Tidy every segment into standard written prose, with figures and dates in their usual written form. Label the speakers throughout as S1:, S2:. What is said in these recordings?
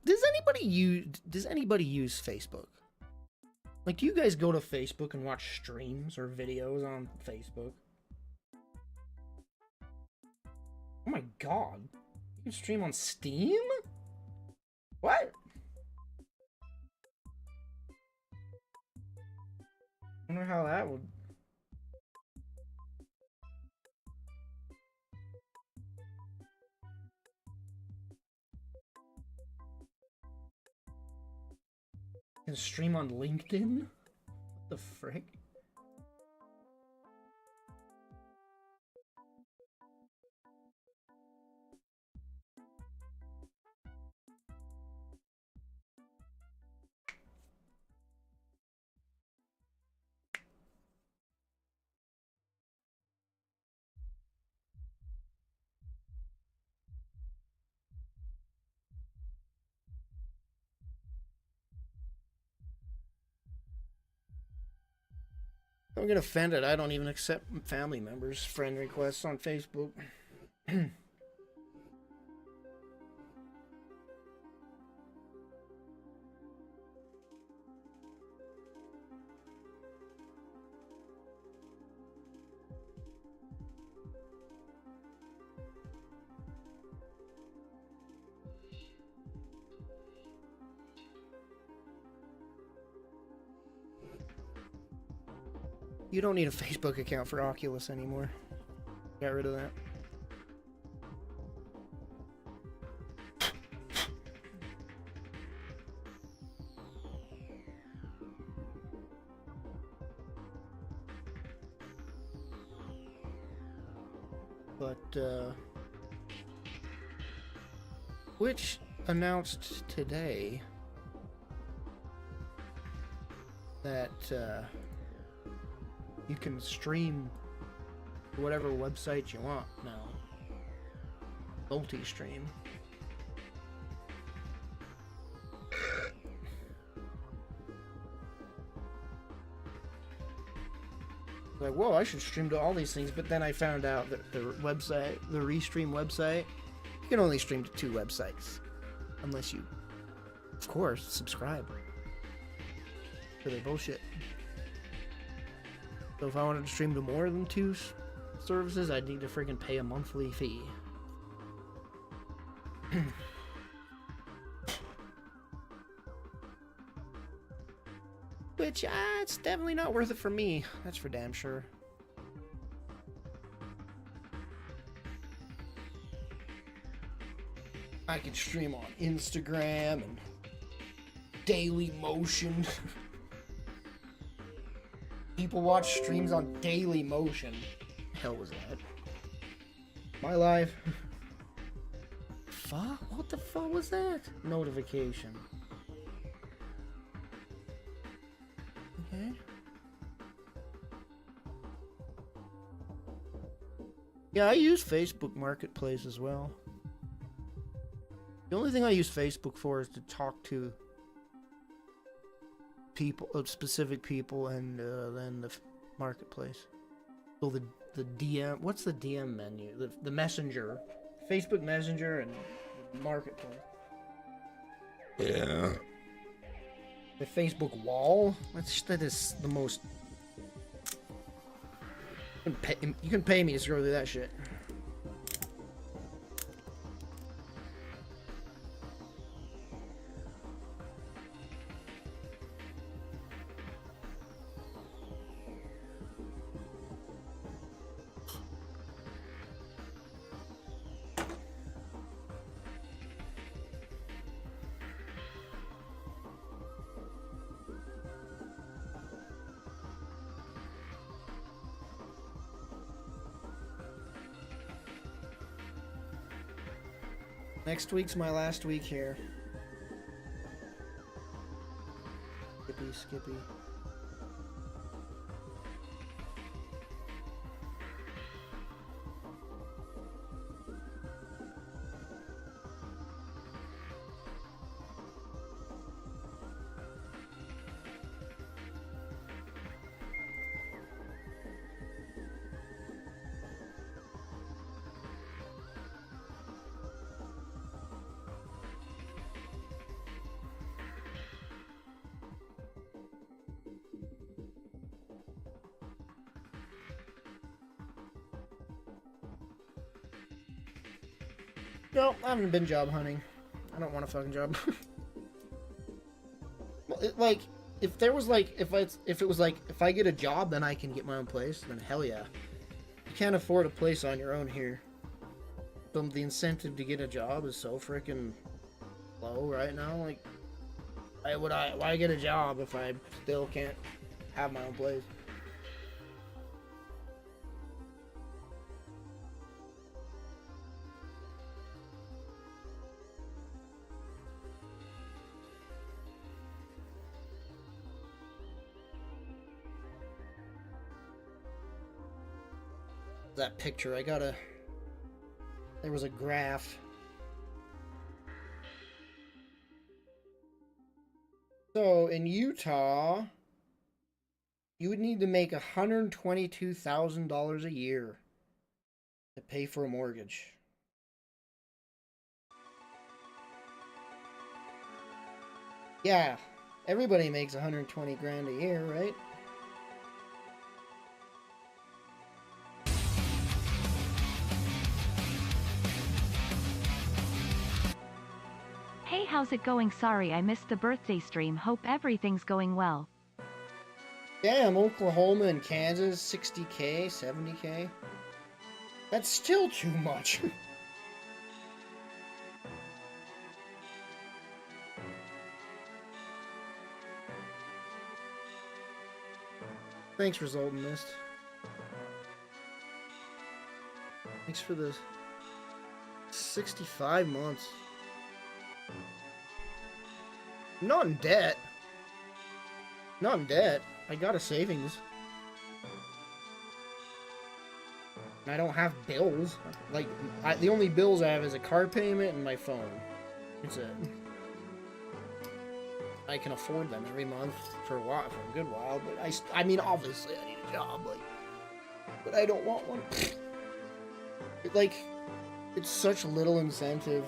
S1: Does anybody use Facebook? Like, do you guys go to Facebook and watch streams or videos on Facebook? Oh my god. You can stream on Steam? What? I wonder how that would... You can stream on LinkedIn? What the frick? Don't get offended. I don't even accept family members' friend requests on Facebook. You don't need a Facebook account for Oculus anymore. Got rid of that. But, Twitch announced today that, you can stream whatever website you want now. Multi-stream. Like, whoa, I should stream to all these things, but then I found out that the website, the Restream website, you can only stream to 2 websites. Unless you, of course, subscribe. So they're bullshit. So if I wanted to stream to more than 2 services, I'd need to freaking pay a monthly fee. Which, it's definitely not worth it for me. That's for damn sure. I could stream on Instagram and Daily Motion. People watch streams on Daily Motion. Hell was that? My life. Fuck? What the fuck was that? Notification. Okay. Yeah, I use Facebook Marketplace as well. The only thing I use Facebook for is to talk to people, specific people, and then the marketplace. So the DM, what's the DM menu? The Messenger, Facebook Messenger, and Marketplace. Yeah. The Facebook Wall. That is the most. You can pay me to scroll through that shit. Next week's my last week here. Skippy. No, I haven't been job hunting. I don't want a fucking job. Well, like, if there was like, if it was like, if I get a job, then I can get my own place. Then hell yeah. You can't afford a place on your own here. The incentive to get a job is so freaking low right now. Like, why get a job if I still can't have my own place? That picture, there was a graph. So in Utah, you would need to make $122,000 a year to pay for a mortgage. Yeah, everybody makes 120 grand a year, right?
S2: Hey, how's it going? Sorry I missed the birthday stream. Hope everything's going well.
S1: Damn, Oklahoma and Kansas, 60K, 70K. That's still too much. Thanks, Result Mist. Thanks for this. 65 months. I'm not in debt. Not in debt. I got a savings. And I don't have bills. Like, the only bills I have is a car payment and my phone. That's it. I can afford them every month for a while, for a good while, but I mean, obviously I need a job, like, but I don't want one. It's such little incentive.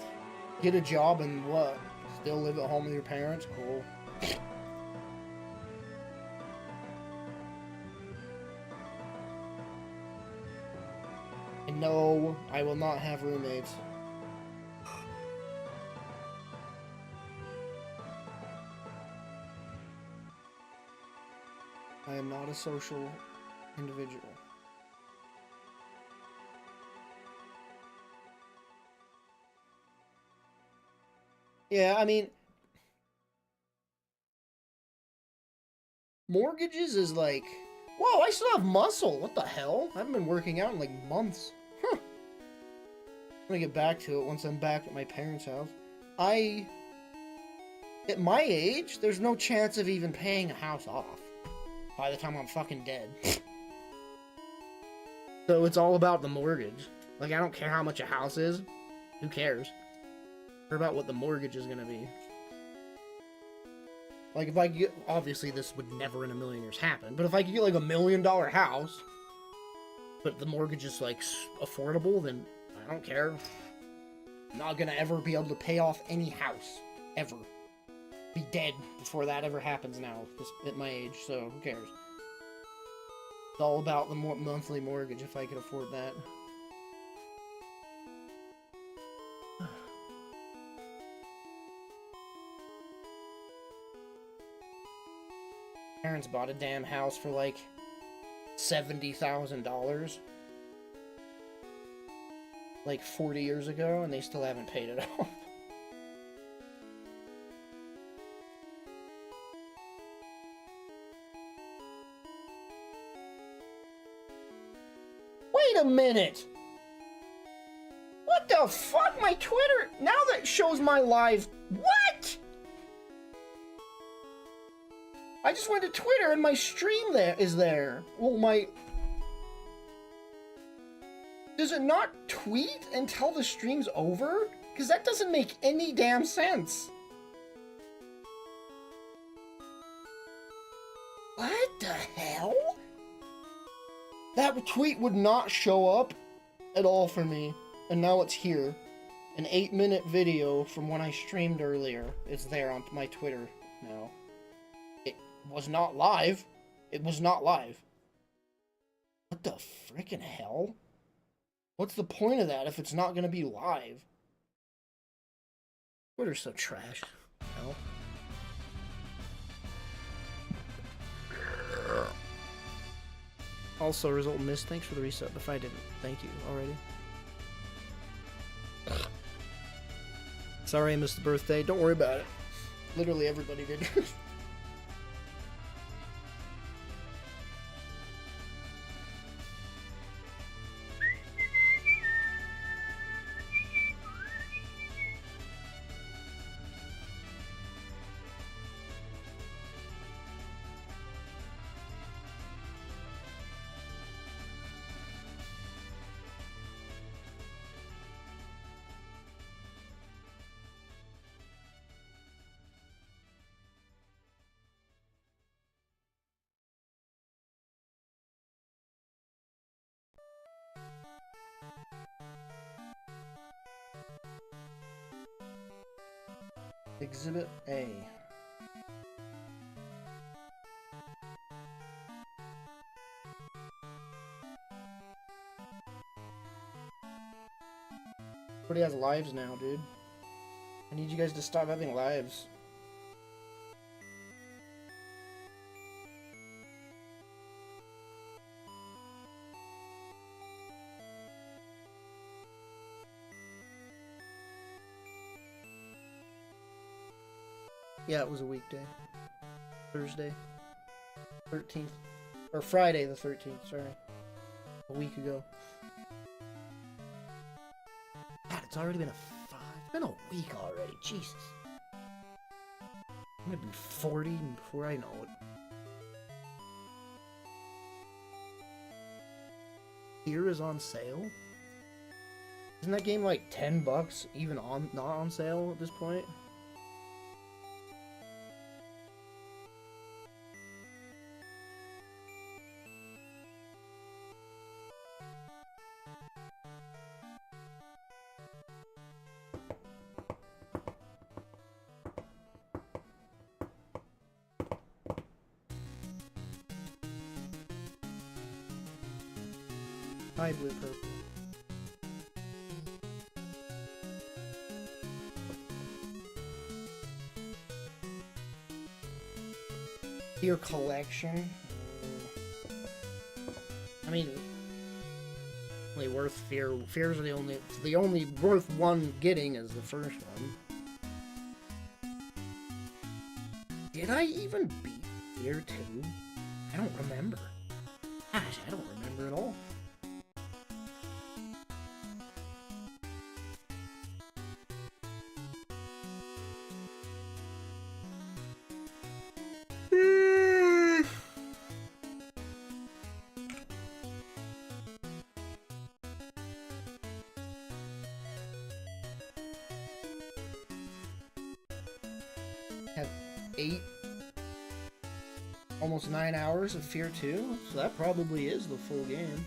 S1: Get a job and what? Still live at home with your parents? Cool. And no, I will not have roommates. I am not a social individual. Yeah, I mean, mortgages is like, whoa, I still have muscle. What the hell? I haven't been working out in like months. Huh. I'm gonna get back to it once I'm back at my parents' house. At my age, there's no chance of even paying a house off by the time I'm fucking dead. So it's all about the mortgage. Like, I don't care how much a house is. Who cares? Or about what the mortgage is gonna be. Like, if I get, obviously this would never in a million years happen, but if I could get like $1 million house, but the mortgage is like affordable, then I don't care. I'm not gonna ever be able to pay off any house. Ever. Be dead before that ever happens now, at my age, so who cares? It's all about the monthly mortgage if I could afford that. Parents bought a damn house for like $70,000 like 40 years ago, and they still haven't paid it off. Wait a minute! What the fuck? My Twitter now that shows my live. What? I just went to Twitter and my stream is there. Well, does it not tweet until the stream's over? Because that doesn't make any damn sense. What the hell? That tweet would not show up at all for me. And now it's here. An 8-minute video from when I streamed earlier is there on my Twitter now. It was not live. It was not live. What the freaking hell? What's the point of that if it's not going to be live? Twitter's so trash. Hell. Also, result missed. Thanks for the reset. If I didn't, thank you already. Sorry I missed the birthday. Don't worry about it. Literally everybody did. Exhibit A. Everybody has lives now, dude. I need you guys to stop having lives. Yeah, it was a weekday. Thursday. 13th. Or Friday the 13th, sorry. A week ago. God, it's already been it's been a week already. Jesus. I'm gonna be 40 before I know it. Here is on sale? Isn't that game like $10 even not on sale at this point? Hi, blue purple. Your collection? I mean, only worth Fears are the only worth one getting is the first one. Did I even beat Fear 2? I don't remember. Gosh, I don't remember at all. Have almost 9 hours of Fear 2, so that probably is the full game.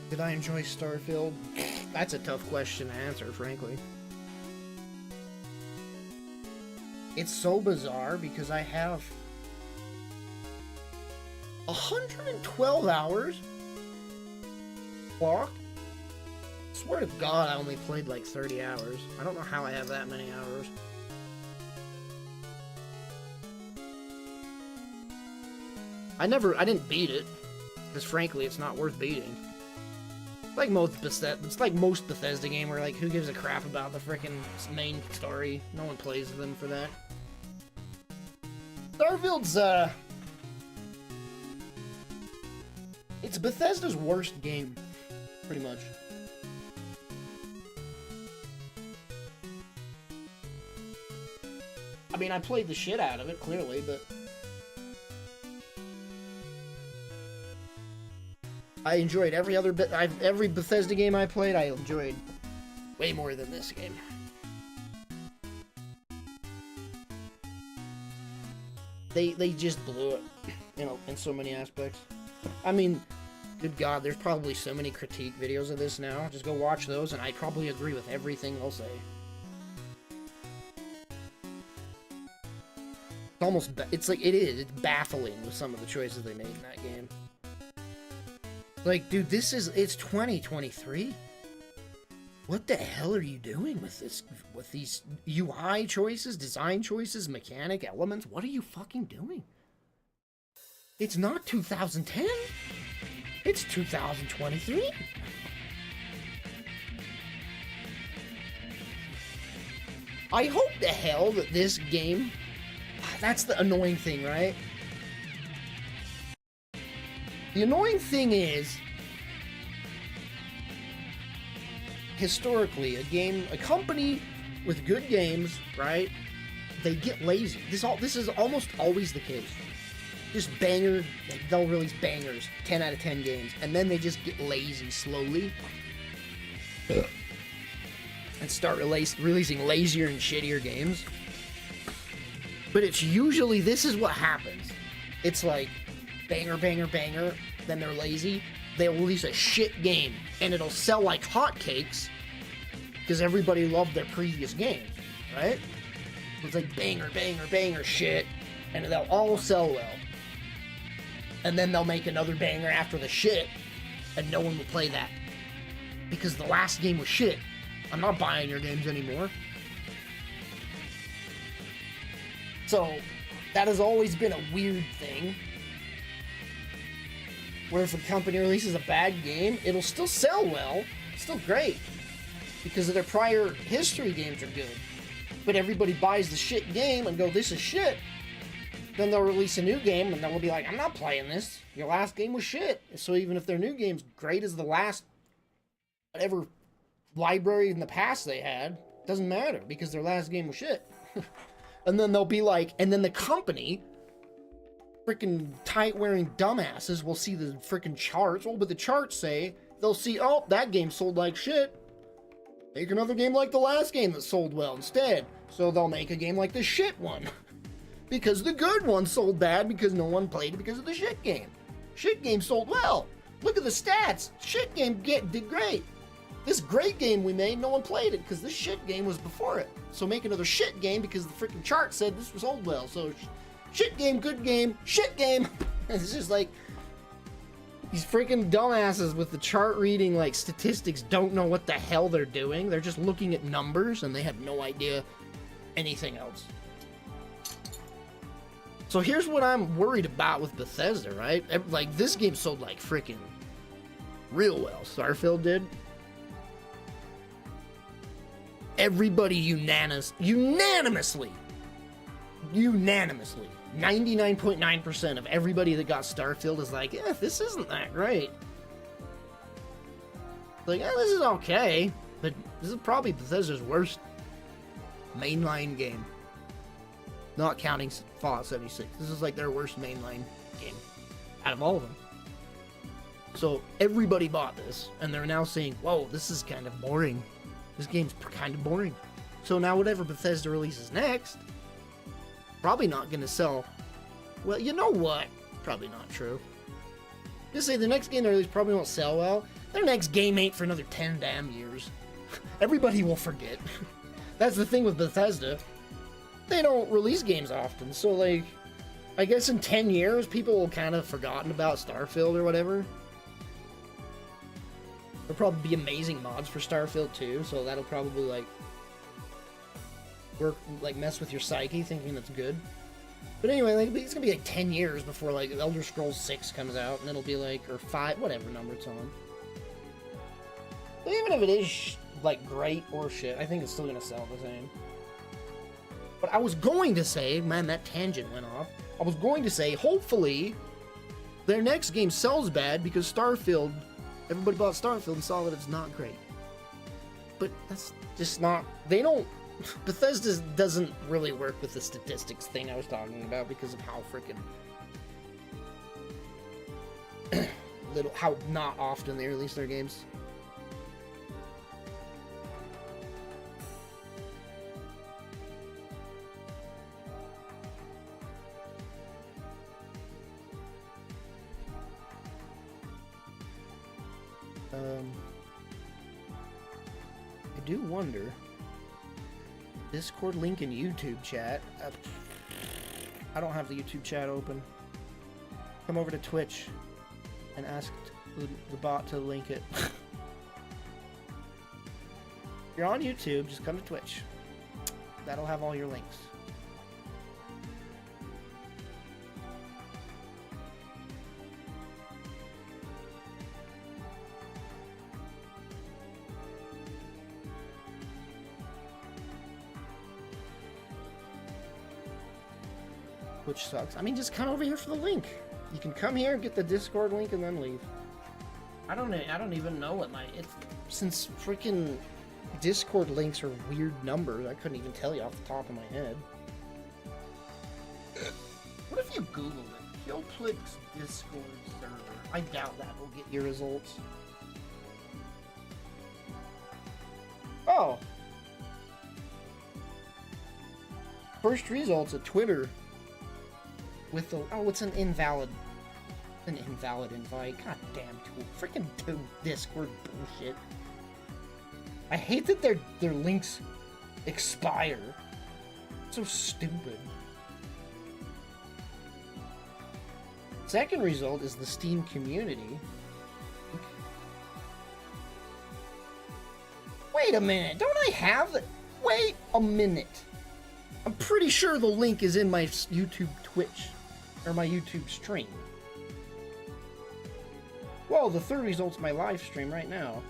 S1: Did I enjoy Starfield? That's a tough question to answer, frankly. It's so bizarre because I have 112 hours clocked. Swear to God, I only played like 30 hours. I don't know how I have that many hours. I didn't beat it, because frankly, it's not worth beating. Like most Bethesda game where, like, who gives a crap about the frickin' main story? No one plays them for that. Starfield's, it's Bethesda's worst game, pretty much. I mean, I played the shit out of it, clearly, but I enjoyed every Bethesda game I played. I enjoyed way more than this game. they just blew it, in so many aspects. I mean, good God, there's probably so many critique videos of this now. Just go watch those, and I probably agree with everything they'll say. It's almost, it's baffling with some of the choices they made in that game. Like, dude, it's 2023? What the hell are you doing with this, with these UI choices, design choices, mechanic elements? What are you fucking doing? It's not 2010. It's 2023. I hope the hell that this game... That's the annoying thing, right? The annoying thing is... Historically, a company with good games, right? They get lazy. This is almost always the case. Just banger, they'll release bangers, 10 out of 10 games, and then they just get lazy slowly. And start releasing lazier and shittier games. But it's usually, this is what happens. It's like, banger, banger, banger, then they're lazy. They'll release a shit game, and it'll sell like hotcakes, because everybody loved their previous games, right? It's like banger, banger, banger shit, and they'll all sell well. And then they'll make another banger after the shit, and no one will play that. Because the last game was shit. I'm not buying your games anymore. So, that has always been a weird thing. Where if a company releases a bad game, it'll still sell well. It's still great. Because their prior history games are good. But everybody buys the shit game and go, this is shit. Then they'll release a new game and they'll be like, I'm not playing this. Your last game was shit. So even if their new game's great as the last whatever library in the past they had, doesn't matter because their last game was shit. And then they'll be like, and then the company, freaking tight-wearing dumbasses, will see the freaking charts. Oh, but the charts say, they'll see, oh, that game sold like shit. Make another game like the last game that sold well instead. So they'll make a game like the shit one. Because the good one sold bad because no one played it because of the shit game. Shit game sold well. Look at the stats. Shit game did great. This great game we made, no one played it because this shit game was before it. So make another shit game because the freaking chart said this was sold well. So shit game, good game, shit game. It's just like these freaking dumbasses with the chart reading like statistics don't know what the hell they're doing. They're just looking at numbers and they have no idea anything else. So here's what I'm worried about with Bethesda, right? Like, this game sold like freaking real well. Starfield did. Everybody unanimously, 99.9% of everybody that got Starfield is like, yeah, this isn't that great. Like, yeah, this is okay, but this is probably Bethesda's worst mainline game. Not counting Fallout 76. This is like their worst mainline game out of all of them. So everybody bought this, and they're now saying, whoa, this is kind of boring. This game's kind of boring. So now whatever Bethesda releases next, probably not going to sell. Well, you know what? Probably not true. Just say the next game they release probably won't sell well. Their next game ain't for another 10 damn years. Everybody will forget. That's the thing with Bethesda. They don't release games often, so like, I guess in 10 years, people will kind of forgotten about Starfield or whatever. There'll probably be amazing mods for Starfield too, so that'll probably like work, like mess with your psyche thinking that's good. But anyway, like, it's gonna be like 10 years before like Elder Scrolls 6 comes out, and it'll be like, or 5, whatever number it's on. But even if it is like great or shit, I think it's still gonna sell the same. But I was going to say, man, that tangent went off. I was going to say, hopefully, their next game sells bad because Starfield, everybody bought Starfield and saw that it's not great. But that's just not, they don't, Bethesda doesn't really work with the statistics thing I was talking about because of how freaking, how not often they release their games. I do wonder. Discord link in YouTube chat. I don't have the YouTube chat open. Come over to Twitch and ask the bot to link it. If you're on YouTube, just come to Twitch. That'll have all your links. Which sucks. I mean, just come over here for the link. You can come here, get the Discord link, and then leave. I don't even know what since freaking Discord links are weird numbers, I couldn't even tell you off the top of my head. What if you Googled it? Killplix Discord server. I doubt that will get your results. Oh. First results at Twitter. With the it's an invalid invite. God damn freaking Discord bullshit. I hate that their links expire. So stupid. Second result is the Steam community. Wait a minute, don't I have the... Wait a minute. I'm pretty sure the link is in my YouTube Twitch. Or my YouTube stream. Whoa, the third result's my live stream right now.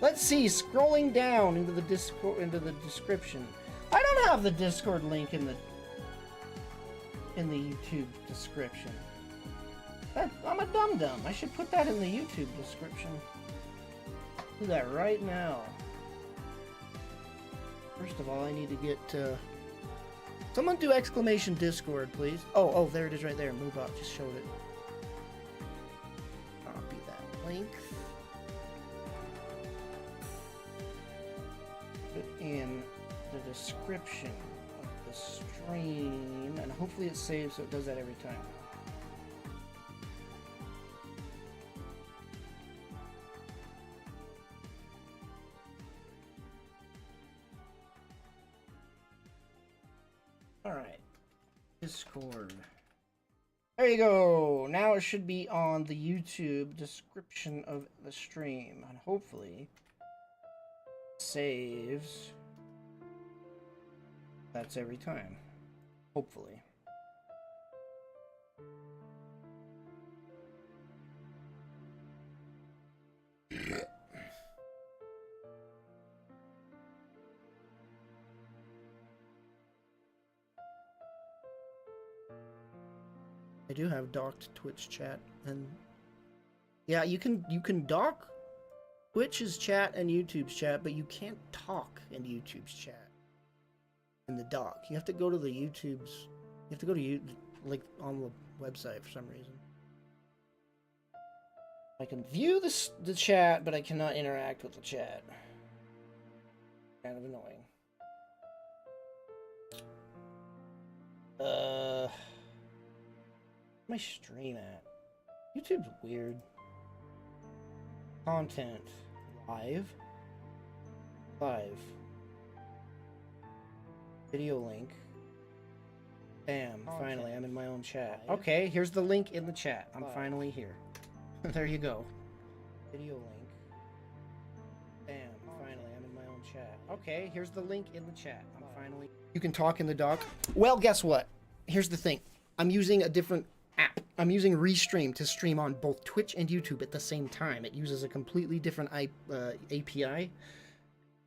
S1: Let's see, scrolling down into the Discord, into the description. I don't have the Discord link in the YouTube description. I'm a dum-dum. I should put that in the YouTube description. Do that right now. First of all, I need to get someone do exclamation Discord, please. Oh, there it is right there. Move up. Just showed it. Copy that link. Put in the description of the stream, and hopefully it saves so it does that every time. Alright. Discord. There you go. Now it should be on the YouTube description of the stream. And hopefully saves. That's every time. Hopefully. I do have docked Twitch chat, and yeah, you can dock Twitch's chat and YouTube's chat, but you can't talk in YouTube's chat in the dock. You have to go to the YouTube's. You have to go to like on the website for some reason. I can view the chat, but I cannot interact with the chat. Kind of annoying. My stream at? YouTube's weird. Content. Live. Video link. Bam. Finally, I'm in my own chat. Okay, here's the link in the chat. I'm finally here. There you go. Video link. Bam. Finally, I'm in my own chat. Okay, here's the link in the chat. I'm finally... You can talk in the dock. Well, guess what? Here's the thing. I'm using a different app. I'm using Restream to stream on both Twitch and YouTube at the same time. It uses a completely different API,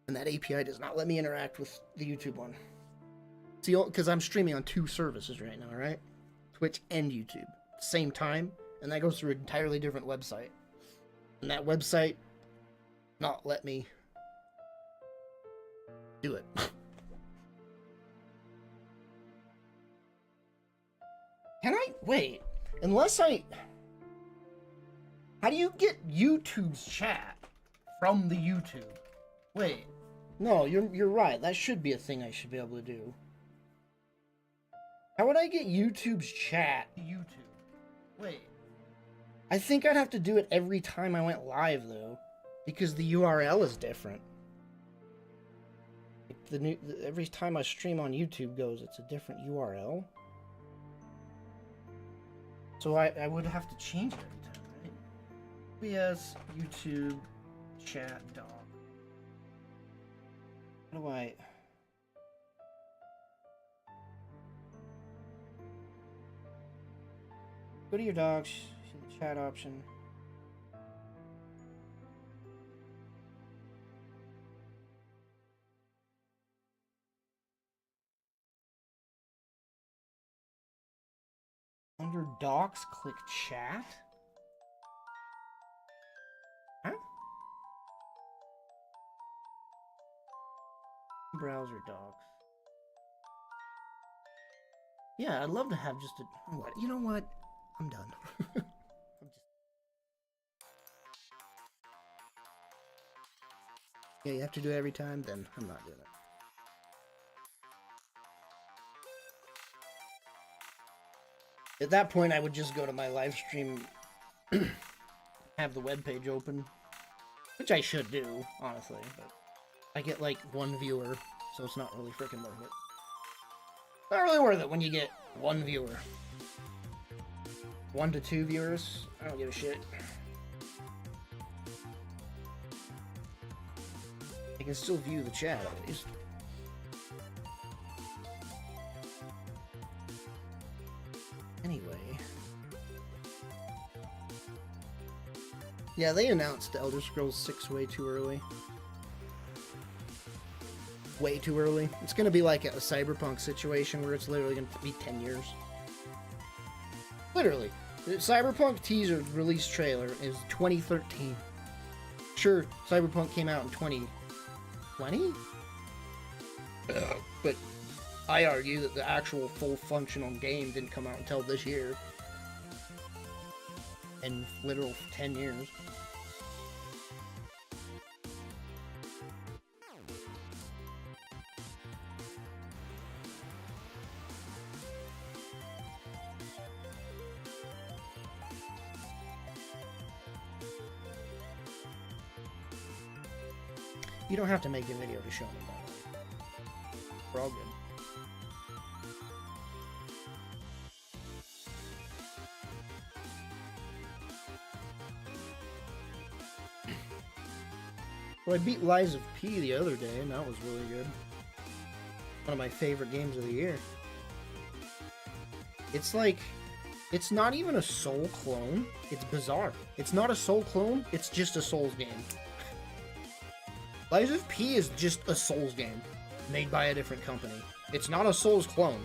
S1: and that API does not let me interact with the YouTube one. See, because I'm streaming on two services right now, right? Twitch and YouTube, same time, and that goes through an entirely different website. And that website not let me do it. Can I? Wait. Unless I... How do you get YouTube's chat from the YouTube? Wait. No, you're right. That should be a thing I should be able to do. How would I get YouTube's chat to YouTube? Wait. I think I'd have to do it every time I went live, though. Because the URL is different. Every time I stream on YouTube goes, it's a different URL. So I would have to change it every time, right? Yes, YouTube chat dog. How do I... Go to your docs, see the chat option. Under docs, click chat. Huh? Browser docs. Yeah, I'd love to have just a... You know what? I'm done. Yeah, you have to do it every time? Then I'm not doing it. At that point, I would just go to my live stream, have the webpage open, which I should do, honestly, but I get like 1 viewer, so it's not really freaking worth it. Not really worth it when you get 1 viewer. 1 to 2 viewers, I don't give a shit. I can still view the chat at least. Anyway. Yeah, they announced Elder Scrolls 6 way too early. Way too early. It's gonna be like a Cyberpunk situation where it's literally gonna be 10 years. Literally. The Cyberpunk teaser release trailer is 2013. Sure, Cyberpunk came out in 2020? But I argue that the actual full functional game didn't come out until this year. In literal 10 years. You don't have to make a video to show me that. We're all good. Well, I beat Lies of P the other day, and that was really good. One of my favorite games of the year. It's like, it's not even a Soul clone. It's bizarre. It's not a Soul clone, it's just a Souls game. Lies of P is just a Souls game, made by a different company. It's not a Souls clone.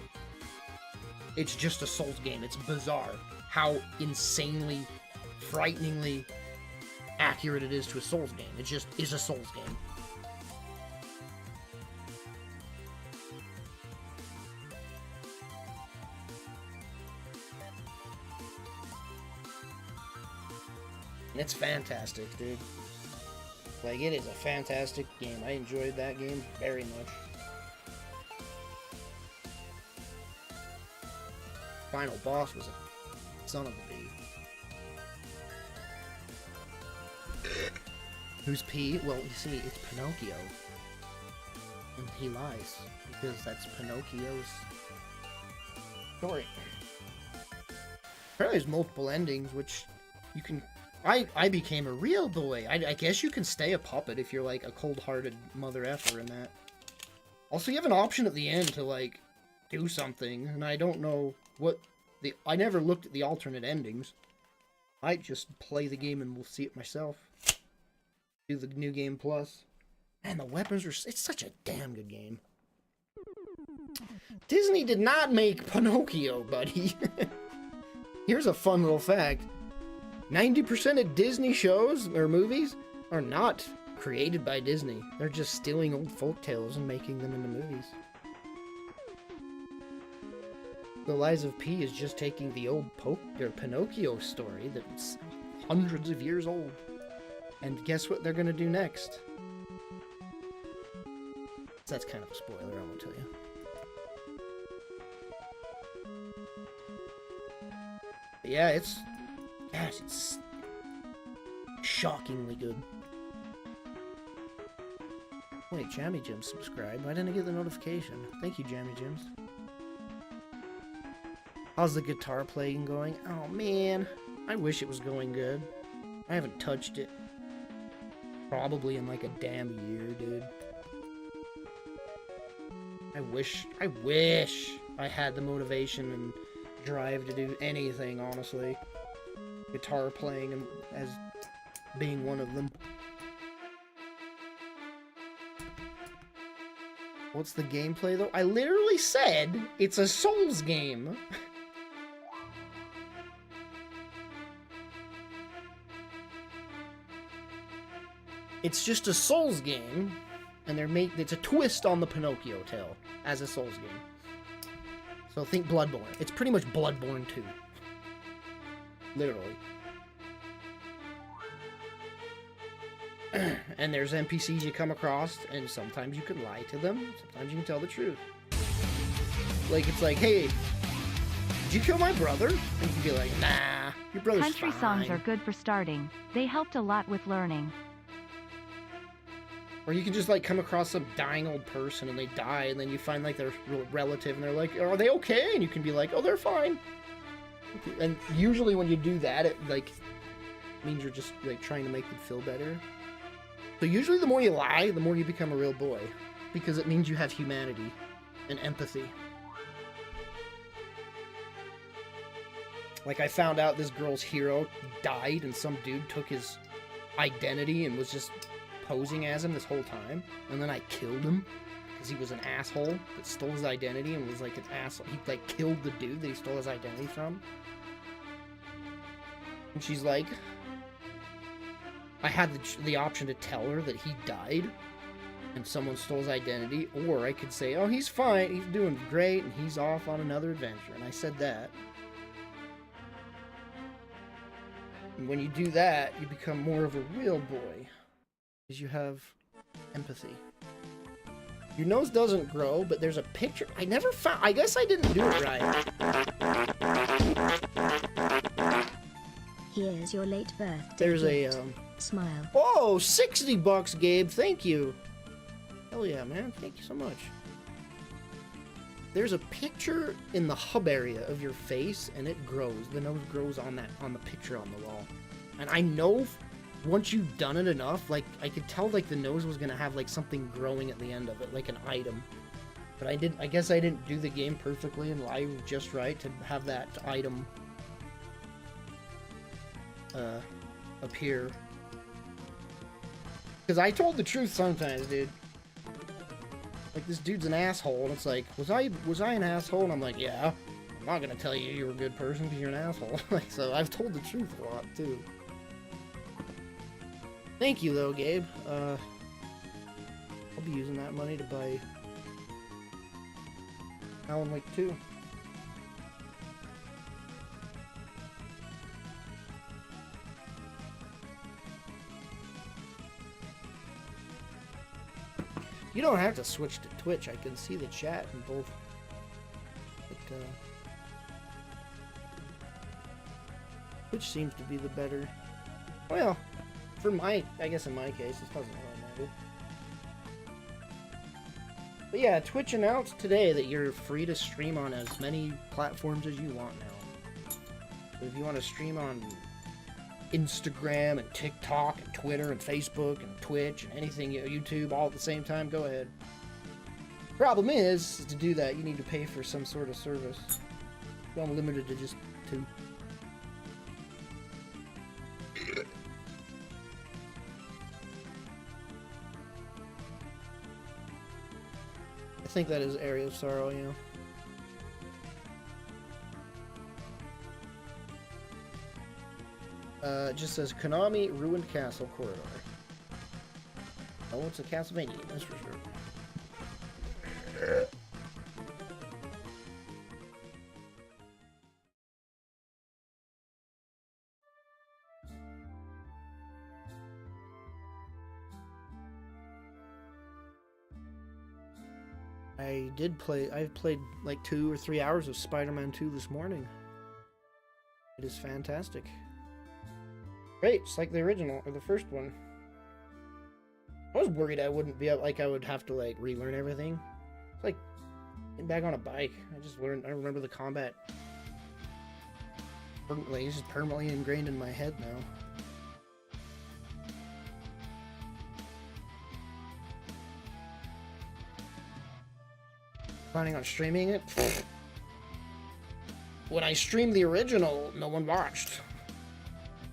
S1: It's just a Souls game. It's bizarre how insanely, frighteningly accurate it is to a Souls game. It just is a Souls game. And it's fantastic, dude. Like, it is a fantastic game. I enjoyed that game very much. Final boss was a son of a bee. Who's P? Well, you see, it's Pinocchio. And he lies, because that's Pinocchio's story. Apparently there's multiple endings, which you can... I became a real boy. I guess you can stay a puppet if you're, like, a cold-hearted mother effer in that. Also, you have an option at the end to, like, do something, and I don't know what the... I never looked at the alternate endings. I just play the game and we'll see it myself. Do the New Game Plus. Man, the weapons are... It's such a damn good game. Disney did not make Pinocchio, buddy. Here's a fun little fact. 90% of Disney shows or movies are not created by Disney. They're just stealing old folktales and making them into movies. The Lies of P is just taking the old Pinocchio story that's hundreds of years old. And guess what they're gonna do next? That's kind of a spoiler, I won't tell you. But yeah, it's shockingly good. Wait, Jammy Jim subscribed. Why didn't I get the notification? Thank you, Jammy Jims. How's the guitar playing going? Oh, man. I wish it was going good. I haven't touched it. Probably in like a damn year, dude. I wish I had the motivation and drive to do anything, honestly. Guitar playing as being one of them. What's the gameplay, though? I literally said it's a Souls game. It's just a Souls game, and it's a twist on the Pinocchio tale as a Souls game. So think Bloodborne. It's pretty much Bloodborne 2. Literally. And there's NPCs you come across, and sometimes you can lie to them, sometimes you can tell the truth. Like, it's like, hey, did you kill my brother? And you can be like, nah, your brother's
S2: Country
S1: fine.
S2: songs are good for starting. They helped a lot with learning.
S1: Or you can just, like, come across some dying old person, and they die, and then you find, like, their relative, and they're like, are they okay? And you can be like, oh, they're fine. And usually when you do that, it, like, means you're just, like, trying to make them feel better. So usually the more you lie, the more you become a real boy. Because it means you have humanity and empathy. Like, I found out this girl's hero died, and some dude took his identity and was just posing as him this whole time, and then I killed him because he was an asshole that stole his identity and was like an asshole. He like killed the dude that he stole his identity from. And she's like, I had the option to tell her that he died and someone stole his identity, or I could say, oh, he's fine, he's doing great, and he's off on another adventure. And I said that. And when you do that, you become more of a real boy. Because you have empathy. Your nose doesn't grow, but there's a picture. I never found. I guess I didn't do it right.
S3: Here's your late birthday.
S1: There's
S3: gift.
S1: a
S3: Smile.
S1: Whoa, $60, Gabe. Thank you. Hell yeah, man. Thank you so much. There's a picture in the hub area of your face, and it grows. The nose grows on the picture on the wall. And I know. Once you've done it enough, like, I could tell, like, the nose was gonna have, like, something growing at the end of it, like an item. But I guess I didn't do the game perfectly and lie just right to have that item, appear. Because I told the truth sometimes, dude. Like, this dude's an asshole, and it's like, was I an asshole? And I'm like, yeah. I'm not gonna tell you you're a good person because you're an asshole. Like, so I've told the truth a lot, too. Thank you, though, Gabe. I'll be using that money to buy Alan Wake 2. You don't have to switch to Twitch. I can see the chat in both. But, Twitch seems to be the better. Well, I guess in my case, it doesn't really matter. But yeah, Twitch announced today that you're free to stream on as many platforms as you want now. So if you want to stream on Instagram and TikTok and Twitter and Facebook and Twitch and anything, YouTube, all at the same time, go ahead. Problem is, to do that, you need to pay for some sort of service. So I'm limited to just 2. I think that is Area of Sorrow, yeah. It just says Konami Ruined Castle Corridor. Oh, it's a Castlevania, that's for sure. I've played like 2 or 3 hours of Spider-Man 2 this morning. It is fantastic. Great, it's like the original, or the first one. I was worried I wouldn't be able, like, I would have to, like, relearn everything. It's like getting back on a bike. I remember the combat. Like, it's just permanently ingrained in my head now. Planning on streaming it? When I streamed the original, no one watched.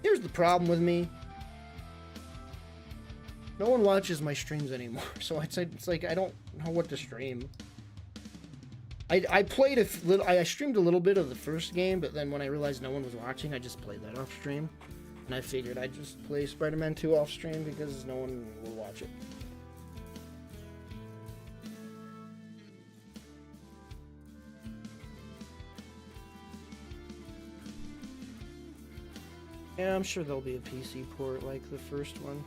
S1: Here's the problem with me. No one watches my streams anymore, so it's like I don't know what to stream. I played I streamed a little bit of the first game, but then when I realized no one was watching, I just played that off stream. And I figured I'd just play Spider-Man 2 off stream because no one will watch it. Yeah, I'm sure there'll be a PC port like the first one.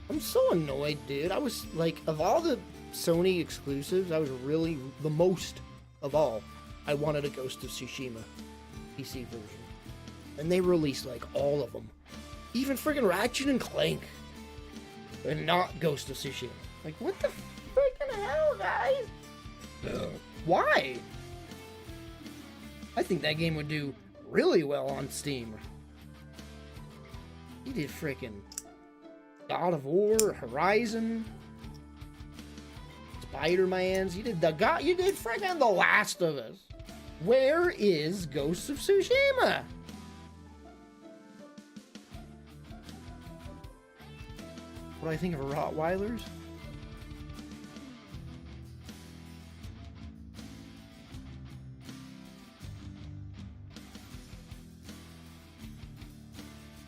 S1: I'm so annoyed, dude. I was like, of all the Sony exclusives, I was really, the most of all, I wanted a Ghost of Tsushima PC version. And they released like all of them. Even friggin' Ratchet and Clank. And not Ghost of Tsushima. Like, what the freaking hell, guys? Ugh. Why? I think that game would do really well on Steam. You did frickin' God of War, Horizon, Spider-Man's. You did frickin' The Last of Us. Where is Ghost of Tsushima? What do I think of Rottweilers?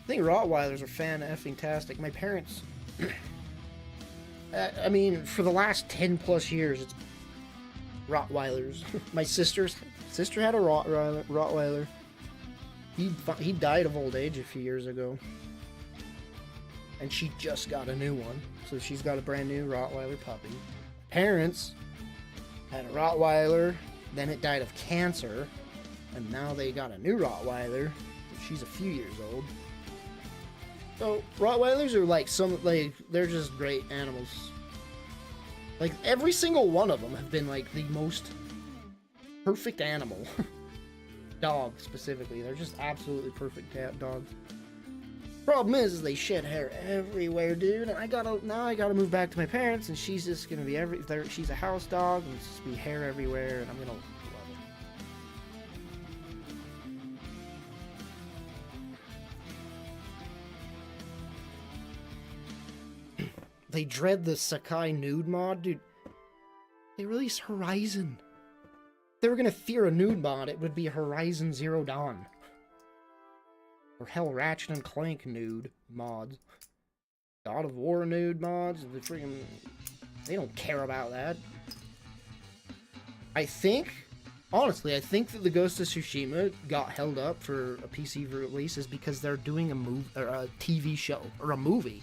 S1: I think Rottweilers are fan-effing-tastic. My parents... I mean, for the last 10 plus years, it's Rottweilers. My sister had a Rottweiler. He died of old age a few years ago. And she just got a new one. So she's got a brand new Rottweiler puppy. Parents had a Rottweiler, then it died of cancer, and now they got a new Rottweiler. She's a few years old. So, Rottweilers are they're just great animals. Like, every single one of them have been, like, the most perfect animal. Dog, specifically. They're just absolutely perfect dogs. Problem is they shed hair everywhere, dude, and now I gotta move back to my parents, and she's just gonna be she's a house dog, and it's just be hair everywhere, and I'm gonna love it. They dread the Sakai nude mod, dude. They released Horizon. If they were gonna fear a nude mod, it would be Horizon Zero Dawn. Or hell, Ratchet and Clank nude mods. God of War nude mods. They don't care about that. Honestly, I think that the Ghost of Tsushima got held up for a PC release is because they're doing a TV show or a movie.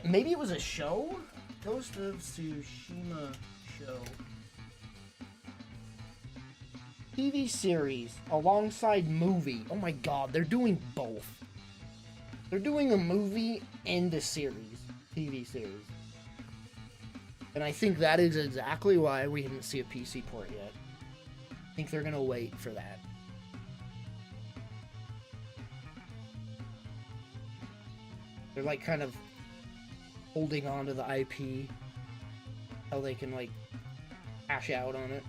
S1: Maybe it was a show? Ghost of Tsushima show. TV series alongside movie. Oh my god, they're doing both. They're doing a movie and a series. TV series. And I think that is exactly why we didn't see a PC port yet. I think they're gonna wait for that. They're like kind of holding on to the IP. How they can like cash out on it.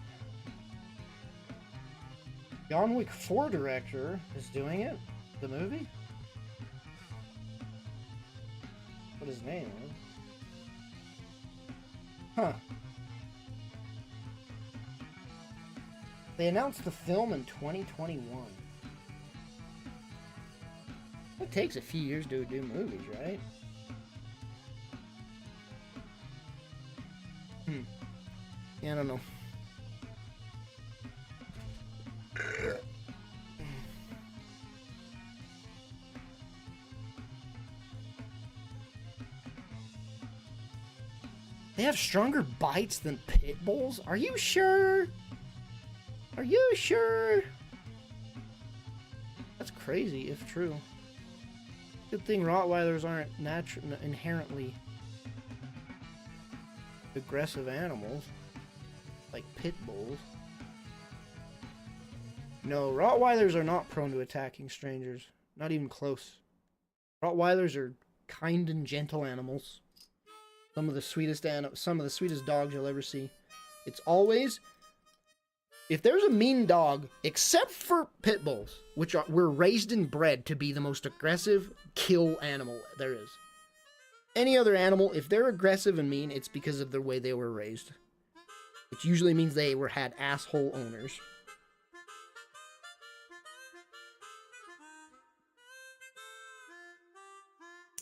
S1: John Wick 4 director is doing it? The movie? What his name is? Huh. They announced the film in 2021. It takes a few years to do movies, right? Yeah, I don't know. They have stronger bites than pit bulls? Are you sure? Are you sure? That's crazy if true. Good thing Rottweilers aren't inherently aggressive animals, like pit bulls. No, Rottweilers are not prone to attacking strangers. Not even close. Rottweilers are kind and gentle animals. Some of the sweetest dogs you'll ever see. It's always, if there's a mean dog, except for pit bulls, which were raised and bred to be the most aggressive kill animal there is. Any other animal, if they're aggressive and mean, it's because of the way they were raised. Which usually means they had asshole owners.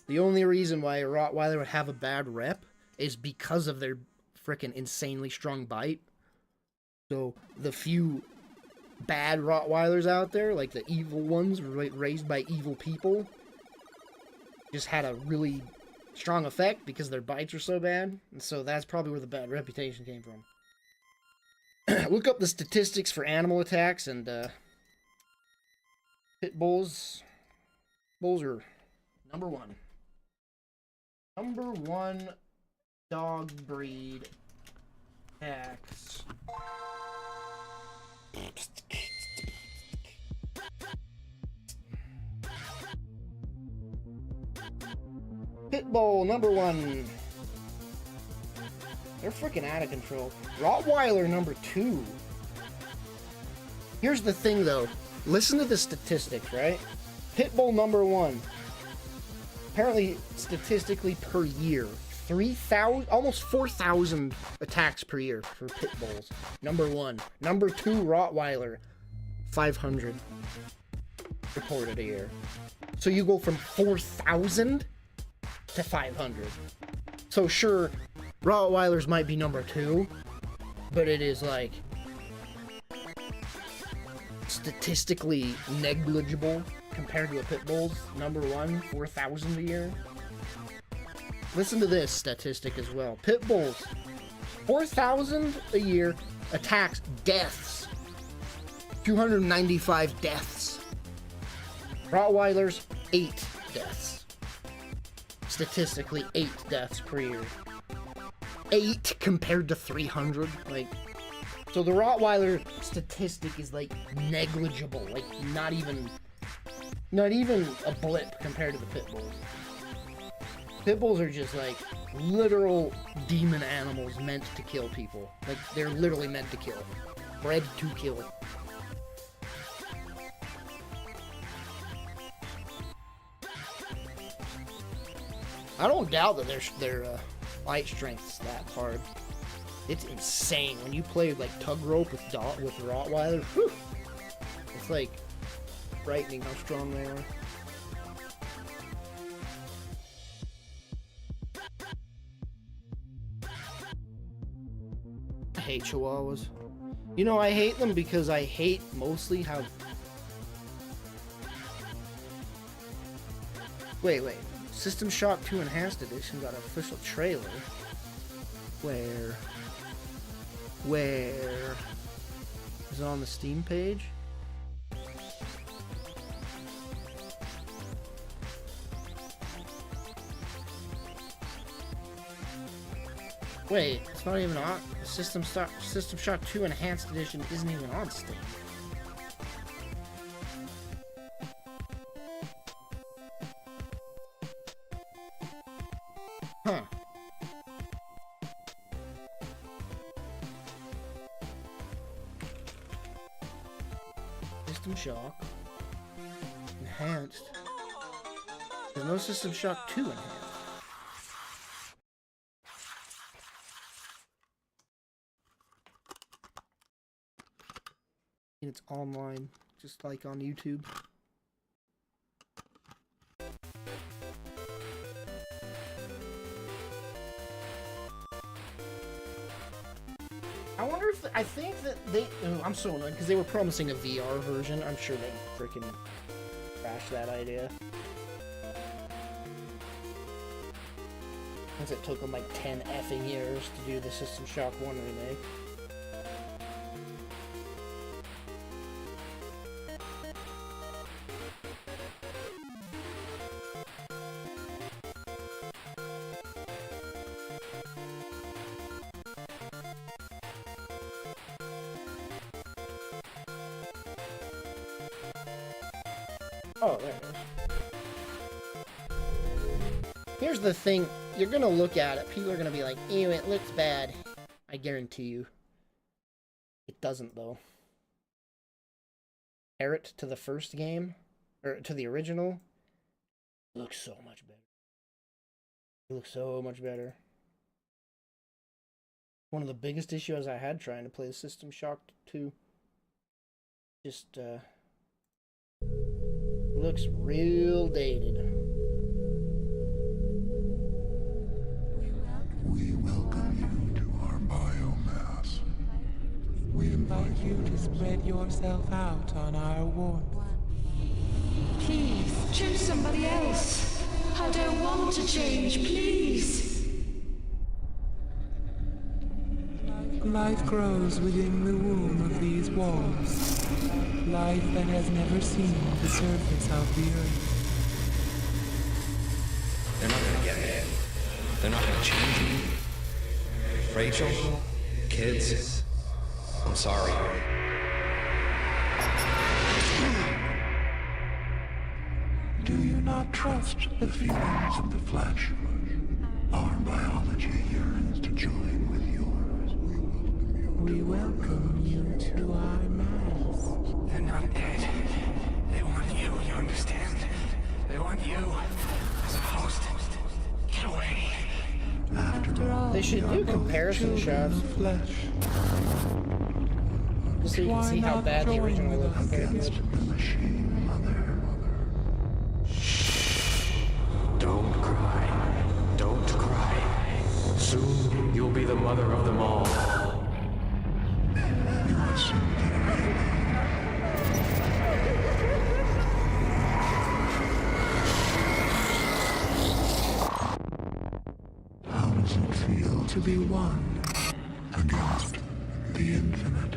S1: The only reason why a Rottweiler would have a bad rep is because of their frickin' insanely strong bite. So, the few bad Rottweilers out there, like the evil ones raised by evil people, just had a really strong effect because their bites are so bad. And so that's probably where the bad reputation came from. Look up the statistics for animal attacks, and pit bulls. Bulls are number one. Number one dog breed attacks. Pit bull, number one. They're freaking out of control. Rottweiler, number two. Here's the thing, though. Listen to the statistics, right? Pit bull, number one. Apparently, statistically per year, 3,000, almost 4,000 attacks per year for pit bulls. Number one. Number two, Rottweiler, 500 reported a year. So you go from 4,000 to 500. So sure, Rottweilers might be number two, but it is like statistically negligible compared to a pit bull's number one, 4,000 a year. Listen to this statistic as well. Pit bulls, 4,000 a year, attacks, deaths, 295 deaths. Rottweilers, 8 deaths. Statistically, 8 deaths per year. 8 compared to 300, like. So the Rottweiler statistic is like negligible, like not even a blip compared to the pit bulls. Pit bulls are just like literal demon animals meant to kill people. Like they're literally meant to kill, bred to kill. I don't doubt that their bite strength's that hard. It's insane when you play like tug rope with Rottweiler. Whew, it's like frightening how strong they are. I hate Chihuahuas. You know, I hate them because I hate mostly how. Wait. System Shock 2 Enhanced Edition got an official trailer. Where? Is it on the Steam page? Wait, it's not even on. System Shock 2 Enhanced Edition isn't even on Steam. Huh. System Shock Enhanced. There's no System Shock 2 Enhanced. And it's online, just like on YouTube. I wonder if I think that they. Oh, I'm so annoyed because they were promising a VR version. I'm sure they freaking crashed that idea. Since it took them like 10 effing years to do the System Shock 1 remake. Oh, there it is. Here's the thing. You're gonna look at it. People are gonna be like, ew, it looks bad. I guarantee you. It doesn't, though. Compare it to the first game, or to the original. It looks so much better. It looks so much better. One of the biggest issues I had trying to play System Shock 2. Just, looks real dated.
S3: We welcome you to our biomass. We invite you to spread yourself out on our warmth.
S4: Please, choose somebody else. I don't want to change, please.
S3: Life grows within the womb of these walls. Life that has never seen the surface of the earth.
S5: They're not gonna get me. They're not gonna change me. Rachel, kids, I'm sorry.
S3: Do you not trust the feelings of the flesh? Our biology yearns to join with yours. We welcome you to our mass.
S5: They're not dead. They want you, you understand? They want you as a host. Get away.
S3: After all,
S1: They should do comparison shots.
S3: flesh.
S1: Just so you can see how bad the original looks compared to
S3: Against
S1: it.
S3: the machine, mother.
S5: Don't cry. Don't cry. Soon you'll be the mother of them all.
S3: You must soon get ready. How does it feel to be one against the infinite?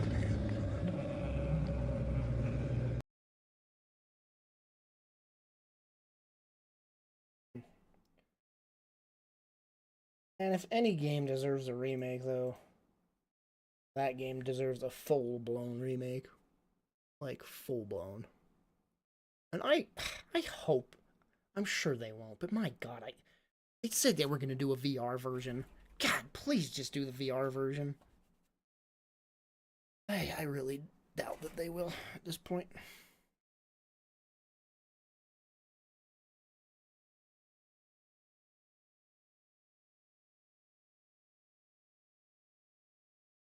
S1: And if any game deserves a remake, though, that game deserves a full-blown remake. Like, full-blown. And I hope, I'm sure they won't, but my god, they said they were going to do a VR version. God, please just do the VR version. I really doubt that they will at this point.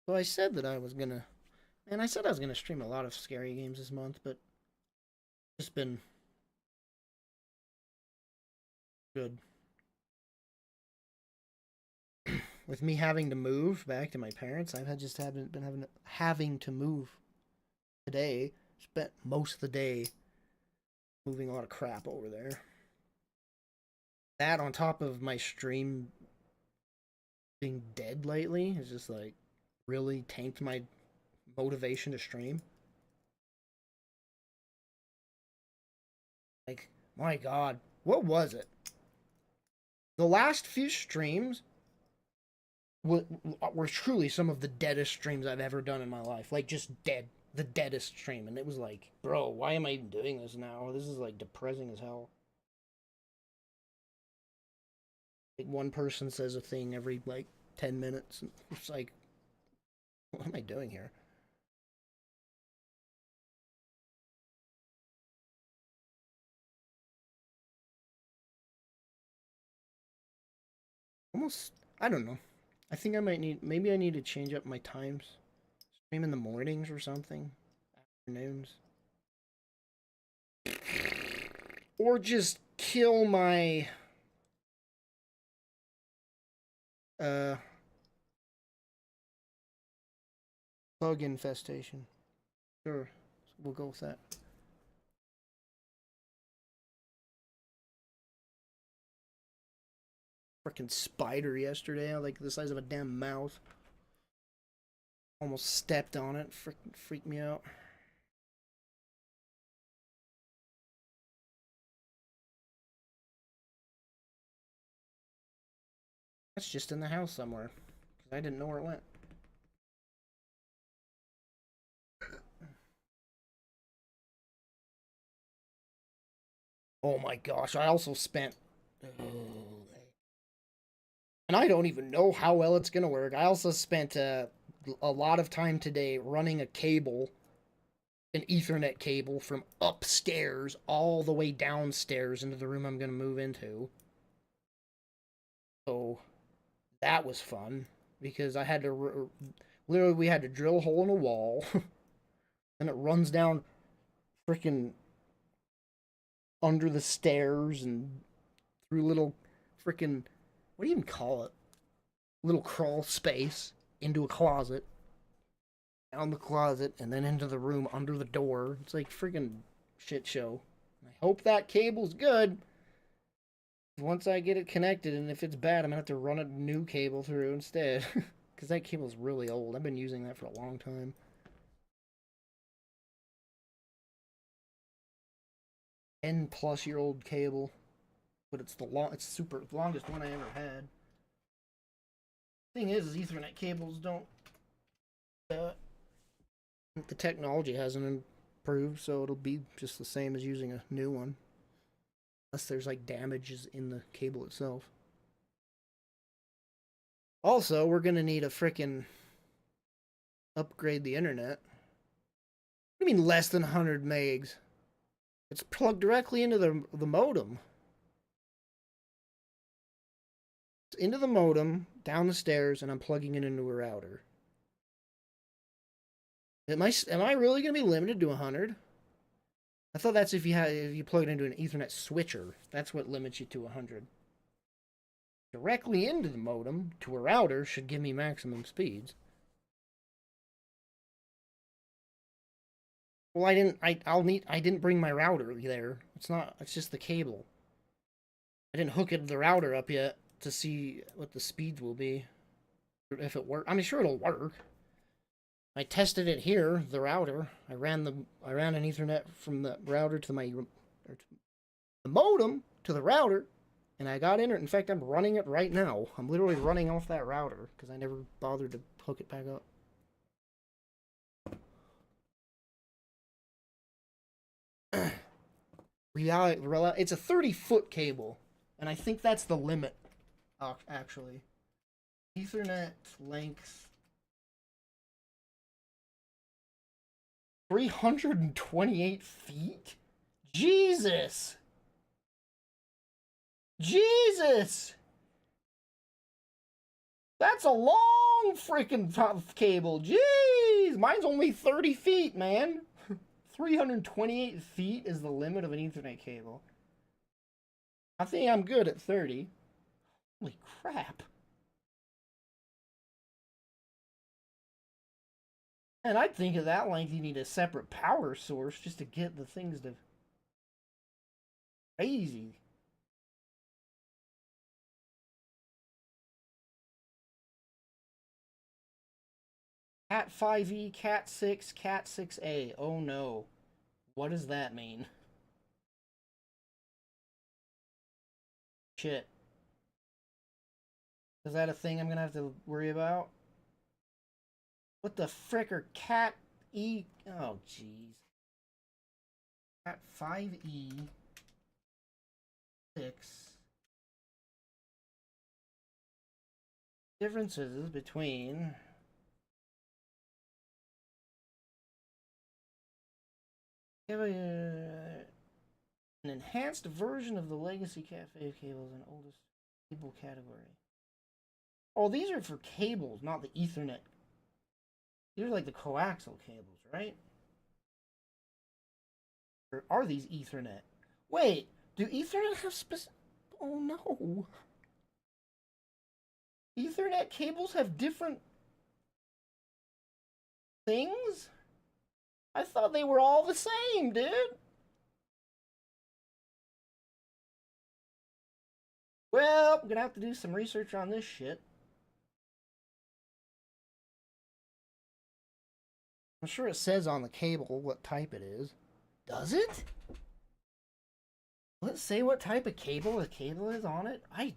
S1: So I said that I was gonna, and I said I was gonna stream a lot of scary games this month, but it's been good. With me having to move back to my parents, haven't been having to move today. Spent most of the day moving a lot of crap over there. That on top of my stream being dead lately is just like really tanked my motivation to stream. Like, my god, what was it? The last few streams were truly some of the deadest streams I've ever done in my life. Like, just dead. The deadest stream. And it was like, bro, why am I even doing this now? This is, like, depressing as hell. Like, one person says a thing every, like, 10 minutes. And it's like, what am I doing here? Almost, I don't know. I think I might need, maybe I need to change up my times. Stream in the mornings or something. Afternoons. Or just kill my bug infestation. Sure, we'll go with that. Freaking spider yesterday, like the size of a damn mouth. Almost stepped on it. Freaking freaked me out. That's just in the house somewhere. I didn't know where it went. Oh my gosh, I also spent... and I don't even know how well it's gonna work. I also spent a lot of time today running a cable, an Ethernet cable from upstairs all the way downstairs into the room I'm gonna move into. So that was fun because I had to literally we had to drill a hole in a wall, and it runs down freaking under the stairs and through little freaking, what do you even call it? Little crawl space into a closet, down the closet, and then into the room under the door. It's like freaking shit show. I hope that cable's good. Once I get it connected, and if it's bad, I'm gonna have to run a new cable through instead. Because that cable's really old. I've been using that for a long time. 10-plus-year-old cable. But it's it's super longest one I ever had. Thing is Ethernet cables don't... the technology hasn't improved, so it'll be just the same as using a new one. Unless there's like damages in the cable itself. Also, we're gonna need a frickin' upgrade the internet. What do you mean less than 100 megs? It's plugged directly into the modem. It's into the modem, down the stairs, and I'm plugging it into a router. Am I really gonna be limited to 100? I thought that's if you plug it into an Ethernet switcher. That's what limits you to 100. Directly into the modem to a router should give me maximum speeds. Well, I didn't bring my router there. It's just the cable. I didn't hook the router up yet to see what the speeds will be. If it works. I mean, sure it'll work. I tested it here, the router. I ran an Ethernet from the router to the modem to the router, and I got in it. In fact, I'm running it right now. I'm literally running off that router because I never bothered to hook it back up. It's a 30-foot cable, and I think that's the limit, actually. Ethernet length 328 feet? Jesus! Jesus! That's a long freaking cable. Jeez! Mine's only 30 feet, man. 328 feet is the limit of an Ethernet cable. I think I'm good at 30. Holy crap. And I'd think at that length you need a separate power source just to get the things to... crazy. Cat 5e, Cat 6, Cat 6a. Oh no. What does that mean? Shit. Is that a thing I'm gonna have to worry about? What the frick are Cat E? Oh, jeez. Cat 5e 6. Differences between... We have an enhanced version of the Legacy Cat 5 cables and oldest cable category. Oh, these are for cables, not the Ethernet. These are like the coaxial cables, right? Or are these Ethernet? Wait, do Ethernet have Oh no. Ethernet cables have different things? I thought they were all the same, dude. Well, I'm gonna have to do some research on this shit. I'm sure it says on the cable what type it is. Does it? Let's say what type of cable the cable is on it. I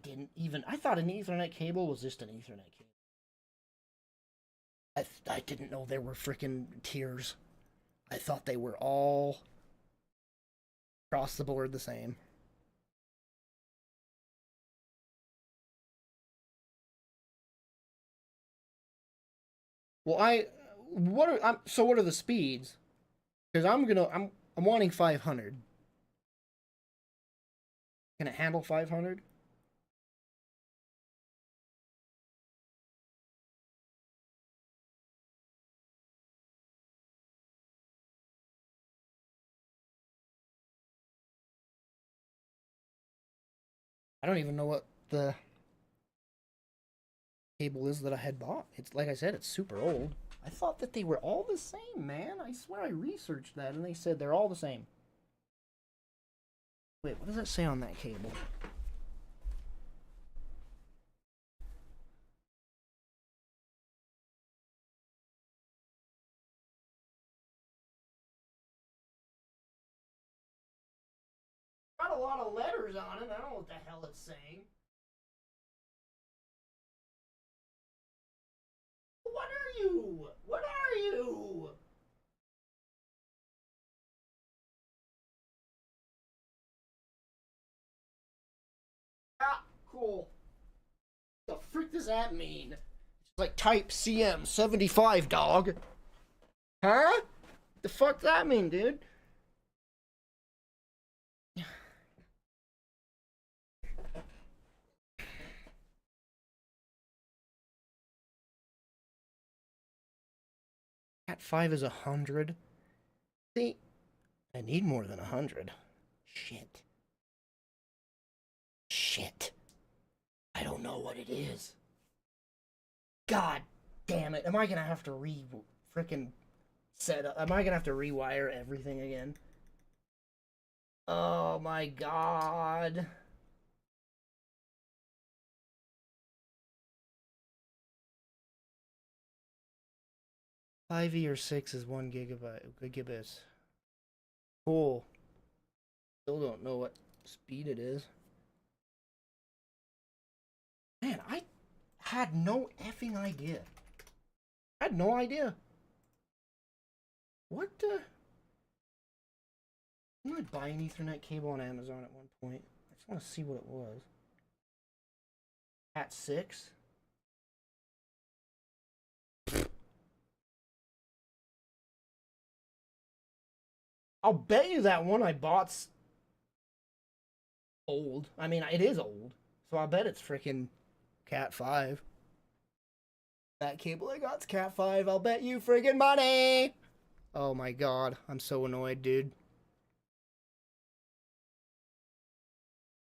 S1: thought an Ethernet cable was just an Ethernet cable. I didn't know there were freaking tiers. I thought they were all across the board the same. Well, so what are the speeds? Because I'm wanting 500. Can it handle 500? I don't even know what the cable is that I had bought. It's like I said, it's super old. I thought that they were all the same, man. I swear I researched that and they said they're all the same. Wait, what does that say on that cable? Got a lot of letters on it. I don't know what the hell it's saying. What are you? What are you? Ah, cool. What the frick does that mean? It's like type CM75, dog. Huh? The fuck that mean, dude? Cat 5 is 100. See, I need more than 100. Shit. Shit. I don't know what it is. God damn it. Am I gonna have to frickin' set up? Am I gonna have to rewire everything again? Oh my god. Five or 6 is 1 gigabit. Cool. Still don't know what speed it is. Man, I had no effing idea. I had no idea. What the? I might buy an Ethernet cable on Amazon at one point. I just want to see what it was. Cat 6? I'll bet you that one I bought's old. I mean, it is old. So I'll bet it's freaking Cat 5. That cable I got's Cat 5. I'll bet you friggin' money! Oh my god. I'm so annoyed, dude.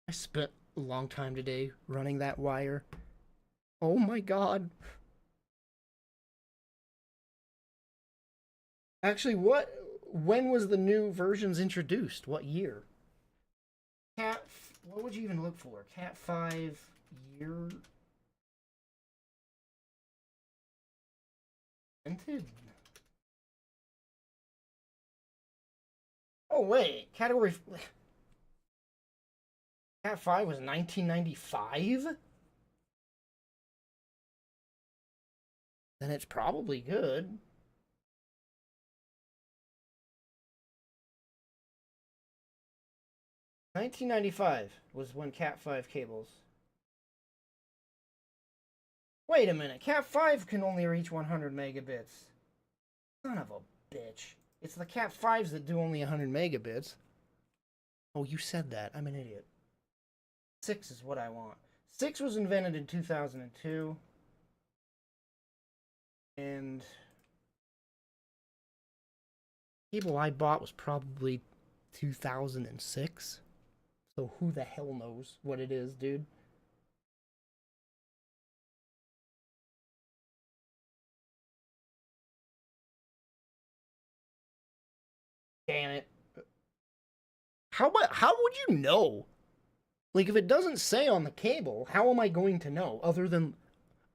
S1: I spent a long time today running that wire. Oh my god. Actually, when was the new versions introduced? What year? What would you even look for? Cat 5 year? Invented? Oh wait, category Cat 5 was 1995? Then it's probably good. $19.95 was when Cat 5 cables. Wait a minute, Cat 5 can only reach 100 megabits. Son of a bitch. It's the Cat 5s that do only 100 megabits. Oh, you said that. I'm an idiot. 6 is what I want. 6 was invented in 2002. And cable I bought was probably 2006. So who the hell knows what it is, dude? Damn it. How would you know? Like, if it doesn't say on the cable, how am I going to know? Other than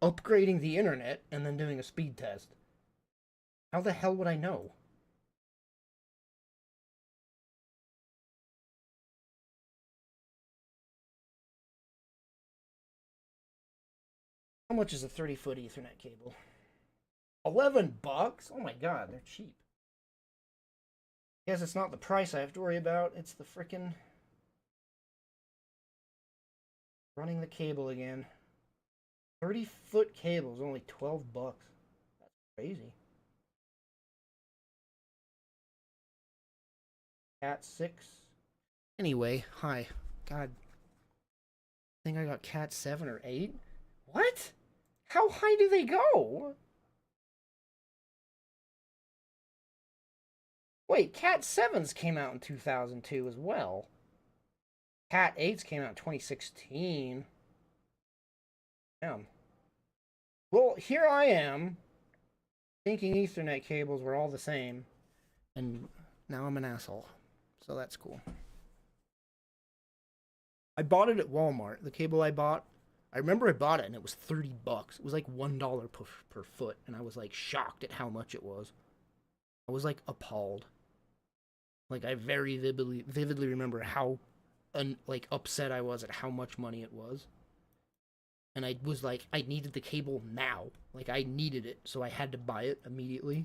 S1: upgrading the internet and then doing a speed test. How the hell would I know? How much is a 30-foot Ethernet cable? $11? Oh my god, they're cheap. Guess it's not the price I have to worry about, it's the frickin' running the cable again. 30-foot cable is only $12. That's Crazy. Cat 6. Anyway, hi. God. I think I got Cat 7 or 8. What? How high do they go? Wait, Cat 7s came out in 2002 as well. Cat 8s came out in 2016. Damn. Well, here I am, thinking Ethernet cables were all the same, and now I'm an asshole. So that's cool. I bought it at Walmart. The cable I bought, I remember I bought it and it was $30. It was like $1 per foot, and I was like shocked at how much it was. I was like appalled. Like I very vividly remember how like upset I was at how much money it was. And I was like, I needed the cable now. Like I needed it, so I had to buy it immediately.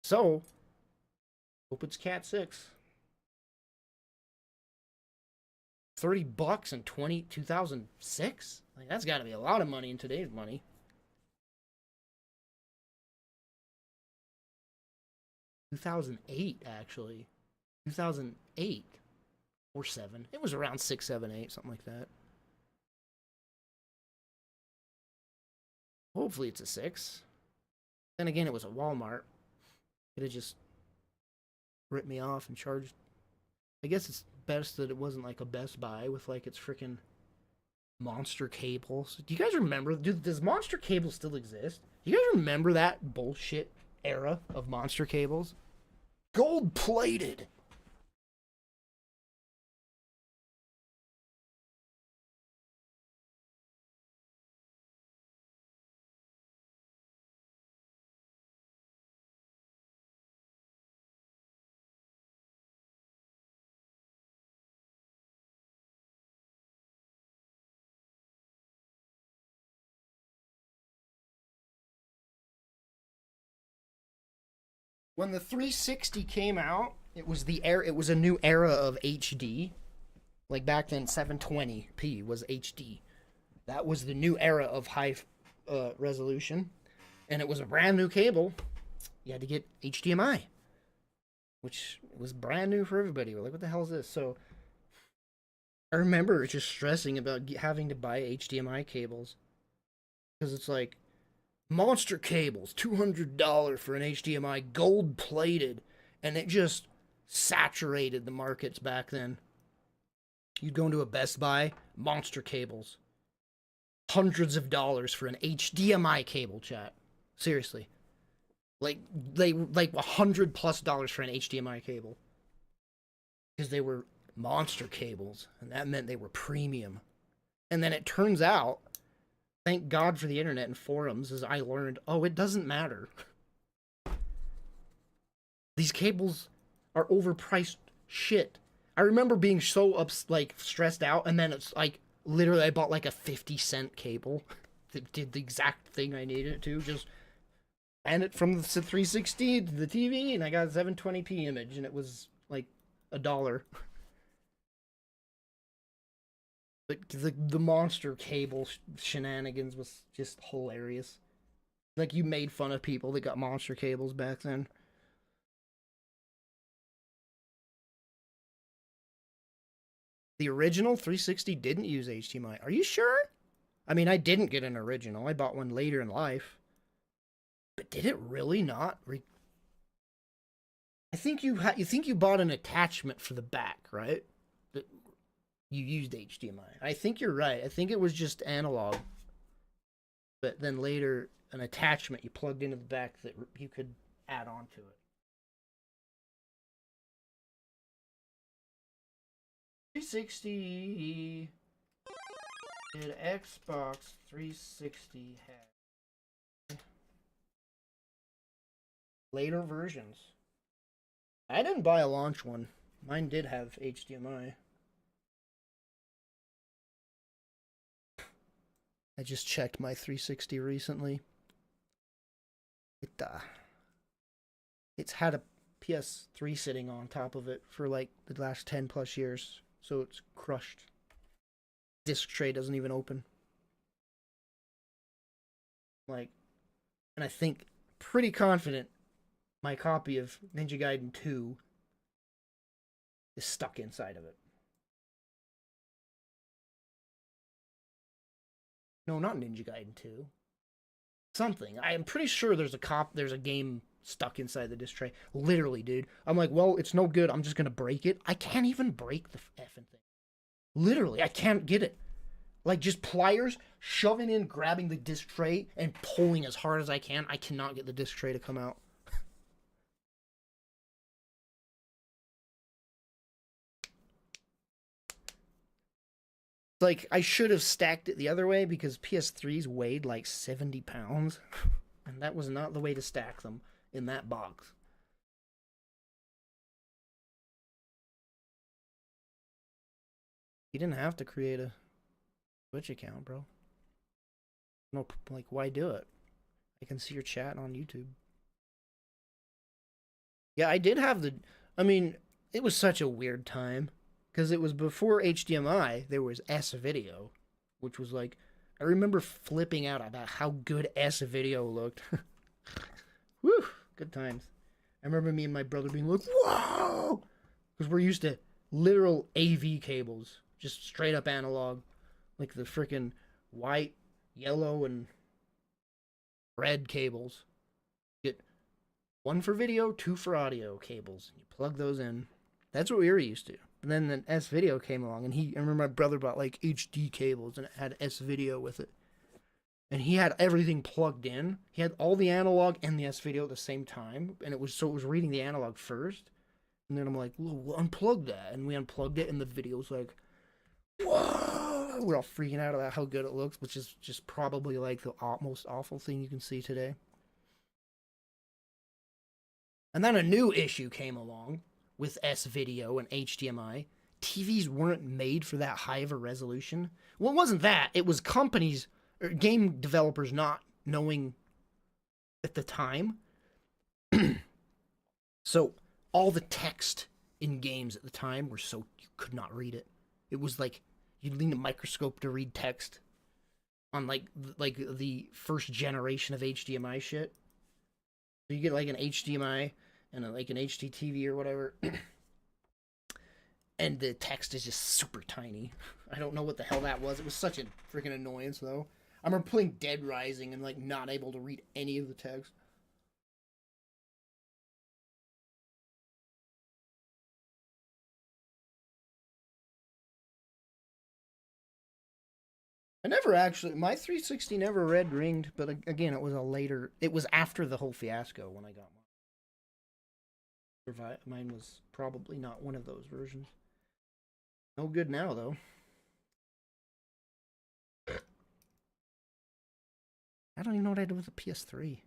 S1: So, hope it's Cat 6. $30 in 2006? Like that's got to be a lot of money in today's money. $2008 actually. 2008 or 7. It was around 6, 7, 8, something like that. Hopefully it's a 6. Then again, it was a Walmart. Could have just ripped me off and charged. I guess it's best that it wasn't like a Best Buy with like its freaking Monster cables. Do you guys remember? Does Monster cable still exist? Do you guys remember that bullshit era of Monster cables? Gold plated. When the 360 came out, it was a new era of HD. Like back then 720p was HD. That was the new era of high resolution, and it was a brand new cable. You had to get HDMI, which was brand new for everybody. We're like, what the hell is this? So I remember just stressing about having to buy HDMI cables, because it's like, Monster cables, $200 for an HDMI, gold plated, and it just saturated the markets back then. You'd go into a Best Buy, Monster cables, hundreds of dollars for an HDMI cable, chat. Seriously, like $100+ for an HDMI cable, because they were Monster cables, and that meant they were premium. And then it turns out, thank God for the internet and forums, as I learned, oh, it doesn't matter. These cables are overpriced shit. I remember being so stressed out, and then it's like, literally I bought like a 50-cent cable that did the exact thing I needed it to, just ran it from the 360 to the TV, and I got a 720p image, and it was like $1. But the Monster cable shenanigans was just hilarious. Like, you made fun of people that got Monster cables back then. The original 360 didn't use HDMI. Are you sure? I mean, I didn't get an original. I bought one later in life. But did it really not? I think you bought an attachment for the back, right? You used HDMI. I think you're right. I think it was just analog. But then later, an attachment you plugged into the back that you could add on to it. 360 did Xbox 360 have later versions? I didn't buy a launch one. Mine did have HDMI. I just checked my 360 recently. It's had a PS3 sitting on top of it for like the last 10+ years, so it's crushed. Disc tray doesn't even open. Like, And I think, pretty confident, my copy of Ninja Gaiden 2 is stuck inside of it. No, not Ninja Gaiden 2. Something. I am pretty sure there's a game stuck inside the disc tray. Literally, dude. I'm like, well, it's no good. I'm just gonna break it. I can't even break the effing thing. Literally, I can't get it. Like, just pliers, shoving in, grabbing the disc tray, and pulling as hard as I can. I cannot get the disc tray to come out. Like, I should have stacked it the other way because PS3s weighed like 70 pounds. And that was not the way to stack them in that box. You didn't have to create a Twitch account, bro. No, like, why do it? I can see your chat on YouTube. Yeah, I did have I mean, it was such a weird time. Because it was before HDMI, there was S-Video, which was like, I remember flipping out about how good S-Video looked. Woo, good times. I remember me and my brother being like, whoa! Because we're used to literal AV cables, just straight up analog, like the freaking white, yellow, and red cables. Get one for video, two for audio cables. You plug those in. That's what we were used to. And then the S-Video came along, and I remember my brother bought like HD cables, and it had S-Video with it. And he had everything plugged in. He had all the analog and the S-Video at the same time, and it was reading the analog first. And then I'm like, we'll unplug that, and we unplugged it, and the video was like, whoa! We're all freaking out about how good it looks, which is just probably like the most awful thing you can see today. And then a new issue came along. With S-Video and HDMI, TVs weren't made for that high of a resolution. Well, it wasn't that. It was companies, or game developers not knowing at the time. So, all the text in games at the time were so you could not read it. It was like, you'd need a microscope to read text on like the first generation of HDMI shit. So you get like an HDMI and like an HDTV or whatever, and the text is just super tiny. I don't know what the hell that was. It was such a freaking annoyance, though. I remember playing Dead Rising and like not able to read any of the text. I never actually, my 360 never red ringed, but again, it was after the whole fiasco when I got mine. Mine was probably not one of those versions. No good now, though. I don't even know what I did with the PS3.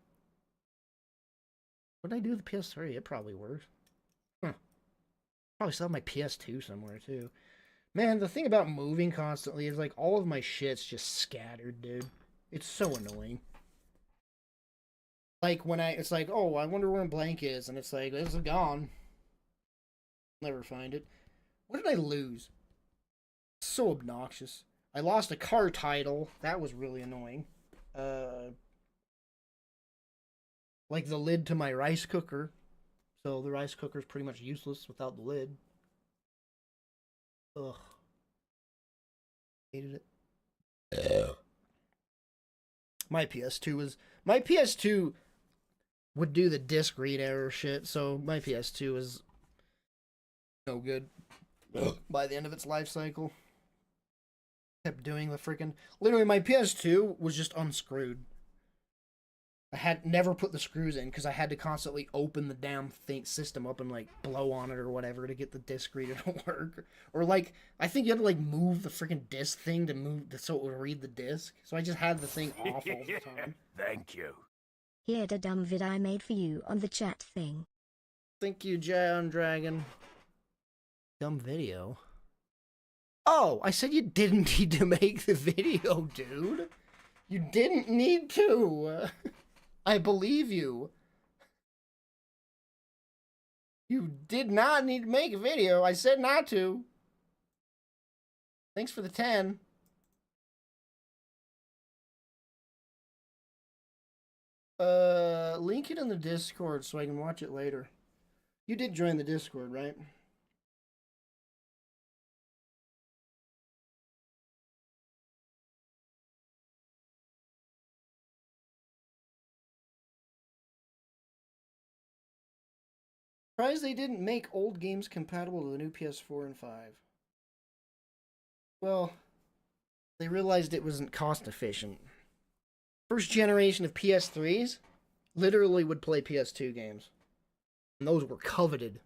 S1: What did I do with the PS3? It probably works. Huh. Probably still have my PS2 somewhere, too. Man, the thing about moving constantly is, like, all of my shit's just scattered, dude. It's so annoying. Like, it's like, oh, I wonder where a blank is, and it's like, it's gone. Never find it. What did I lose? So obnoxious. I lost a car title. That was really annoying. Like the lid to my rice cooker. So the rice cooker is pretty much useless without the lid. Ugh. Hated it. My PS2 would do the disc read error shit, so my PS2 is no good by the end of its life cycle. Kept doing the freaking... Literally, my PS2 was just unscrewed. I had never put the screws in because I had to constantly open the damn system up and like blow on it or whatever to get the disc reader to work. Or like, I think you had to like move the freaking disc thing so it would read the disc. So I just had the thing off all the time.
S6: Thank you.
S7: Here the dumb vid I made for you on the chat thing.
S1: Thank you, John Dragon. Dumb video. Oh, I said you didn't need to make the video, dude. You didn't need to. I believe you. You did not need to make a video. I said not to. Thanks for the 10. Link it in the Discord so I can watch it later. You did join the Discord, right? Surprised they didn't make old games compatible to the new PS4 and 5. Well, they realized it wasn't cost efficient. First generation of PS3s literally would play PS2 games. And those were coveted.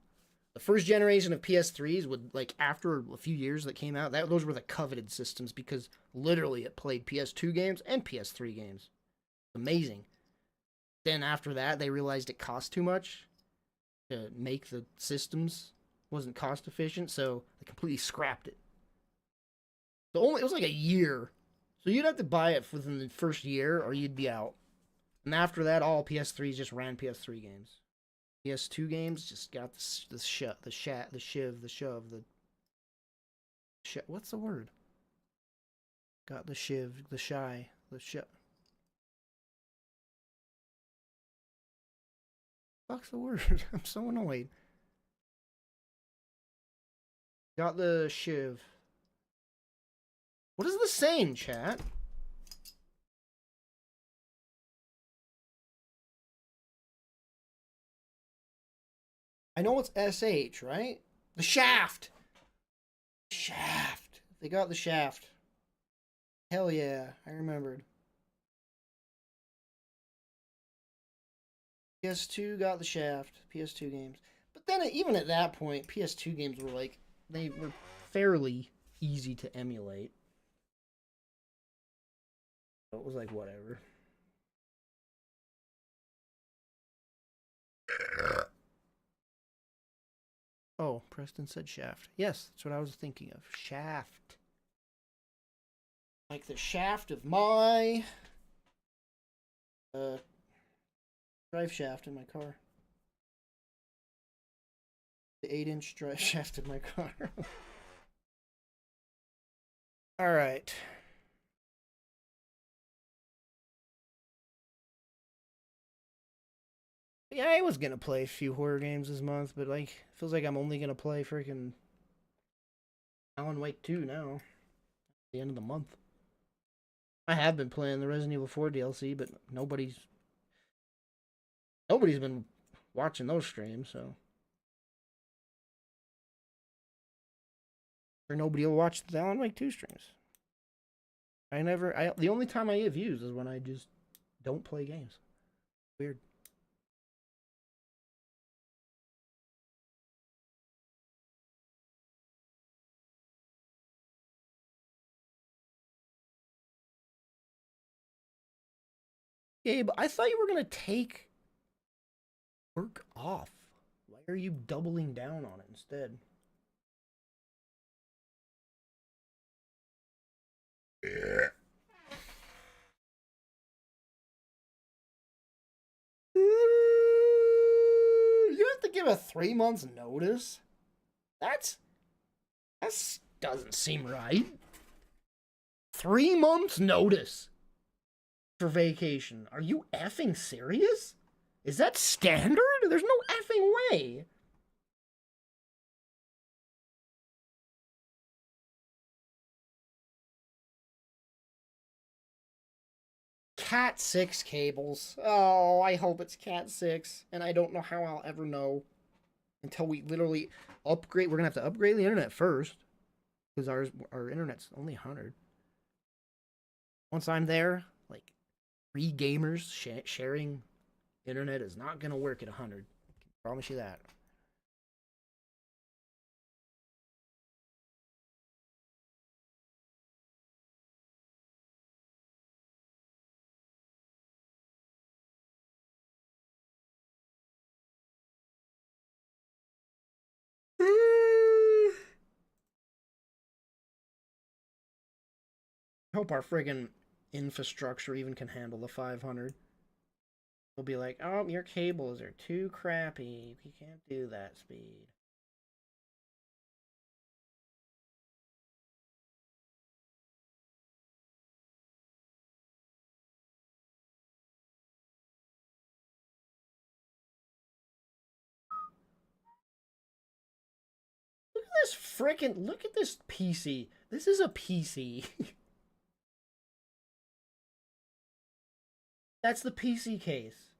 S1: The first generation of PS3s would, like, after a few years that came out, those were the coveted systems because literally it played PS2 games and PS3 games. Amazing. Then after that, they realized it cost too much to make the systems, wasn't cost efficient, so they completely scrapped it. It was like a year, so you'd have to buy it within the first year, or you'd be out. And after that, all PS3s just ran PS3 games. PS2 games just got what's the word? Got the shiv, the shy, the shit. Fuck's the word? I'm so annoyed. Got the shiv. What is the saying, chat? I know it's SH, right? The shaft! Shaft. They got the shaft. Hell yeah, I remembered. PS2 got the shaft. PS2 games. But then, even at that point, PS2 games were like, they were fairly easy to emulate. So it was like, whatever. Oh, Preston said shaft. Yes, that's what I was thinking of. Shaft. Like the shaft of my drive shaft in my car. The 8-inch drive shaft in my car. Alright. Yeah, I was gonna play a few horror games this month, but like, feels like I'm only gonna play freaking Alan Wake 2 now. At the end of the month. I have been playing the Resident Evil 4 DLC, but nobody's been watching those streams, so. Or nobody will watch the Alan Wake 2 streams. The only time I get views is when I just don't play games. Weird. Gabe, I thought you were gonna take work off. Why are you doubling down on it instead? You have to give a 3 months notice? That doesn't seem right. 3 months notice for vacation. Are you effing serious? Is that standard? There's no effing way. Cat 6 cables. Oh, I hope it's Cat 6. And I don't know how I'll ever know until we literally upgrade. We're going to have to upgrade the internet first. Because our internet's only 100. Once I'm there, like, 3 gamers sharing internet is not going to work at 100. I can promise you that. I hope our friggin' infrastructure even can handle the 500. We'll be like, oh, your cables are too crappy. You can't do that speed. this frickin', look at this PC. This is a PC. That's the PC case.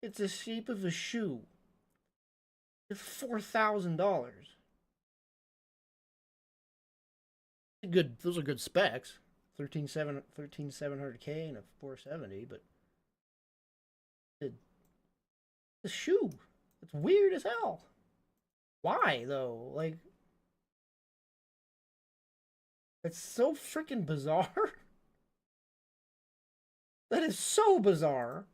S1: It's the shape of a shoe. It's $4,000. Good, those are good specs. 13700K and a 470, but the shoe, it's weird as hell. Why though? Like, it's so freaking bizarre. That is so bizarre.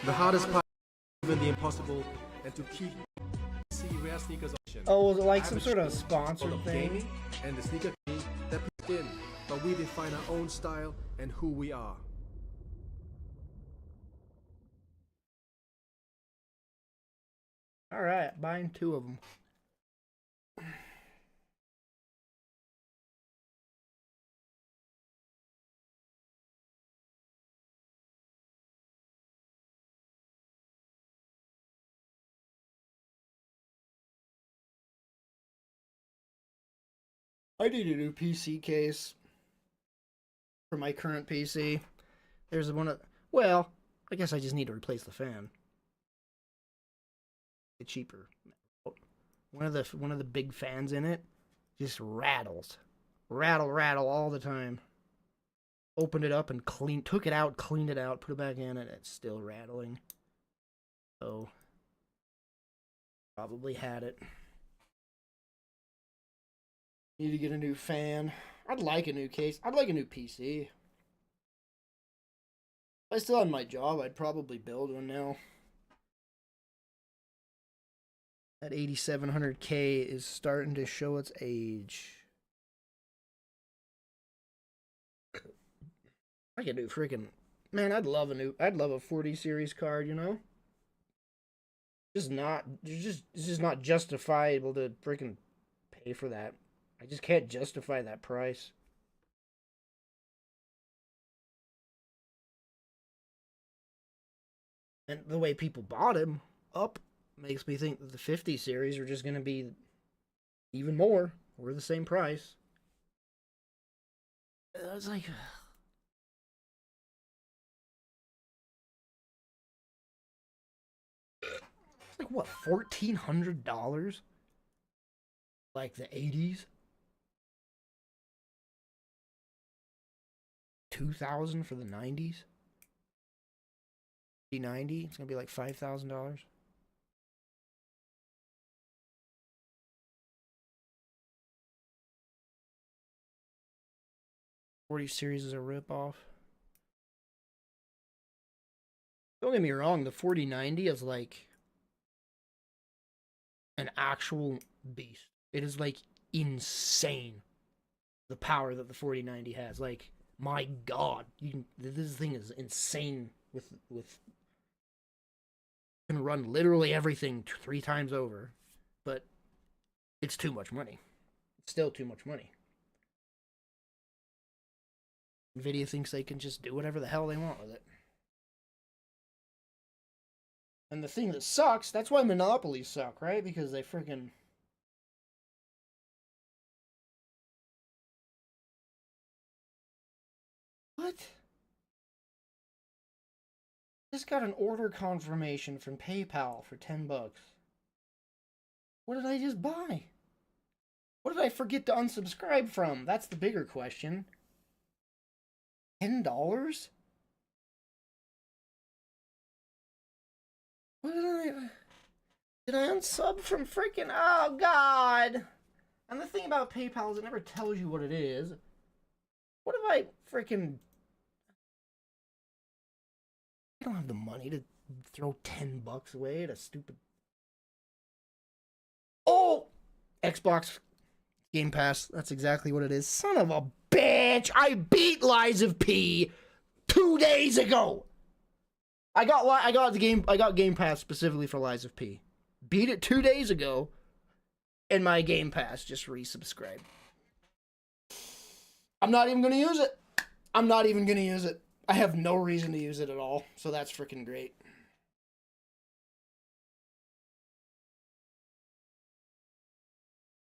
S6: The hardest part is even the impossible, and to keep rare sneakers option.
S1: Oh, was it like some sort of sponsored
S6: of
S1: thing?
S6: gaming and the sneaker community that put in, but we define our own style and who we are.
S1: All right, buying 2 of them. I need a new PC case for my current PC. There's one of, well, I guess I just need to replace the fan. It's cheaper. One of the big fans in it just rattles. Rattle all the time. Opened it up and took it out, cleaned it out, put it back in, and it's still rattling. So probably had it. Need to get a new fan. I'd like a new case. I'd like a new PC. If I still had my job, I'd probably build one now. That 8700K is starting to show its age. I could do freaking, man, I'd love a 40 series card, you know? It's just not justifiable to freaking pay for that. I just can't justify that price. And the way people bought him up makes me think that the 50 series are just going to be even more, or the same price. I was like, it's like what, $1,400? Like the 80s? 2,000 for the 90s? 90, it's gonna be like $5,000. '40 series is a ripoff. Don't get me wrong, the 4090 is like an actual beast. It is like insane, the power that the 4090 has. Like, my God, this thing is insane. With can run literally everything 3 times over, but it's too much money. It's still too much money. Nvidia thinks they can just do whatever the hell they want with it. And the thing that sucks, that's why monopolies suck, right? Because they freaking... What? Just got an order confirmation from PayPal for $10. What did I just buy? What did I forget to unsubscribe from? That's the bigger question. $10? What did I unsub from freaking... Oh, God! And the thing about PayPal is it never tells you what it is. What if I freaking... I don't have the money to throw $10 away at a stupid... Oh! Xbox Game Pass. That's exactly what it is. Son of a bitch! I beat Lies of P 2 days ago! I got Game Pass specifically for Lies of P. Beat it 2 days ago, and my Game Pass just resubscribed. I'm not even gonna use it. I'm not even gonna use it. I have no reason to use it at all, so that's freaking great.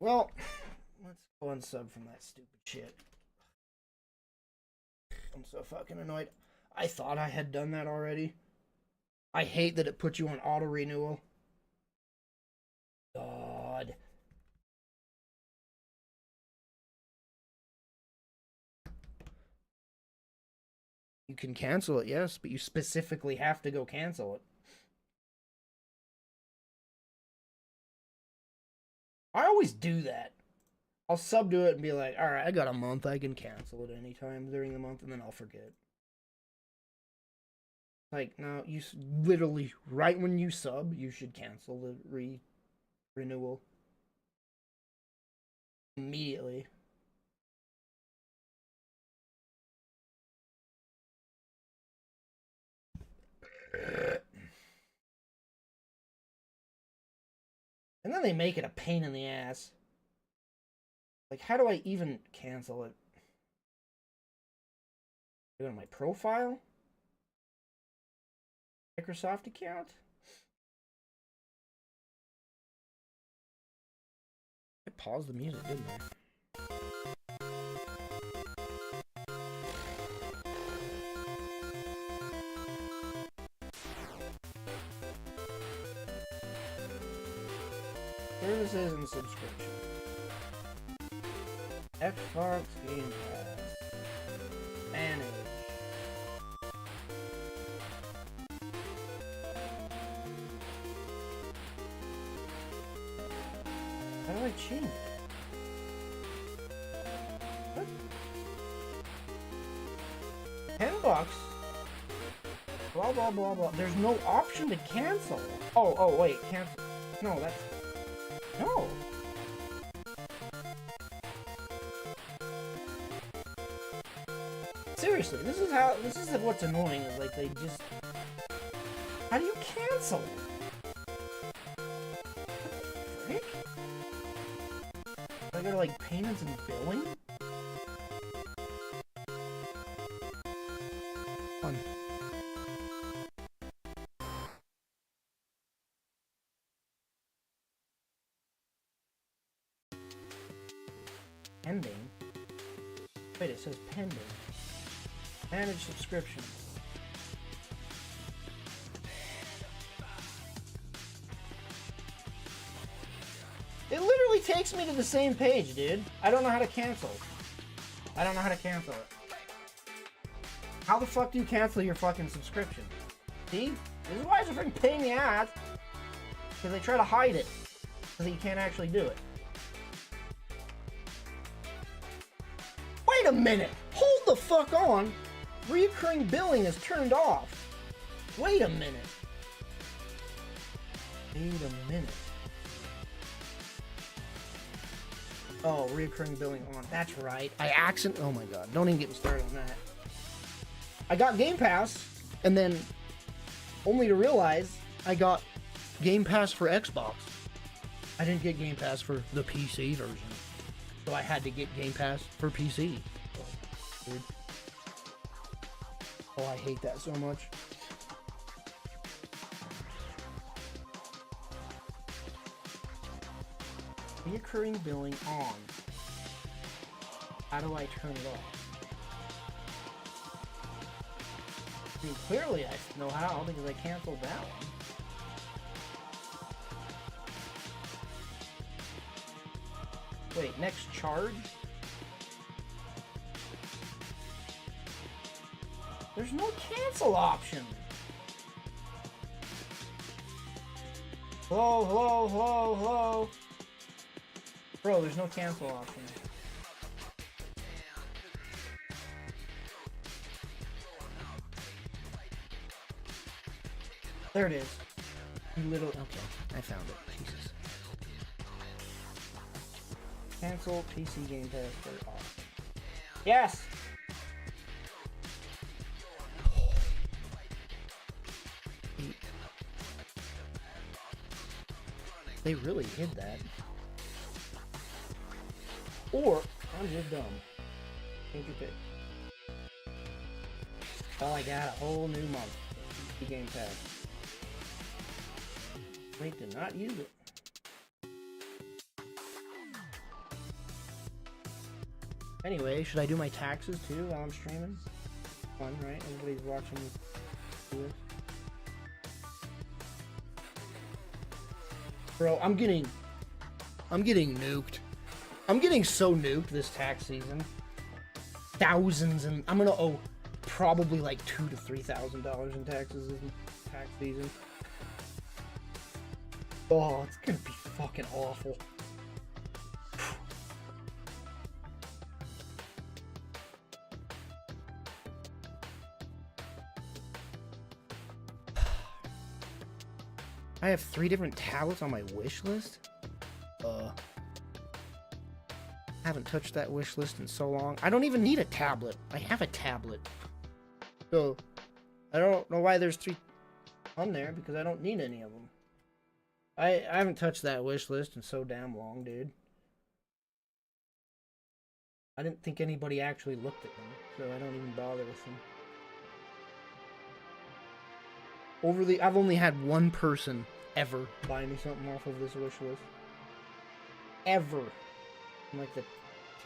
S1: Well, let's go unsub from that stupid shit. I'm so fucking annoyed. I thought I had done that already. I hate that it puts you on auto renewal. God. You can cancel it, yes, but you specifically have to go cancel it. I always do that. I'll sub to it and be like, alright, I got a month, I can cancel it anytime during the month, and then I'll forget. Like, no, you literally, right when you sub, you should cancel the renewal. Immediately. And then they make it a pain in the ass. Like, how do I even cancel it? Go to my profile? Microsoft account? I paused the music, didn't I? Services and subscription. Xbox Game Pass. Manage. How do I change it? What? $10? Blah blah blah blah. There's no option to cancel. Oh wait, cancel. No, that's no. Seriously, this is what's annoying is like they just. How do you cancel? What the frick? I go to like payments and billing? Fun. Pending? Wait, it says pending. Manage subscriptions. It literally takes me to the same page, dude. I don't know how to cancel. I don't know how to cancel it. How the fuck do you cancel your fucking subscription? See? This is why it's a freaking pain in the ass. Because they try to hide it. Because you can't actually do it. Wait a minute! Hold the fuck on! Recurring billing is turned off. Wait a minute. Wait a minute. Oh, recurring billing on. That's right. Oh my god. Don't even get me started on that. I got Game Pass, and then only to realize I got Game Pass for Xbox. I didn't get Game Pass for the PC version. So I had to get Game Pass for PC. Dude. Oh, I hate that so much. Recurring billing on. How do I turn it off? I mean, clearly I know how because I canceled that one. Wait, next charge? There's no cancel option. Hello, hello, hello, hello. Bro, there's no cancel option. There it is. You little. Okay, I found it. Jesus. Cancel PC Game Pass for off. Yes! They really hid that. Or, I'm just dumb. Take your pick. Oh, I got a whole new month. PC Game Pass. Wait, did not use it. Anyway, should I do my taxes too while I'm streaming? Fun, right? Everybody's watching me do this. Bro, I'm getting nuked. I'm getting so nuked this tax season. Thousands, and I'm gonna owe probably like $2,000 to $3,000 in taxes this tax season. Oh, it's gonna be fucking awful. I have 3 different tablets on my wish list. Haven't touched that wish list in so long. I don't even need a tablet. I have a tablet. So, I don't know why there's 3 on there, because I don't need any of them. I haven't touched that wish list in so damn long, dude. I didn't think anybody actually looked at them, so I don't even bother with them. I've only had one person ever buy me something off of this wish list. Ever. In like the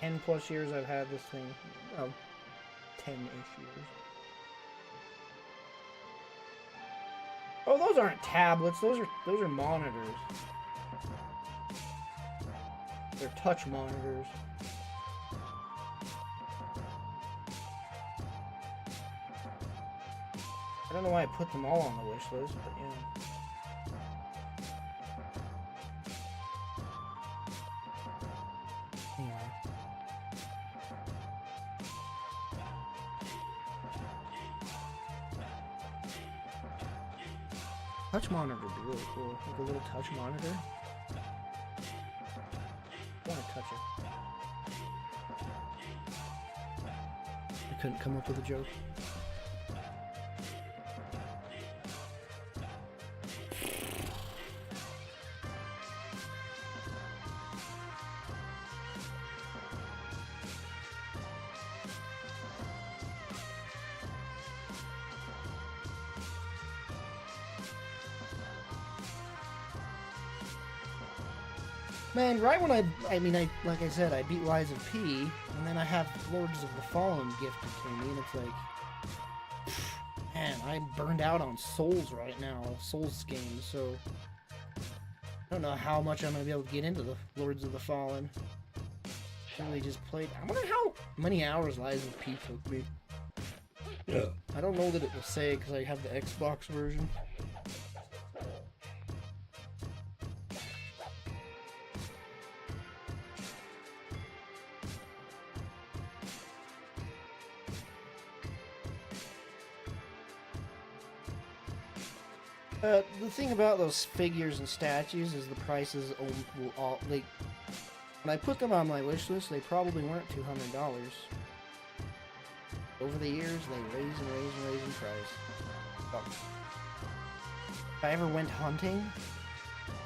S1: 10 plus years I've had this thing. Well, 10-ish years. Oh, those aren't tablets. Those are monitors. They're touch monitors. I don't know why I put them all on the wish list, but yeah. Anyway. Touch monitor would be really cool. Like a little touch monitor. I want to touch it. I couldn't come up with a joke. Man, right when I like I said, I beat Lies of P, and then I have Lords of the Fallen gifted to me, and it's like, man, I'm burned out on Souls right now, Souls games, so I don't know how much I'm gonna be able to get into the Lords of the Fallen. Really just played. I wonder how many hours Lies of P took me. Yeah. I don't know that it will say because I have the Xbox version. The thing about those figures and statues is the prices will all, like, when I put them on my wish list, they probably weren't $200. Over the years, they raise in price. Bucks. If I ever went hunting,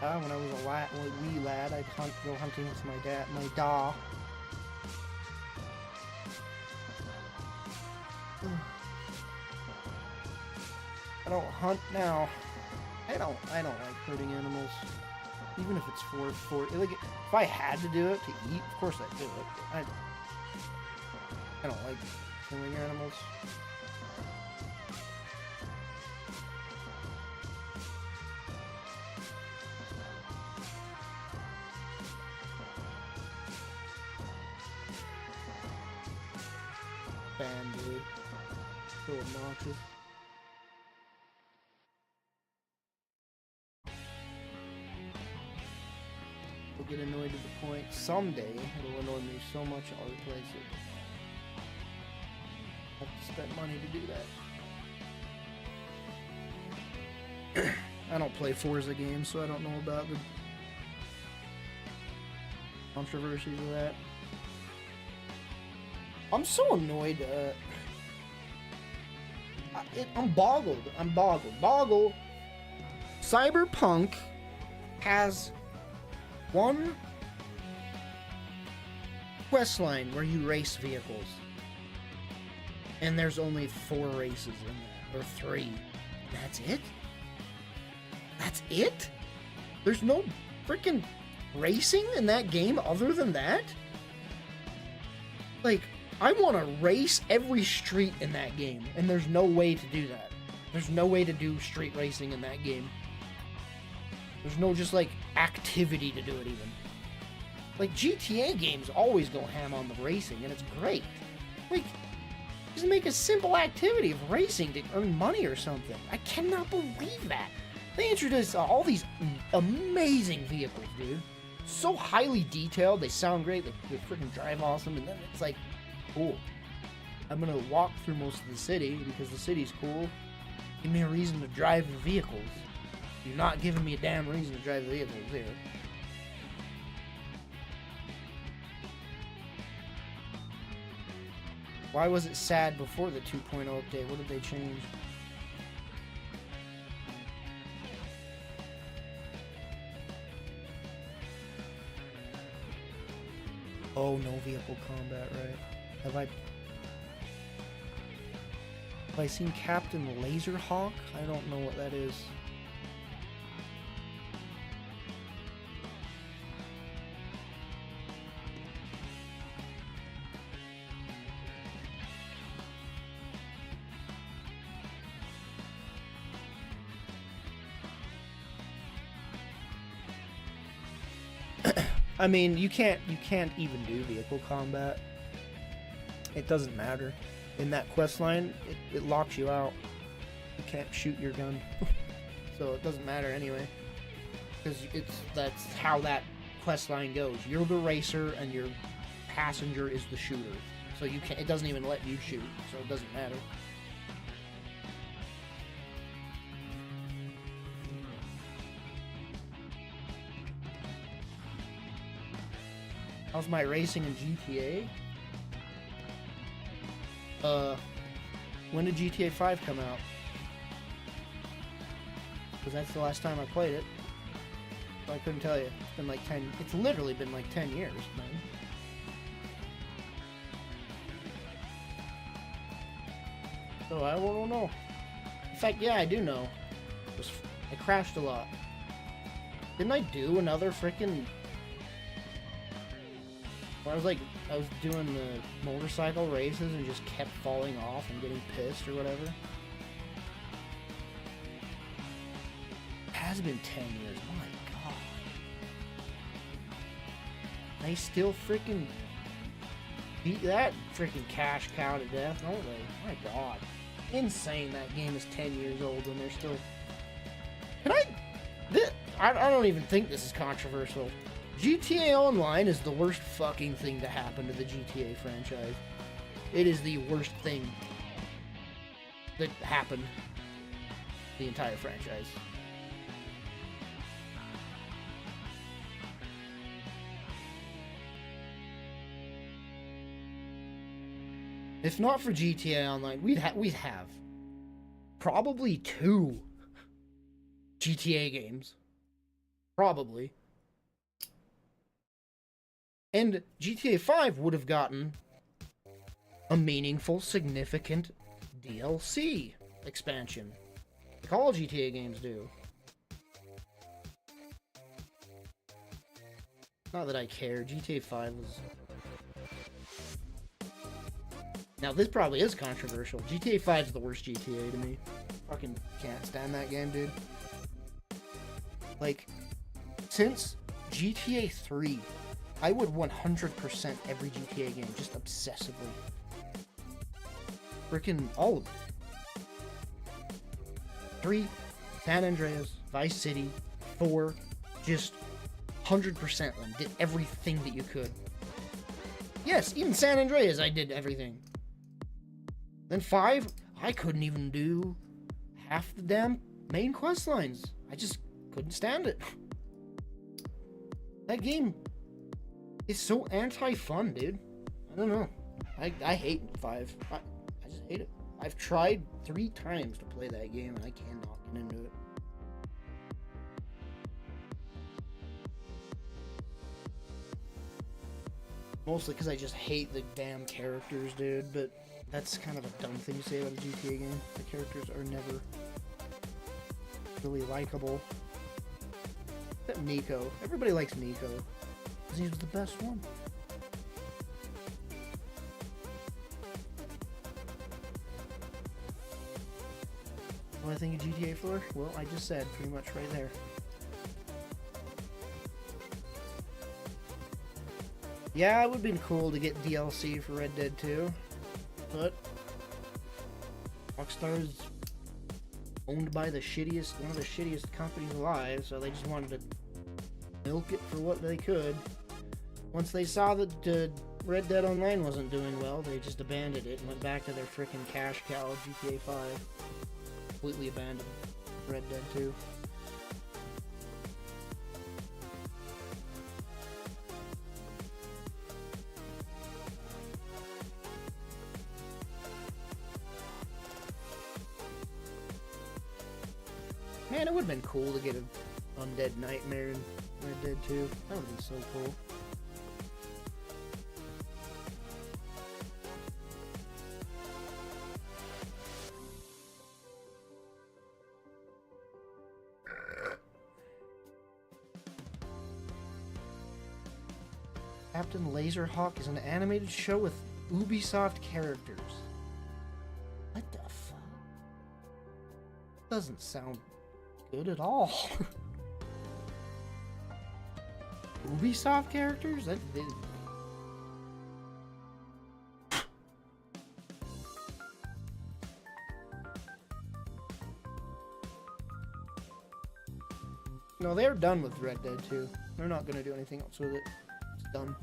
S1: when I was a wee lad, I'd go hunting with my da. I don't hunt now. I don't like hurting animals, even if it's for like if I had to do it to eat, of course I'd do it. I don't like killing animals. Band-Aid, so obnoxious. Get annoyed to the point someday it'll annoy me so much I'll replace it. I have to spend money to do that. I don't play Forza games, so I don't know about the controversies of that. I'm so annoyed. I'm boggled. Boggle. Cyberpunk has one quest line where you race vehicles, and there's only 4 races in there, or 3. That's it? That's it? There's no freaking racing in that game other than that? Like, I want to race every street in that game, and there's no way to do that. There's no way to do street racing in that game. There's no just, like, activity to do it even. Like, GTA games always go ham on the racing, and it's great. Like, just make a simple activity of racing to earn money or something. I cannot believe that. They introduced all these amazing vehicles, dude. So highly detailed, they sound great, they freaking drive awesome, and then it's like, cool. I'm gonna walk through most of the city because the city's cool. Give me a reason to drive the vehicles. You're not giving me a damn reason to drive the vehicles here. Why was it sad before the 2.0 update? What did they change? Oh, no vehicle combat, right? Have I seen Captain Laserhawk? I don't know what that is. I mean, you can't even do vehicle combat. It doesn't matter. In that quest line, it locks you out. You can't shoot your gun. So it doesn't matter anyway. Because that's how that quest line goes. You're the racer and your passenger is the shooter. So it doesn't even let you shoot, so it doesn't matter. How's my racing in GTA? When did GTA 5 come out? Because that's the last time I played it. So I couldn't tell you. It's been like 10... It's literally been like 10 years, man. So I don't know. In fact, yeah, I do know. I crashed a lot. Didn't I do another freaking... I was doing the motorcycle races and just kept falling off and getting pissed or whatever. It has been 10 years. Oh my god. They still freaking beat that freaking cash cow to death, don't they? My god. Insane that game is 10 years old and they're still... I don't even think this is controversial. GTA Online is the worst fucking thing to happen to the GTA franchise. It is the worst thing that happened to the entire franchise. If not for GTA Online, we'd have probably 2 GTA games. Probably. And GTA 5 would have gotten a meaningful, significant DLC expansion. Like all GTA games do. Not that I care. GTA 5 was... Now, this probably is controversial. GTA 5 is the worst GTA to me. Fucking can't stand that game, dude. Like, since GTA 3... I would 100% every GTA game, just obsessively. Freaking all of it. 3, San Andreas, Vice City, 4, just 100% them. Did everything that you could. Yes, even San Andreas, I did everything. Then 5, I couldn't even do half the damn main quest lines. I just couldn't stand it. That game... It's so anti-fun, dude. I don't know. I hate 5. I just hate it. I've tried 3 times to play that game and I cannot get into it. Mostly because I just hate the damn characters, dude. But that's kind of a dumb thing to say about a GTA game. The characters are never really likable. Except Nico. Everybody likes Nico. He was the best one. What I think of GTA 4? Well, I just said pretty much right there. Yeah, it would have been cool to get DLC for Red Dead 2, but Rockstar's owned by the shittiest, one of the shittiest companies alive, so they just wanted to milk it for what they could. Once they saw that Red Dead Online wasn't doing well, they just abandoned it and went back to their frickin' cash cow GTA 5. Completely abandoned Red Dead 2. Man, it would have been cool to get an Undead Nightmare in Red Dead 2. That would have been so cool. Captain Laserhawk is an animated show with Ubisoft characters. What the fuck? Doesn't sound good at all. Ubisoft characters? No, they're done with Red Dead 2. They're not gonna do anything else with it. It's done.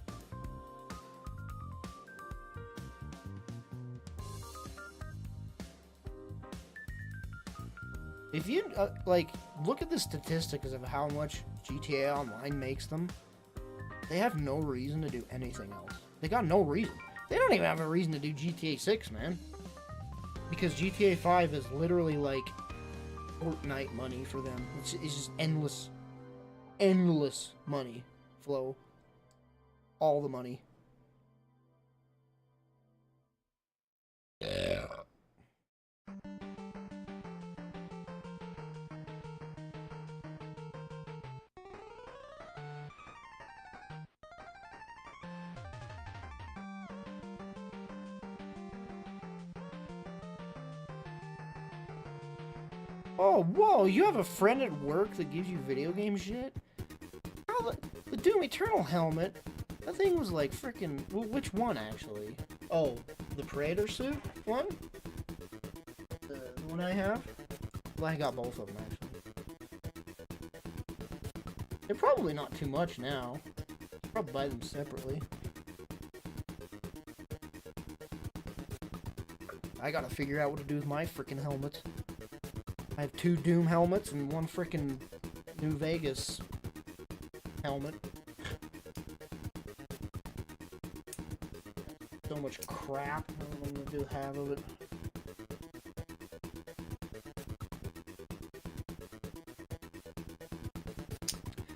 S1: If you, like, look at the statistics of how much GTA Online makes them, they have no reason to do anything else. They got no reason. They don't even have a reason to do GTA 6, man. Because GTA 5 is literally, like, Fortnite money for them. It's just endless, endless money flow. All the money. Yeah. Oh, whoa, you have a friend at work that gives you video game shit? Oh, the Doom Eternal helmet, that thing was like freaking. Well, which one, actually? Oh, the Praetor suit one? The one I have? Well, I got both of them, actually. They're probably not too much now. I'll probably buy them separately. I gotta figure out what to do with my freaking helmets. I have 2 Doom helmets and 1 frickin' New Vegas helmet. So much crap. I don't know what I'm gonna do half of it.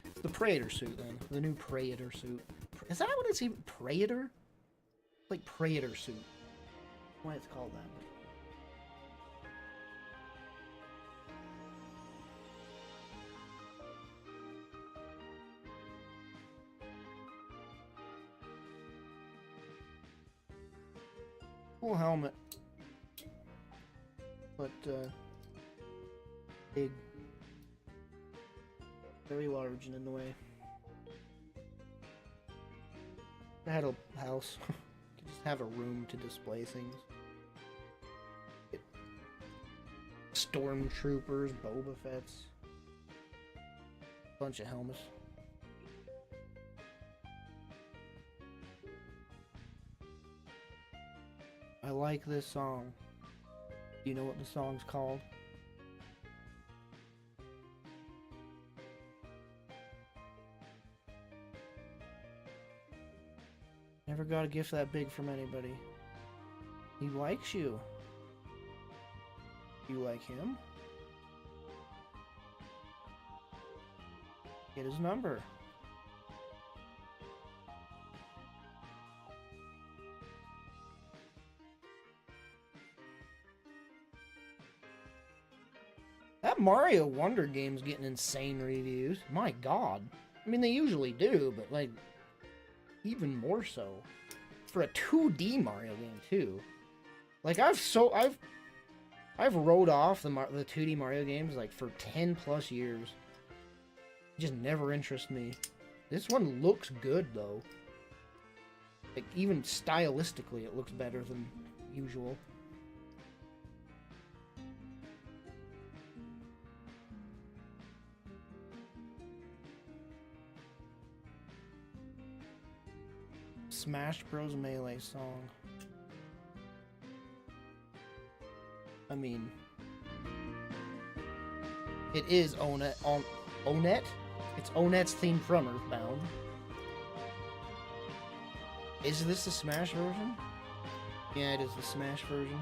S1: It's the Praetor suit then. The new Praetor suit. Is that what it's even? Praetor? Like Praetor suit. Why it's called that. Cool helmet, but big, very large and in the way. I had a house, could just have a room to display things. Stormtroopers, Boba Fett's, bunch of helmets. I like this song. Do you know what the song's called? Never got a gift that big from anybody. He likes you. You like him? Get his number. That Mario Wonder game's getting insane reviews. My god. I mean, they usually do, but, like, even more so. For a 2D Mario game, too. Like, I've I've wrote off the 2D Mario games like for 10 plus years. It just never interests me. This one looks good though. Like even stylistically it looks better than usual. Smash Bros. Melee song. I mean, it is Onet. Onet? It's Onet's theme from Earthbound. Is this the Smash version? Yeah, it is the Smash version.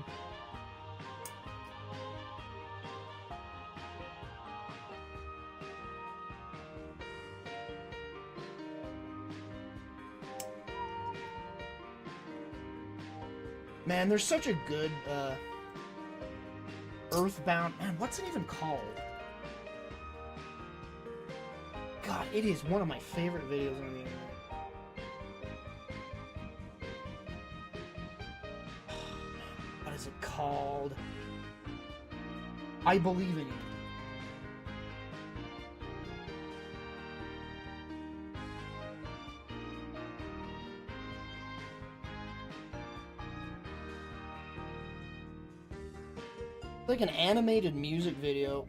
S1: Man, there's such a good, Earthbound. Man, what's it even called? God, it is one of my favorite videos on the internet. What is it called? I Believe in You. Like an animated music video,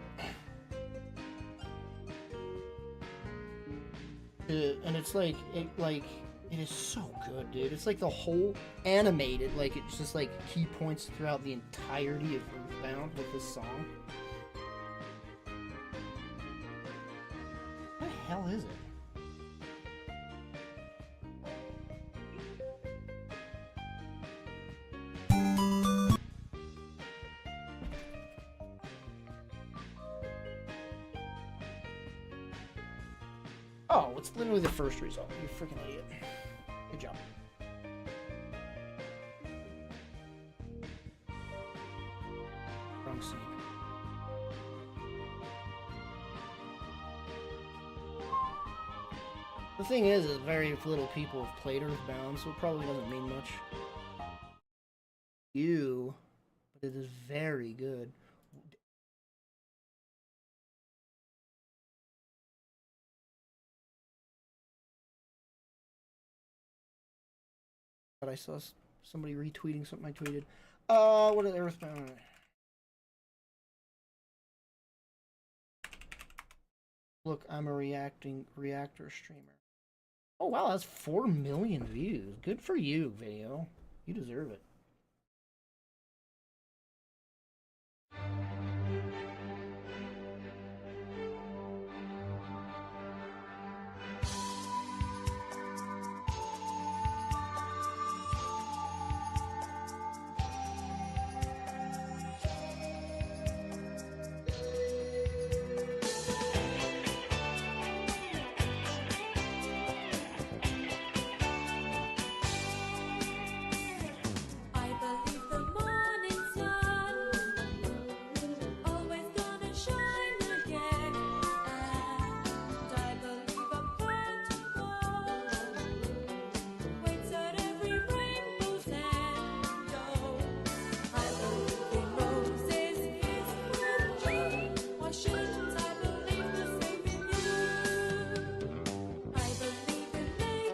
S1: and it's like it is so good, dude. It's like the whole animated, like it's just like key points throughout the entirety of Earthbound with this song. What the hell is it? Oh, it's literally the first result. You freaking idiot. Good job. Wrong scene. The thing is very little people have played Earthbound, so it probably doesn't mean much. But it is very good. But I saw somebody retweeting something I tweeted. What is Earthbound? Look, I'm a reactor streamer. Oh wow, that's 4 million views. Good for you, video. You deserve it.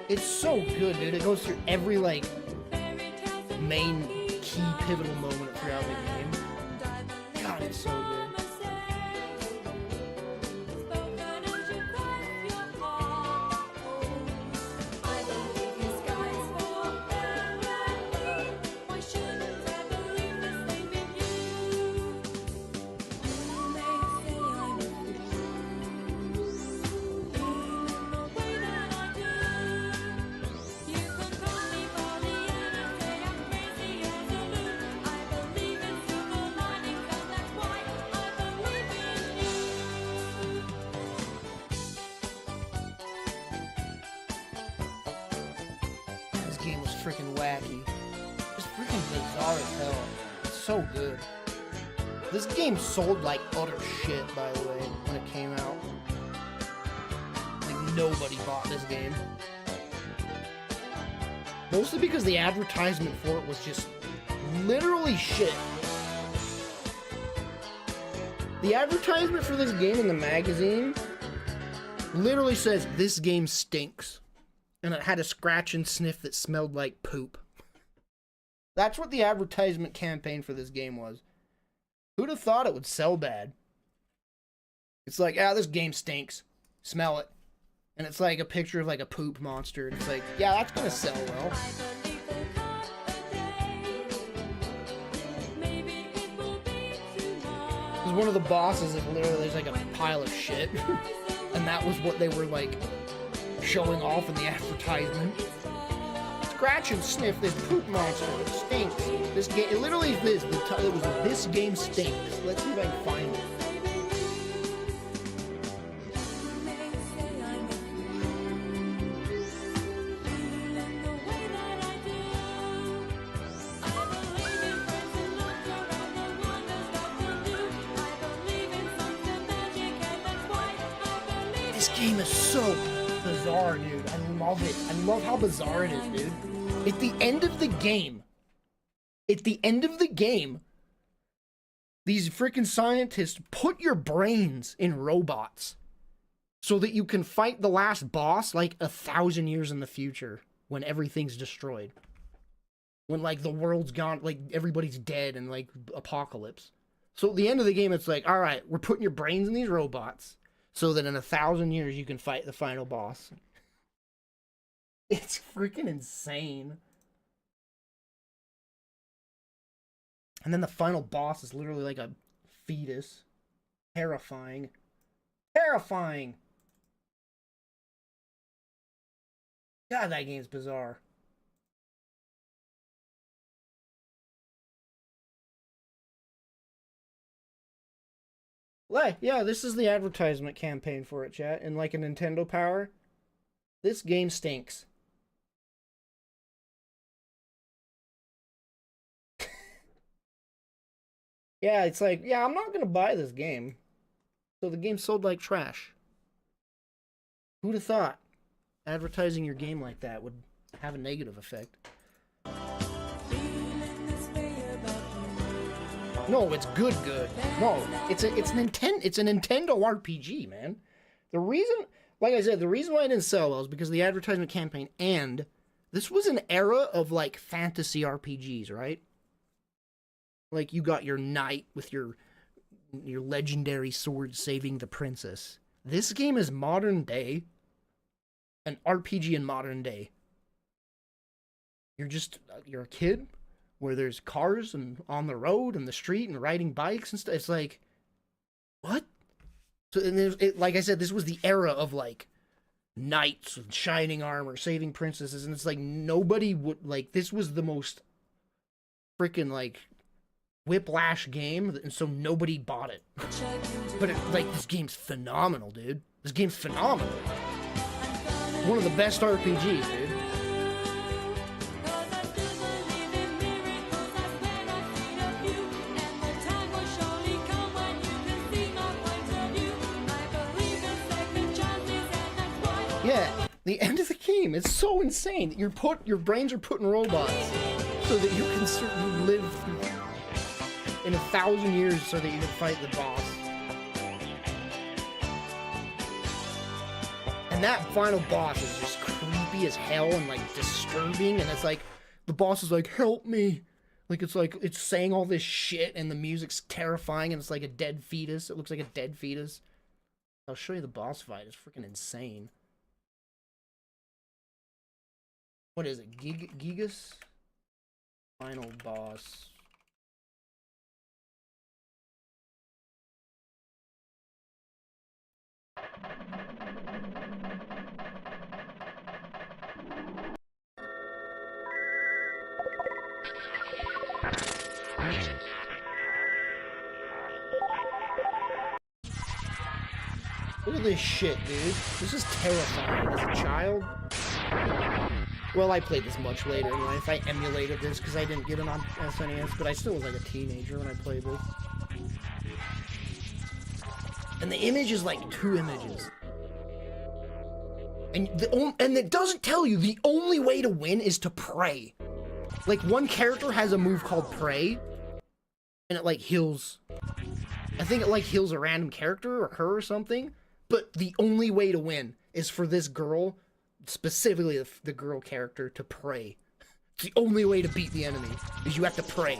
S1: It's so good, dude. It goes through every, like, main key pivotal moment throughout the game. God, it's so good. Game was freaking wacky. Just freaking bizarre as hell. It's so good. This game sold like utter shit, by the way, when it came out. Like, nobody bought this game. Mostly because the advertisement for it was just literally shit. The advertisement for this game in the magazine literally says, "This game stinks." And it had a scratch and sniff that smelled like poop. That's what the advertisement campaign for this game was. Who'd have thought it would sell bad? It's like, ah, this game stinks. Smell it. And it's like a picture of like a poop monster. And it's like, yeah, that's gonna sell well. Because one of the bosses is literally there's like a pile of shit. And that was what they were like showing off in the advertisement. Scratch and sniff this poop monster. It stinks. This game, it literally is this. It was "This game stinks." Let's see if I can find it. This game is so bizarre, dude. I love it. I love how bizarre it is, dude. At the end of the game, these freaking scientists put your brains in robots so that you can fight the last boss like 1,000 years in the future when everything's destroyed. When like the world's gone, like everybody's dead and like apocalypse. So at the end of the game, it's like, all right, we're putting your brains in these robots so that in 1,000 years you can fight the final boss. It's freaking insane. And then the final boss is literally like a fetus. Terrifying. Terrifying! God, that game's bizarre. Yeah, this is the advertisement campaign for it, chat. And like a Nintendo Power, this game stinks. Yeah, it's like, yeah, I'm not gonna buy this game. So the game sold like trash. Who'd have thought advertising your game like that would have a negative effect? No, it's good. No, it's a Nintendo RPG, man. The reason, like I said, the reason why I didn't sell well is because of the advertisement campaign, and this was an era of like fantasy RPGs, right? Like you got your knight with your legendary sword saving the princess. This game is modern day, an RPG in modern day. You're a kid where there's cars and on the road and the street and riding bikes and stuff. It's like, what? So, and like I said, this was the era of like knights with shining armor saving princesses, and it's like nobody would like. This was the most freaking like whiplash game, and so nobody bought it. But this game's phenomenal, dude. This game's phenomenal. One of the best RPGs, dude. Yeah, the end of the game is so insane. Your brains are put in robots so that you can live in 1,000 years so that you can fight the boss. And that final boss is just creepy as hell and like disturbing, and it's like the boss is like, help me. Like it's saying all this shit and the music's terrifying and it's like a dead fetus. It looks like a dead fetus. I'll show you the boss fight. It's freaking insane. What is it? Gigas? Final boss. Look at this shit, dude. This is terrifying. As a child... Well, I played this much later in life. I emulated this because I didn't get it on SNES, but I still was like a teenager when I played this. And the image is like 2 images. And it doesn't tell you the only way to win is to pray. Like, one character has a move called Pray, and it like heals I think it like heals a random character or her or something. But the only way to win is for this girl, specifically the girl character, to pray. It's the only way to beat the enemy, is you have to pray.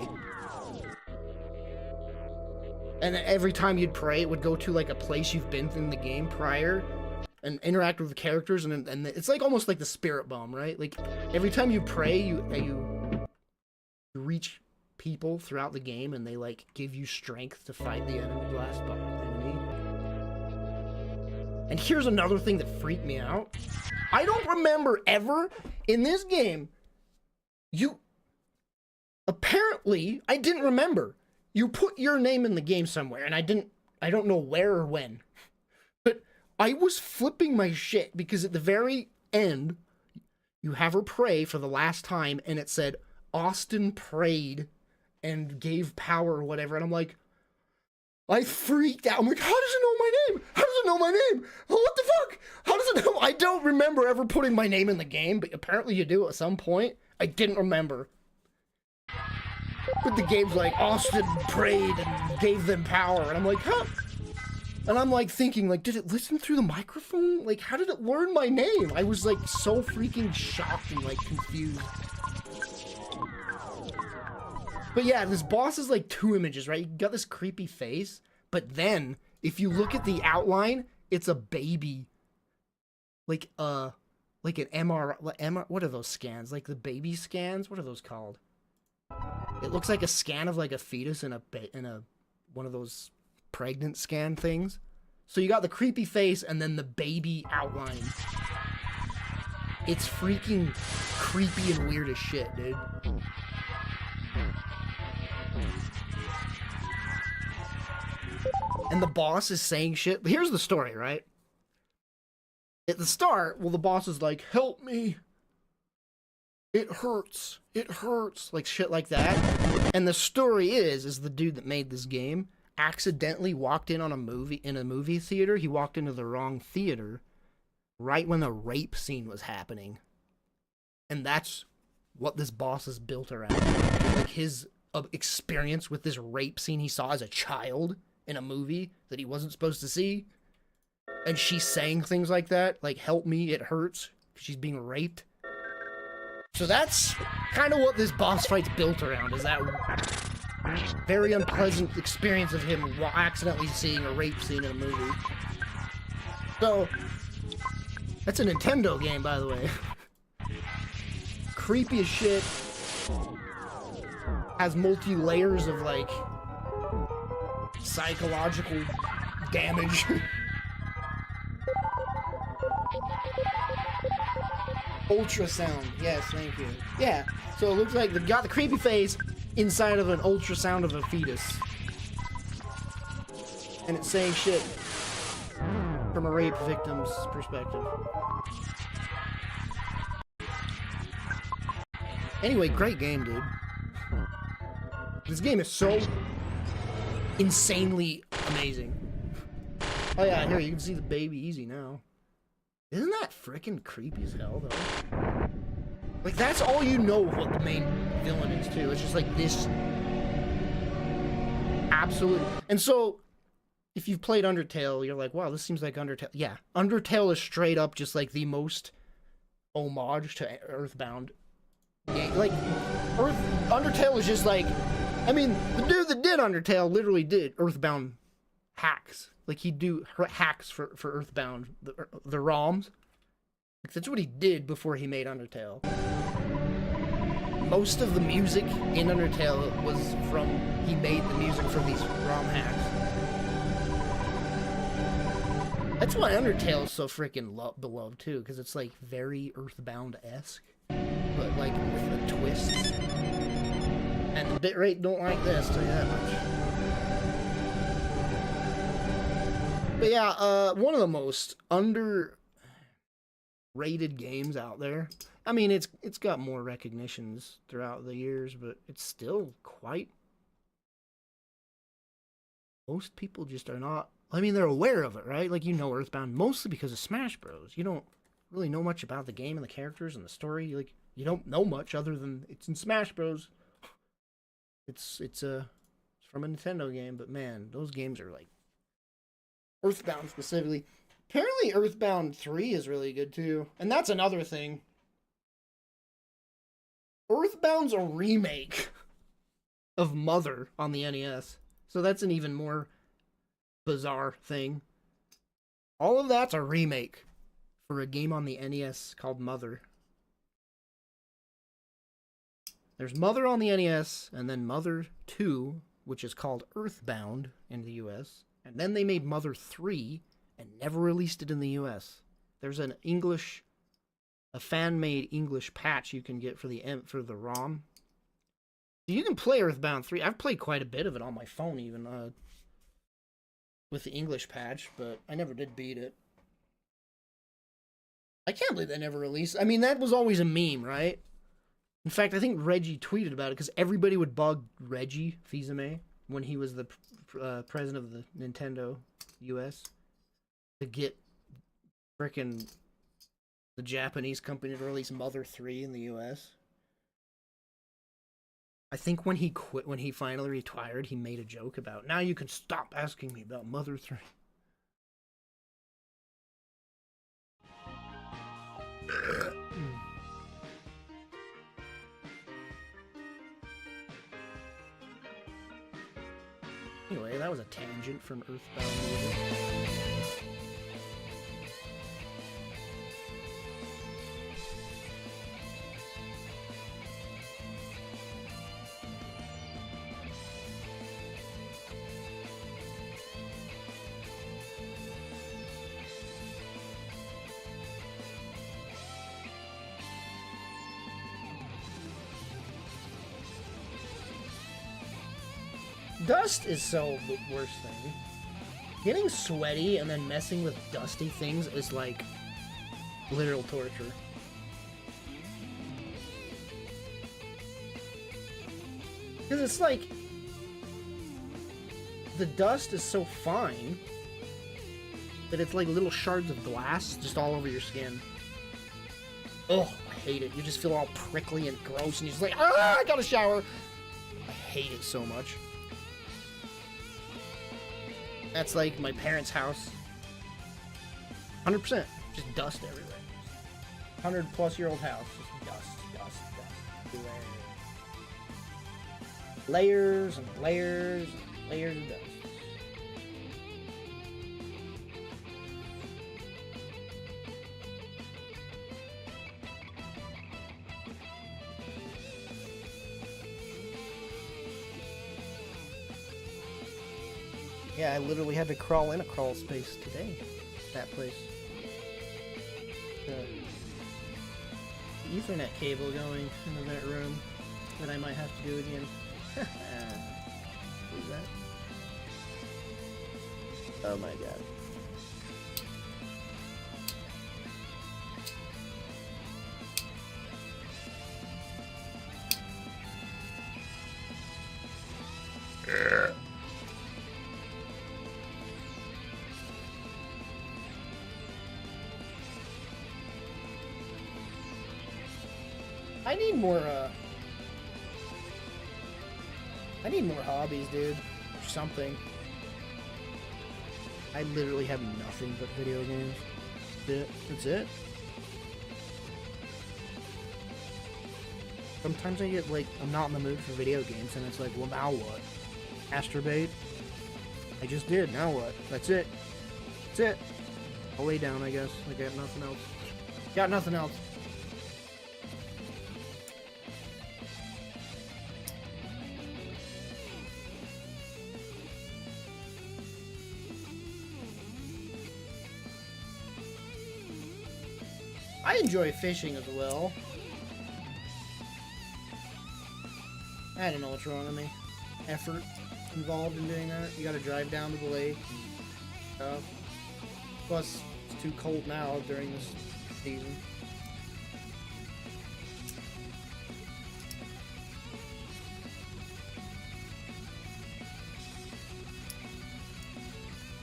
S1: And every time you'd pray, it would go to like a place you've been in the game prior and interact with the characters, and it's like almost like the spirit bomb, right? Like every time you pray, you reach people throughout the game, and they like give you strength to fight the last enemy. And here's another thing that freaked me out. I don't remember ever in this game, apparently, I didn't remember. You put your name in the game somewhere, and I don't know where or when. But I was flipping my shit, because at the very end, you have her pray for the last time, and it said, Austin prayed and gave power or whatever, and I'm like, I freaked out. I'm like, how does it know my name? How does it know my name? Oh, what the fuck? How does it know? I don't remember ever putting my name in the game, but apparently you do at some point. I didn't remember. But the game's like, Austin prayed and gave them power. And I'm like, huh? And I'm like thinking, like, did it listen through the microphone? Like, how did it learn my name? I was like so freaking shocked and like confused. But yeah, this boss is like 2 images, right? You got this creepy face, but then if you look at the outline, it's a baby. Like an MR, what are those scans? Like the baby scans? What are those called? It looks like a scan of like a fetus in a one of those pregnant scan things. So you got the creepy face and then the baby outline. It's freaking creepy and weird as shit, dude. And the boss is saying shit. Here's the story, right? At the start, well, the boss is like, help me. It hurts. It hurts. Like shit like that. And the story is the dude that made this game accidentally walked in a movie theater. He walked into the wrong theater right when the rape scene was happening. And that's what this boss is built around. Like his experience with this rape scene he saw as a child in a movie that he wasn't supposed to see. And she's saying things like that, like, help me, it hurts. She's being raped. So that's kind of what this boss fight's built around, is that very unpleasant experience of him accidentally seeing a rape scene in a movie. So, that's a Nintendo game, by the way. Creepy as shit. Has multi-layers of, like, psychological damage. Ultrasound, yes, thank you. Yeah, so it looks like they got the creepy face inside of an ultrasound of a fetus. And it's saying shit from a rape victim's perspective. Anyway, great game, dude. This game is so insanely amazing. Oh yeah, here, you can see the baby easy now. Isn't that freaking creepy as hell, though? Like, that's all you know of what the main villain is, too. It's just like this absolute... And so, if you've played Undertale, you're like, wow, this seems like Undertale. Yeah, Undertale is straight up just like the most homage to Earthbound game. Like, Undertale is just like... I mean, the dude that did Undertale literally did Earthbound hacks. Like, he'd do hacks for Earthbound, the ROMs. Like, that's what he did before he made Undertale. Most of the music in Undertale was from... He made the music from these ROM hacks. That's why Undertale is so freaking beloved, too, because it's, like, very Earthbound-esque. But, like, with the twists. And the bitrate don't like this, I'll tell you that much. But yeah, one of the most underrated games out there. I mean, it's got more recognitions throughout the years, but it's still quite... Most people just are not... I mean, they're aware of it, right? Like, you know Earthbound mostly because of Smash Bros. You don't really know much about the game and the characters and the story. Like, you don't know much other than it's in Smash Bros. It's from from a Nintendo game, but man, those games are like Earthbound specifically. Apparently Earthbound 3 is really good too. And that's another thing. Earthbound's a remake of Mother on the NES. So that's an even more bizarre thing. All of that's a remake for a game on the NES called Mother. There's Mother on the NES, and then Mother 2, which is called Earthbound in the US. And then they made Mother 3 and never released it in the US. There's a fan-made English patch you can get for the ROM. So you can play Earthbound 3. I've played quite a bit of it on my phone even, with the English patch, but I never did beat it. I can't believe they never released. I mean, that was always a meme, right? In fact, I think Reggie tweeted about it because everybody would bug Reggie Fils-Aimé when he was the president of the Nintendo US to get frickin' the Japanese company to release Mother 3 in the US. I think when he quit, when he finally retired, he made a joke about, now you can stop asking me about Mother 3. Anyway, that was a tangent from Earthbound music. Dust is so the worst thing. Getting sweaty and then messing with dusty things is like literal torture. Because it's like the dust is so fine that it's like little shards of glass just all over your skin. Oh, I hate it. You just feel all prickly and gross and you're just like, ah, I gotta shower. I hate it so much. That's like my parents' house. 100%. Just dust everywhere. 100-plus-year-old house. Just dust. Everywhere. Layers and layers and layers of dust. Yeah, I literally had to crawl in a crawl space today. That place. The Ethernet cable going into that room that I might have to do again. Who's that? Oh my god. I need more hobbies, dude. Or something. I literally have nothing but video games. That's it. Sometimes I get like, I'm not in the mood for video games, and it's like, well, now what? Masturbate? I just did, now what? That's it. That's it. I'll lay down, I guess. I got nothing else. Got nothing else. I enjoy fishing as well. I don't know what's wrong with me. Effort involved in doing that. You gotta drive down to the lake. Plus, it's too cold now during this season.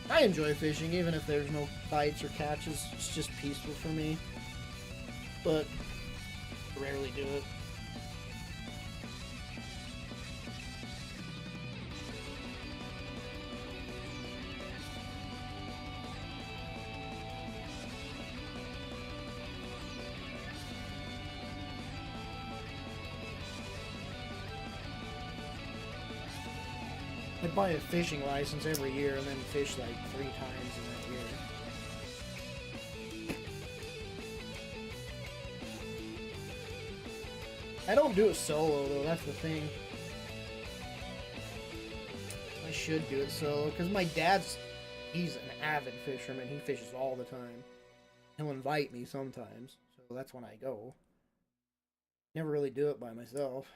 S1: I enjoy fishing, even if there's no bites or catches. It's just peaceful for me. But I rarely do it. buy a fishing license every year and then fish like 3 times in that year. I don't do it solo though, that's the thing. I should do it solo, because my he's an avid fisherman, he fishes all the time. He'll invite me sometimes, so that's when I go. Never really do it by myself.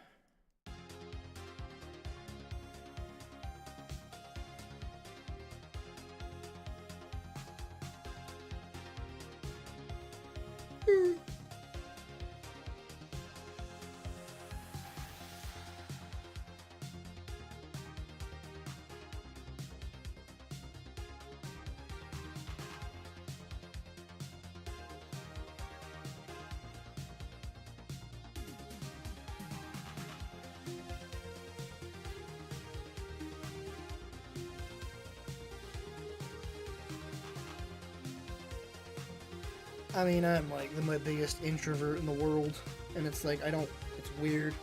S1: I mean, I'm like my biggest introvert in the world, and it's like, it's weird.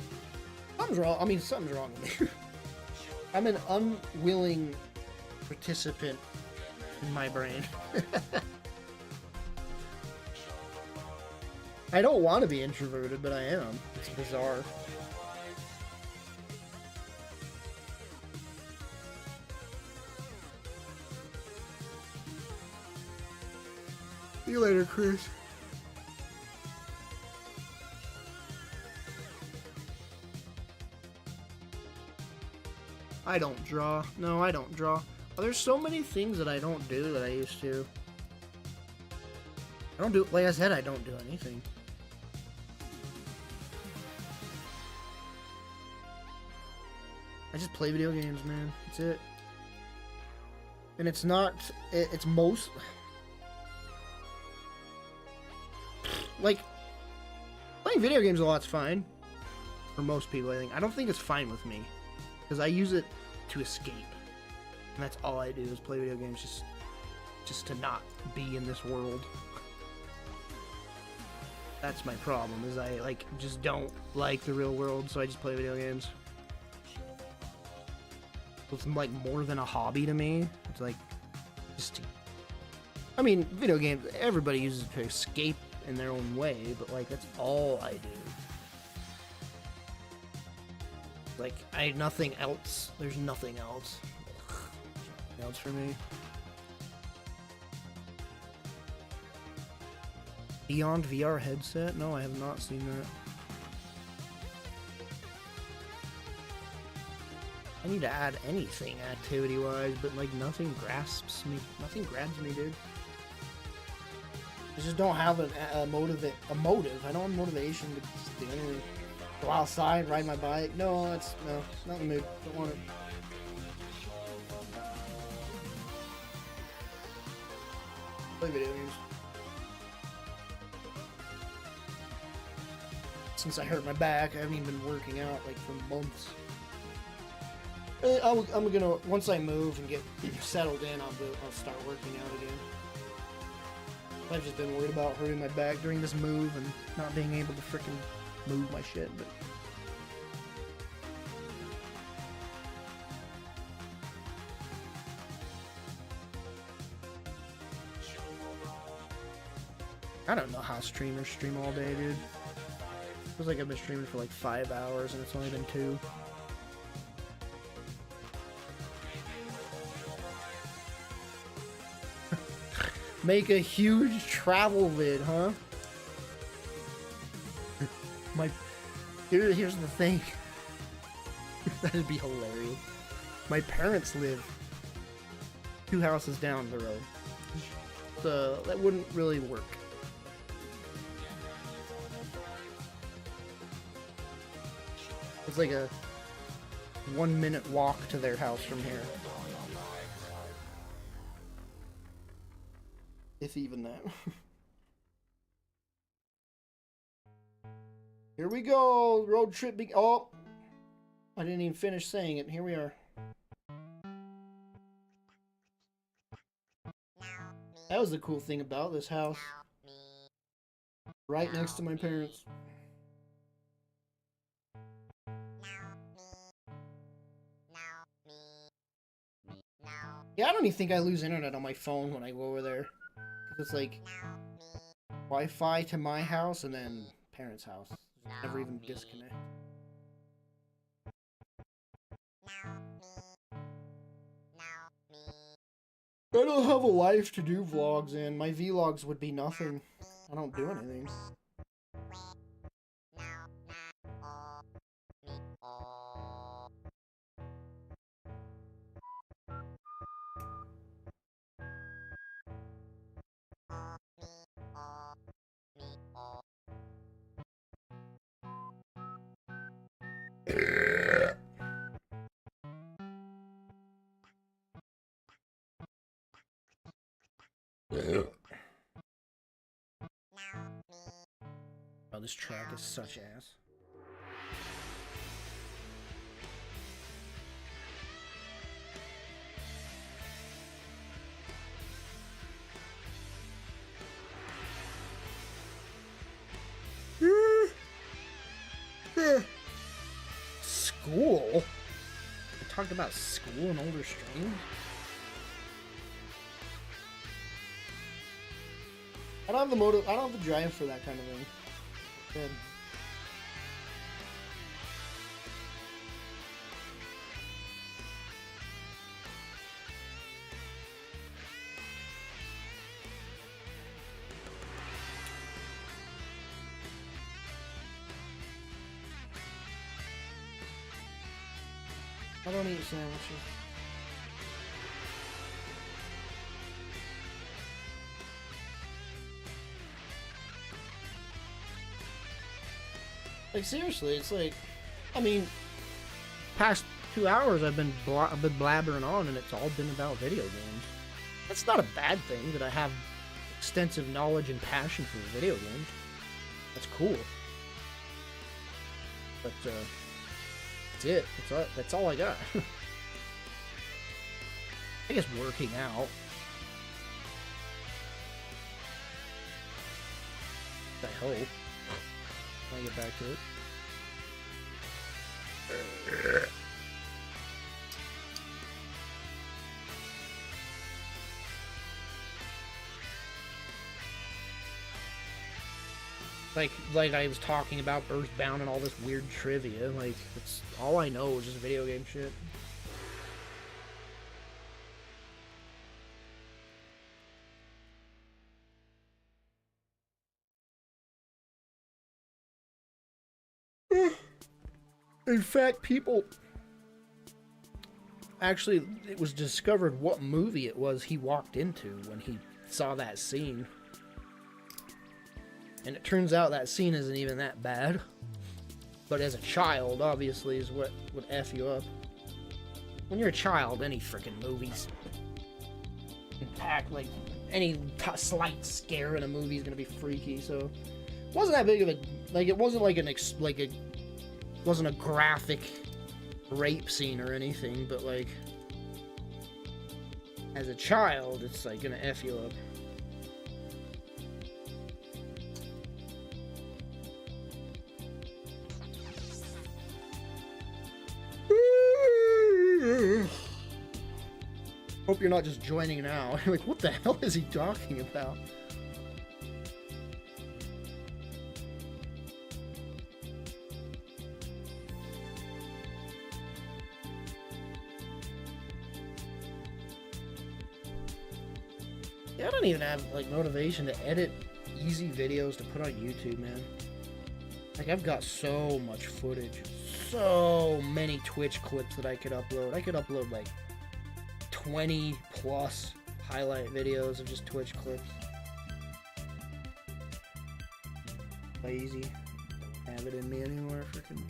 S1: Something's wrong, something's wrong with me. I'm an unwilling participant in my brain. I don't want to be introverted, but I am. It's bizarre. See you later, Chris. I don't draw. No, I don't draw. There's so many things that I don't do that I used to. I don't do, like I said, I don't do anything. I just play video games, man. That's it. And it's not, it's most... Like, playing video games a lot's fine. For most people, I think. I don't think it's fine with me. Because I use it to escape. And that's all I do is play video games just to not be in this world. That's my problem, is I, like, just don't like the real world, so I just play video games. It's, like, more than a hobby to me. It's, like, just to... I mean, video games, everybody uses it to escape in their own way, but like that's all I do. Like nothing else. There's nothing else. Nothing else for me. Beyond VR headset? No, I have not seen that. I need to add anything activity-wise, but like nothing grasps me. Nothing grabs me, dude. I just don't have a motive. I don't have motivation to just do anything. Go outside, ride my bike. No, not in the mood. Don't want it. Play video games. Since I hurt my back, I haven't even been working out like for months. I'm gonna, once I move and get settled in, I'll start working out again. I've just been worried about hurting my back during this move and not being able to frickin' move my shit, but... I don't know how streamers stream all day, dude. Feels like I've been streaming for like 5 hours and it's only been 2. Make a huge travel vid, huh? Here's the thing. That'd be hilarious. My parents live 2 houses down the road. So that wouldn't really work. It's like a 1-minute walk to their house from here. If even that. Here we go. Road trip. Oh, I didn't even finish saying it. Here we are. That was the cool thing about this house. Right next to my parents. Yeah, I don't even think I lose internet on my phone when I go over there. Because it's like Wi-Fi to my house and then parents' house. Never even disconnect. I don't have a life to do vlogs in. My vlogs would be nothing. I don't do anything. Oh, this track is such ass. School? We talked about school in older streams? I don't have the motive. I don't have the drive for that kind of thing. Good. I don't eat sandwiches. Like seriously, it's like, I mean, past 2 hours I've been blabbering on, and it's all been about video games. That's not a bad thing that I have extensive knowledge and passion for video games. That's cool. But that's it. That's all I got. I guess working out. I hope. When I get back to it. Like I was talking about Earthbound and all this weird trivia. Like, it's all I know is just video game shit. In fact, people actually, it was discovered what movie it was he walked into when he saw that scene. And it turns out that scene isn't even that bad. But as a child, obviously, is what would F you up. When you're a child, any freaking movies impact, like, any slight scare in a movie is gonna be freaky, so... It wasn't that big of a... Like, it wasn't like wasn't a graphic rape scene or anything, but, like... As a child, it's, like, gonna F you up. Hope you're not just joining now. Like, what the hell is he talking about? Yeah, I don't even have, like, motivation to edit easy videos to put on YouTube, man. Like, I've got so much footage. So many Twitch clips that I could upload. I could upload, like, 20 plus highlight videos of just Twitch clips. Lazy. Don't have it in me anymore, freaking.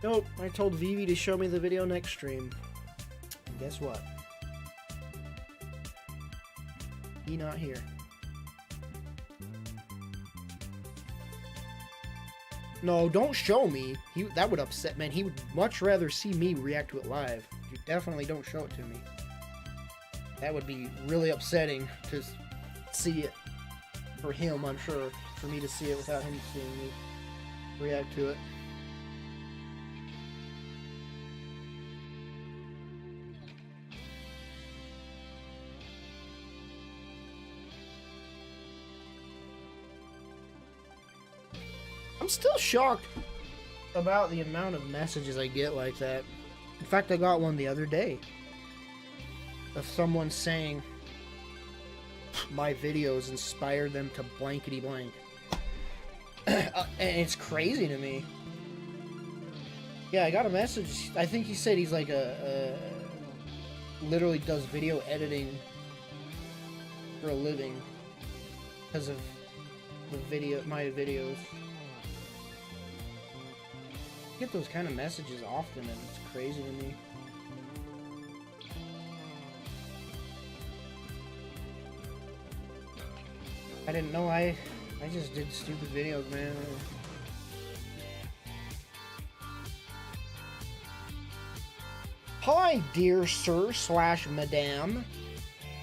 S1: Nope, I told Vivi to show me the video next stream. And guess what? He not here. No, don't show me. That would upset, man. He would much rather see me react to it live. You definitely don't show it to me. That would be really upsetting to see it for him, I'm sure. For me to see it without him seeing me react to it. I'm still shocked about the amount of messages I get like that. In fact, I got one the other day of someone saying my videos inspired them to blankety blank. And it's crazy to me. Yeah, I got a message. I think he said he's like literally does video editing for a living because of my videos. I get those kind of messages often, and it's crazy to me. I didn't know I just did stupid videos, man. Hi, dear sir / madame.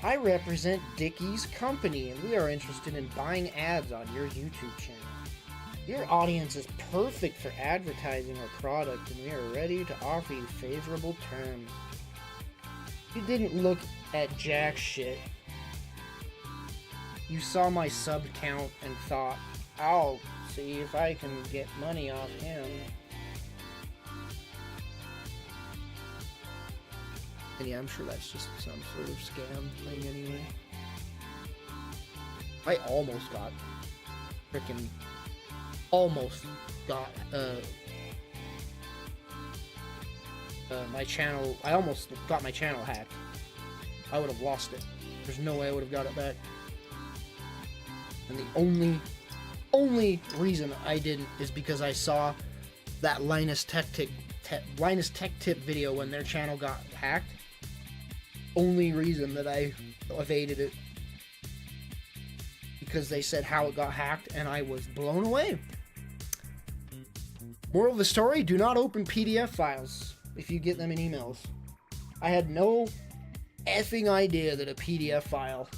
S1: I represent Dickie's company, and we are interested in buying ads on your YouTube channel. Your audience is perfect for advertising our product, and we are ready to offer you favorable terms. You didn't look at jack shit. You saw my sub count and thought, I'll see if I can get money off him. And yeah, I'm sure that's just some sort of scam thing anyway. I almost got my channel. I almost got my channel hacked. I would have lost it. There's no way I would have got it back. And the only reason I didn't is because I saw that Linus Tech Tip video when their channel got hacked. Only reason that I evaded it, because they said how it got hacked, and I was blown away. Moral of the story, do not open PDF files if you get them in emails. I had no effing idea that a PDF file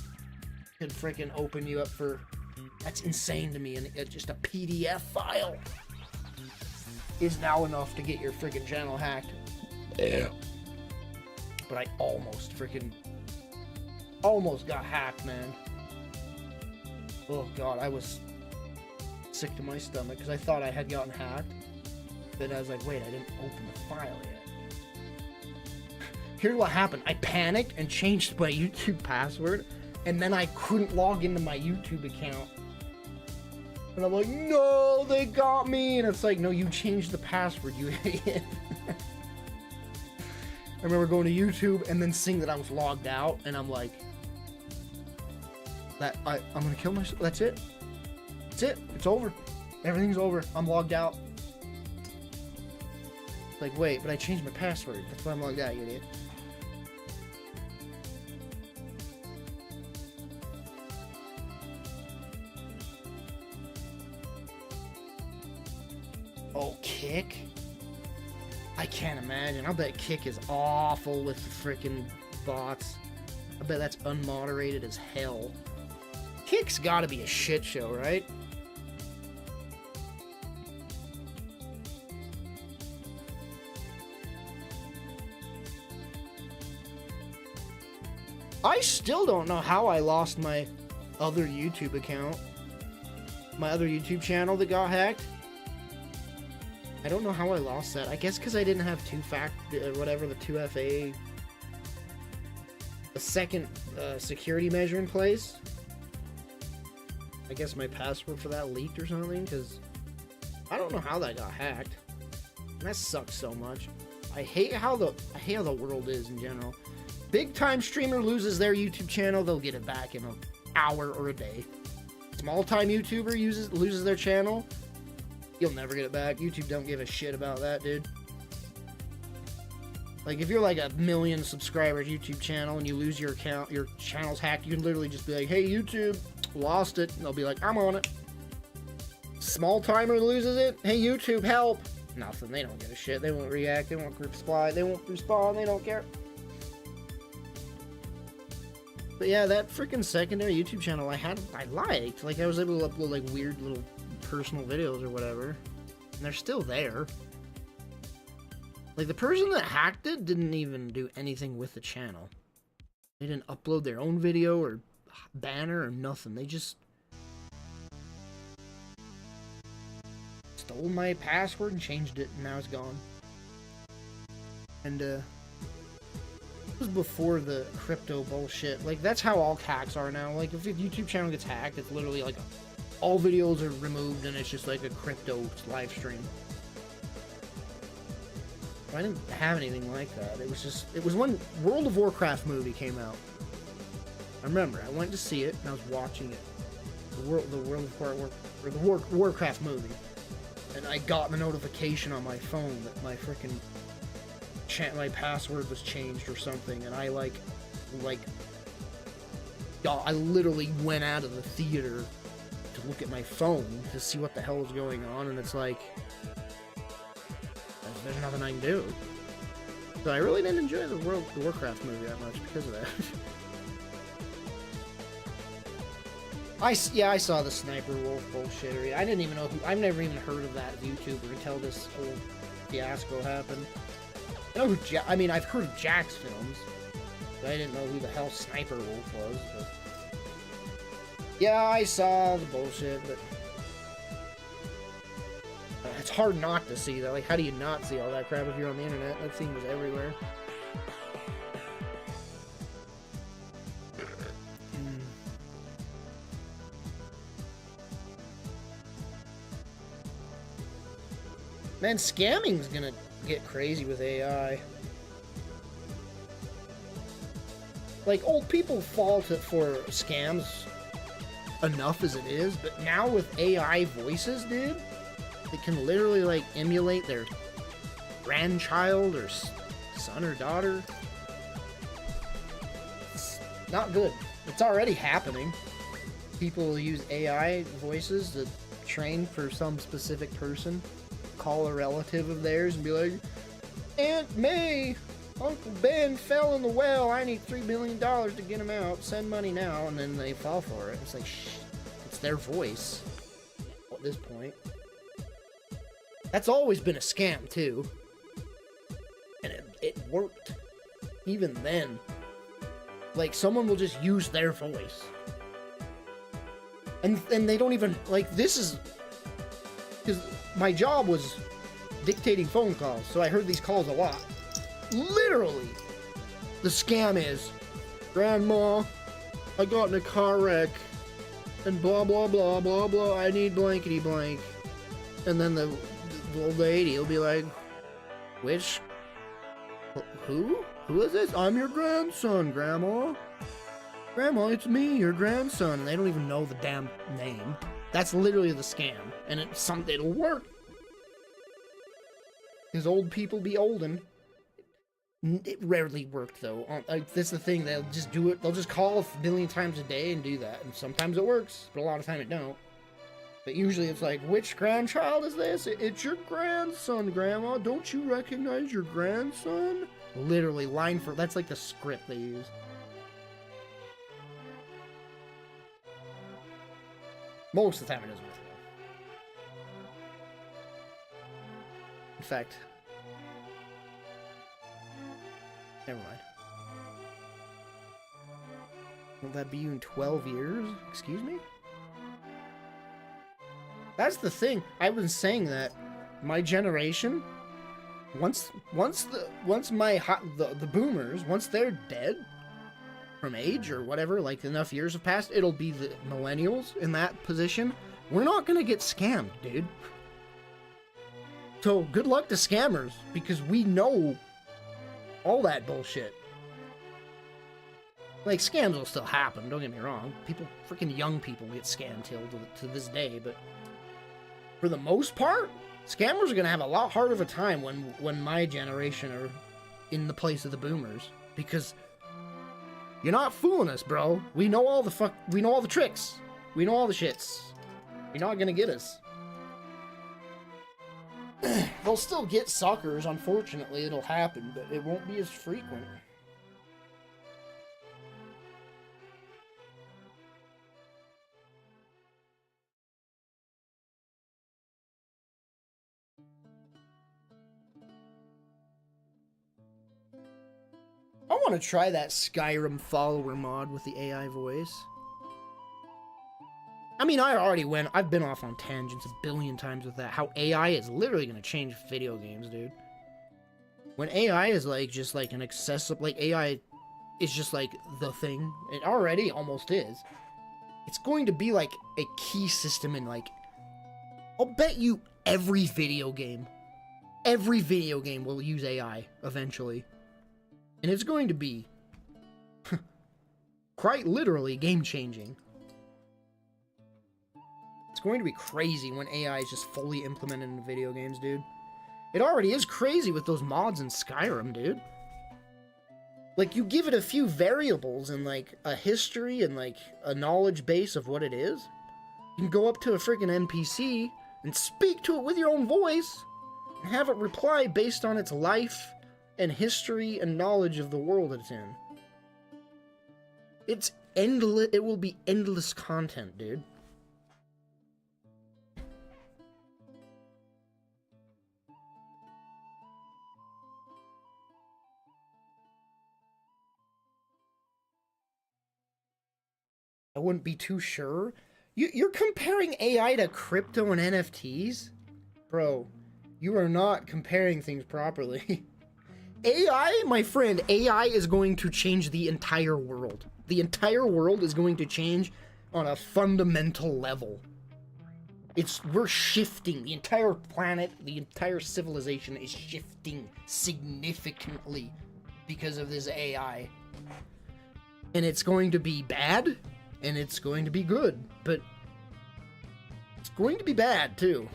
S1: could freaking open you up for... That's insane to me, and just a PDF file is now enough to get your freaking channel hacked. Yeah. But I almost got hacked, man. Oh god, I was sick to my stomach because I thought I had gotten hacked. Then I was like, wait, I didn't open the file yet. Here's what happened. I panicked and changed my YouTube password, and then I couldn't log into my YouTube account. And I'm like, no, they got me. And it's like, no, you changed the password, you idiot. I remember going to YouTube and then seeing that I was logged out, and I'm like, I'm gonna kill myself. That's it. That's it. It's over. Everything's over. I'm logged out. Like, wait, but I changed my password. That's why I'm logged out, you idiot. Oh, Kick? I can't imagine. I'll bet Kick is awful with the frickin' bots. I bet that's unmoderated as hell. Kick's gotta be a shit show, right? I still don't know how I lost my other YouTube account. My other YouTube channel that got hacked. I don't know how I lost that. I guess because I didn't have the 2FA, a second security measure in place. I guess my password for that leaked or something, because I don't know how that got hacked. And that sucks so much. I hate how the world is in general. Big time streamer loses their YouTube channel, they'll get it back in an hour or a day. Small time YouTuber loses their channel, you'll never get it back. YouTube don't give a shit about that, dude. Like, if you're like a 1 million subscribers YouTube channel and you lose your account, your channel's hacked, you can literally just be like, hey YouTube, lost it, and they'll be like, I'm on it. Small timer loses it. Hey, YouTube, help! Nothing. They don't give a shit. They won't react. They won't reply. They won't respond. They don't care. But yeah, that freaking secondary YouTube channel I liked. Like, I was able to upload, like, weird little personal videos or whatever. And they're still there. Like, the person that hacked it didn't even do anything with the channel. They didn't upload their own video or banner or nothing. They just stole my password and changed it, and now it's gone. And, it was before the crypto bullshit. Like, that's how all hacks are now. Like, if a YouTube channel gets hacked, it's literally like all videos are removed and it's just like a crypto live stream. I didn't have anything like that. It was when World of Warcraft movie came out. I remember, I went to see it and I was watching it. The Warcraft movie. And I got the notification on my phone that my freaking my password was changed or something, and I I literally went out of the theater to look at my phone to see what the hell was going on, and it's like there's nothing I can do. So I really didn't enjoy the Warcraft movie that much because of that. I saw the Sniper Wolf bullshit. I didn't even know I've never even heard of that YouTuber until this whole fiasco happened. I know who I've heard of Jack's films, but I didn't know who the hell Sniper Wolf was. But yeah, I saw the bullshit, but it's hard not to see that. Like, how do you not see all that crap if you're on the internet? That thing was everywhere. Man, scamming's gonna get crazy with AI. Like, old people fall for scams enough as it is, but now with AI voices, dude, it can literally, like, emulate their grandchild or son or daughter. It's not good. It's already happening. People use AI voices to train for some specific person. Call a relative of theirs and be like, Aunt May, Uncle Ben fell in the well. I need $3 million to get him out. Send money now. And then they fall for it. It's like, shh, it's their voice at this point. That's always been a scam, too. And it worked. Even then. Like, someone will just use their voice. And they don't even, like, this is... Because my job was dictating phone calls, so I heard these calls a lot. Literally, the scam is, Grandma, I got in a car wreck, and blah, blah, blah, blah, blah, I need blankety blank. And then the old lady will be like, which, who? Who is this? I'm your grandson, Grandma. Grandma, it's me, your grandson. And they don't even know the damn name. That's literally the scam, and it'll work. Because old people be olden. It rarely worked, though. That's the thing, they'll just do it, they'll just call a million times a day and do that, and sometimes it works, but a lot of time it don't. But usually it's like, which grandchild is this? It's your grandson, Grandma. Don't you recognize your grandson? Literally, line for, that's like the script they use. Most of the time it doesn't work. In fact, never mind. Will that be you in 12 years? Excuse me? That's the thing. I've been saying that my generation, once the boomers, once they're dead from age or whatever, like enough years have passed, it'll be the millennials in that position. We're not gonna get scammed, dude. So good luck to scammers, because we know all that bullshit. Like, scams will still happen, don't get me wrong. People, freaking young people get scammed till to this day, but for the most part, scammers are gonna have a lot harder of a time when my generation are in the place of the boomers, because you're not fooling us, bro. We know all the tricks. We know all the shits. You're not gonna get us. They'll still get suckers, unfortunately, it'll happen, but it won't be as frequent. I want to try that Skyrim follower mod with the AI voice. I mean, I've been off on tangents a billion times with that. How AI is literally going to change video games, dude. When AI is like, just like an accessible, like AI is just like the thing. It already almost is. It's going to be like a key system in like, I'll bet you every video game will use AI eventually. And it's going to be quite literally game-changing. It's going to be crazy when AI is just fully implemented in video games, dude. It already is crazy with those mods in Skyrim, dude. Like, you give it a few variables and, like, a history and, like, a knowledge base of what it is. You can go up to a freaking NPC and speak to it with your own voice and have it reply based on its life and history and knowledge of the world it's in. It's endless. It will be endless content, dude. I wouldn't be too sure. You're comparing AI to crypto and NFTs? Bro, you are not comparing things properly. AI, my friend, AI is going to change the entire world. The entire world is going to change on a fundamental level. We're shifting. The entire planet, the entire civilization is shifting significantly because of this AI. And it's going to be bad, and it's going to be good, but it's going to be bad too.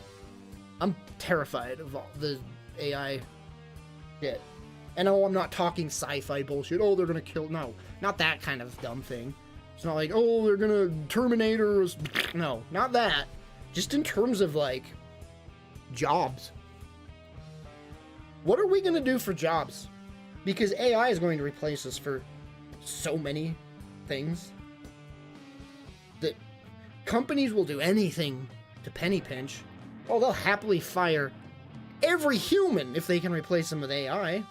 S1: I'm terrified of all the AI shit. And oh, I'm not talking sci-fi bullshit. Oh, they're gonna kill. No, not that kind of dumb thing. It's not like, oh, they're gonna Terminator. No, not that. Just in terms of like jobs. What are we gonna do for jobs? Because AI is going to replace us for so many things that companies will do anything to penny pinch. Oh, they'll happily fire every human if they can replace them with AI.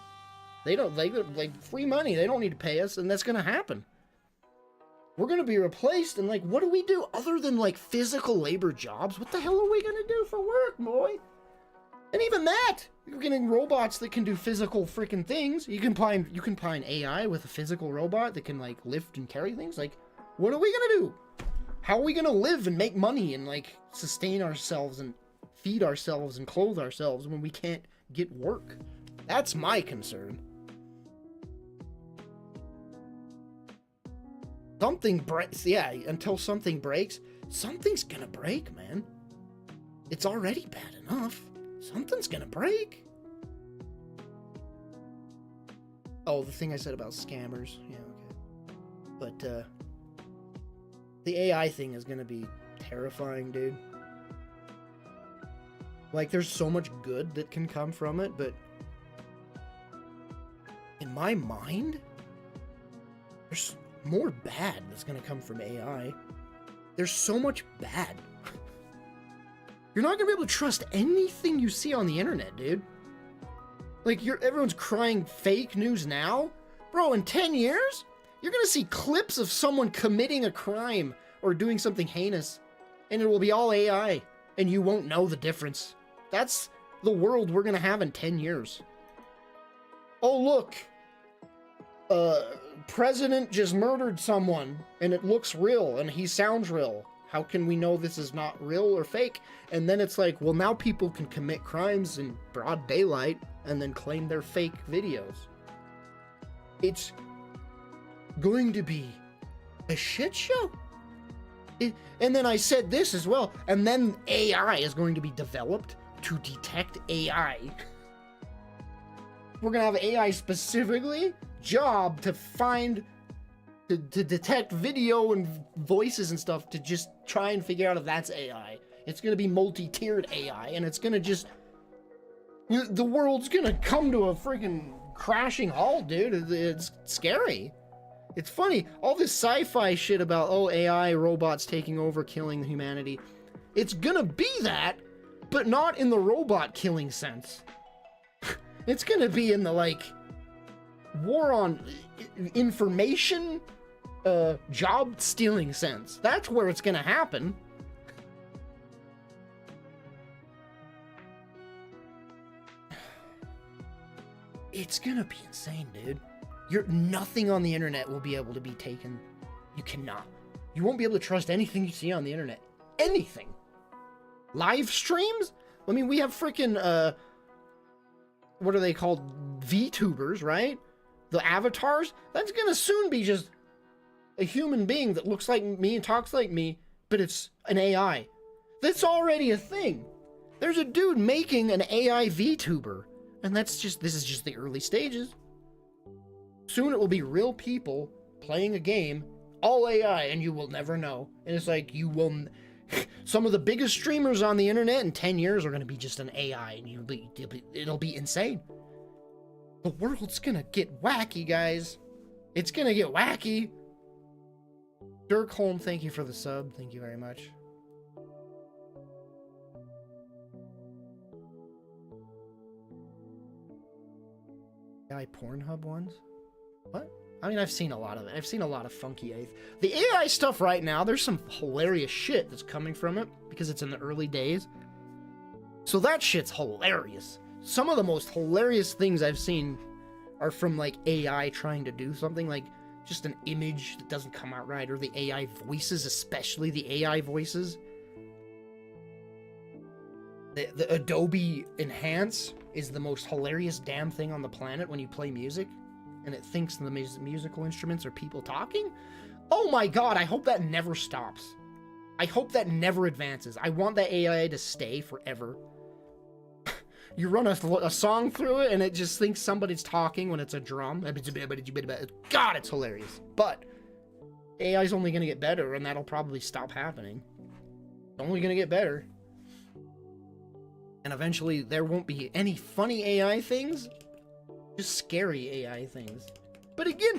S1: They like free money. They don't need to pay us, and that's gonna happen. We're gonna be replaced, and like, what do we do other than like physical labor jobs? What the hell are we gonna do for work, boy? And even that, you're getting robots that can do physical freaking things. You can combine AI with a physical robot that can like lift and carry things. Like, what are we gonna do? How are we gonna live and make money and like sustain ourselves and feed ourselves and clothe ourselves when we can't get work? That's my concern. Something breaks, yeah, until something breaks, something's gonna break, man. It's already bad enough. Something's gonna break. Oh, the thing I said about scammers. Yeah, okay. But, the AI thing is gonna be terrifying, dude. Like, there's so much good that can come from it, but in my mind, there's more bad that's gonna come from AI. There's so much bad. You're not gonna be able to trust anything you see on the internet, dude. Like, everyone's crying fake news now? Bro, in 10 years, you're gonna see clips of someone committing a crime or doing something heinous, and it will be all AI, and you won't know the difference. That's the world we're gonna have in 10 years. Oh, look. President just murdered someone, and it looks real, and he sounds real. How can we know this is not real or fake? And then it's like, well, now people can commit crimes in broad daylight and then claim they're fake videos. It's going to be a shit show. And then I said this as well, and then AI is going to be developed to detect AI. We're gonna have AI specifically job to find, to detect video and voices and stuff, to just try and figure out if that's AI. It's gonna be multi-tiered AI, and it's gonna just The world's gonna come to a freaking crashing halt, dude. It's scary. It's funny, all this sci-fi shit about, oh, AI, robots taking over, killing humanity. It's gonna be that, but not in the robot killing sense. It's gonna be in the, like, war on information, job stealing sense. That's where it's gonna happen. It's gonna be insane, dude. Nothing on the internet will be able to be taken. You cannot. You won't be able to trust anything you see on the internet. Anything. Live streams? I mean, we have freaking, what are they called? VTubers, right? The avatars? That's gonna soon be just a human being that looks like me and talks like me, but it's an AI. That's already a thing. There's a dude making an AI VTuber, and this is just the early stages. Soon it will be real people playing a game, all AI, and you will never know. And it's like, some of the biggest streamers on the internet in 10 years are going to be just an AI, and it'll be insane. The world's going to get wacky, guys. It's going to get wacky. Dirk Holm, thank you for the sub. Thank you very much. AI Pornhub ones? What? I mean, I've seen a lot of it. I've seen a lot of funky AI. The AI stuff right now, there's some hilarious shit that's coming from it because it's in the early days. So that shit's hilarious. Some of the most hilarious things I've seen are from, like, AI trying to do something, like just an image that doesn't come out right, or the AI voices, especially the AI voices. The Adobe Enhance is the most hilarious damn thing on the planet when you play music, and it thinks the musical instruments are people talking. Oh my god, I hope that never stops. I hope that never advances. I want that AI to stay forever. You run a song through it, and it just thinks somebody's talking when it's a drum. God, it's hilarious. But AI's only going to get better, and that'll probably stop happening. It's only going to get better. And eventually, there won't be any funny AI things, just scary AI things. But again,